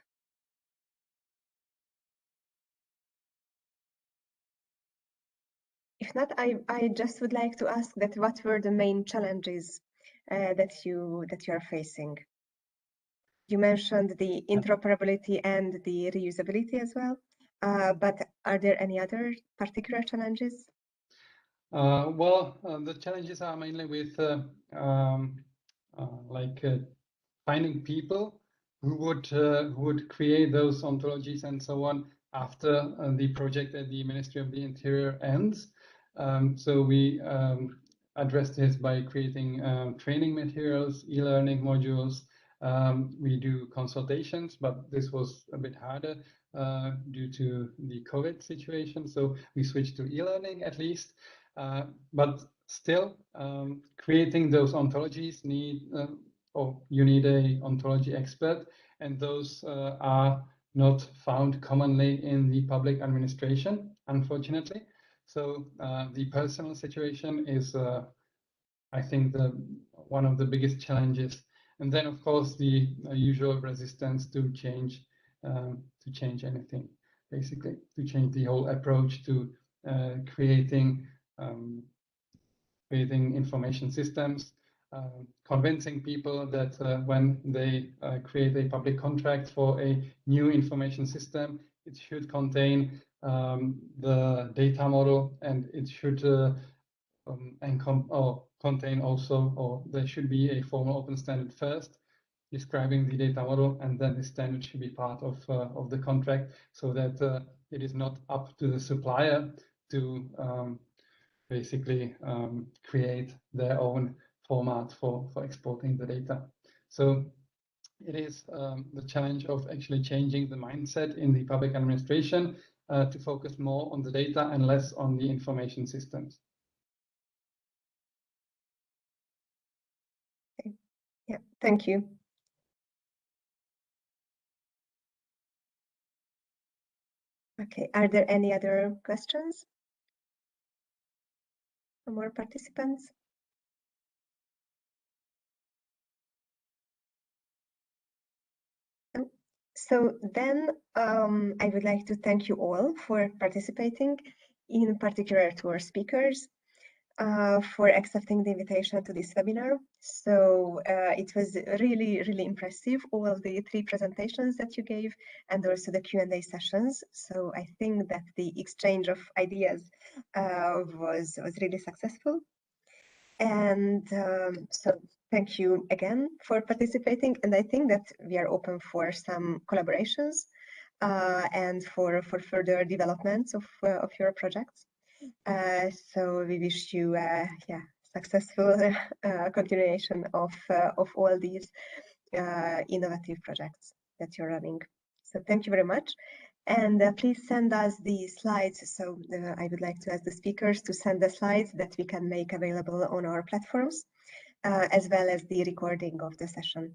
If not, I just would like to ask that what were the main challenges that you are facing? You mentioned the interoperability and the reusability as well, but are there any other particular challenges?
Well, the challenges are mainly with finding people who would create those ontologies and so on after the project at the Ministry of the Interior ends. So we address this by creating training materials, e-learning modules. We do consultations, but this was a bit harder due to the COVID situation. So we switched to e-learning at least. But still, creating those ontologies you need a ontology expert, and those are not found commonly in the public administration, unfortunately. So the personal situation is, I think, one of the biggest challenges. And then, of course, the usual resistance to change anything, basically, to change the whole approach to creating information systems, convincing people that when they create a public contract for a new information system, it should contain the data model, and it should contain also, or there should be a formal open standard first, describing the data model, and then the standard should be part of the contract, so that it is not up to the supplier to basically create their own format for exporting the data. So it is the challenge of actually changing the mindset in the public administration to focus more on the data and less on the information systems.
Okay. Yeah, thank you. Okay, are there any other questions from more participants? So then I would like to thank you all for participating, in particular to our speakers. for accepting the invitation to this webinar. So it was really, really impressive, all the 3 presentations that you gave, and also the Q&A sessions. So I think that the exchange of ideas was really successful. And so thank you again for participating. And I think that we are open for some collaborations and for further developments of your projects. So we wish you successful continuation of all these innovative projects that you're running. So thank you very much. And please send us the slides. So I would like to ask the speakers to send the slides that we can make available on our platforms, as well as the recording of the session.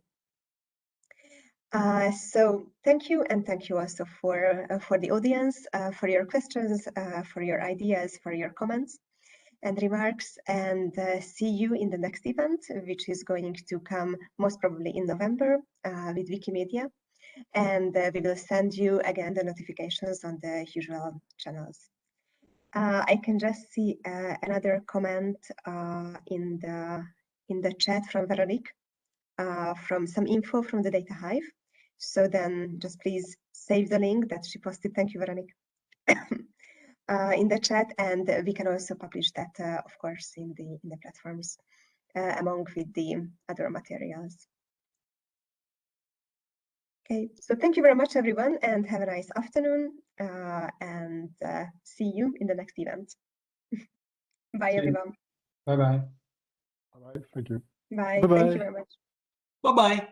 So thank you, and thank you also for the audience, for your questions, for your ideas, for your comments and remarks, and see you in the next event, which is going to come most probably in November with Wikimedia. And we will send you again the notifications on the usual channels. I can just see another comment in the chat from Veronique, from some info from the Data Hive. So then just please save the link that she posted. Thank you, Veronique. In the chat, and we can also publish that, of course, in the platforms along with the other materials. Okay, so thank you very much, everyone, and have a nice afternoon, and see you in the next event. Bye, everyone.
Bye-bye.
All right, thank you.
Bye.
Bye-bye.
Thank you very much.
Bye-bye.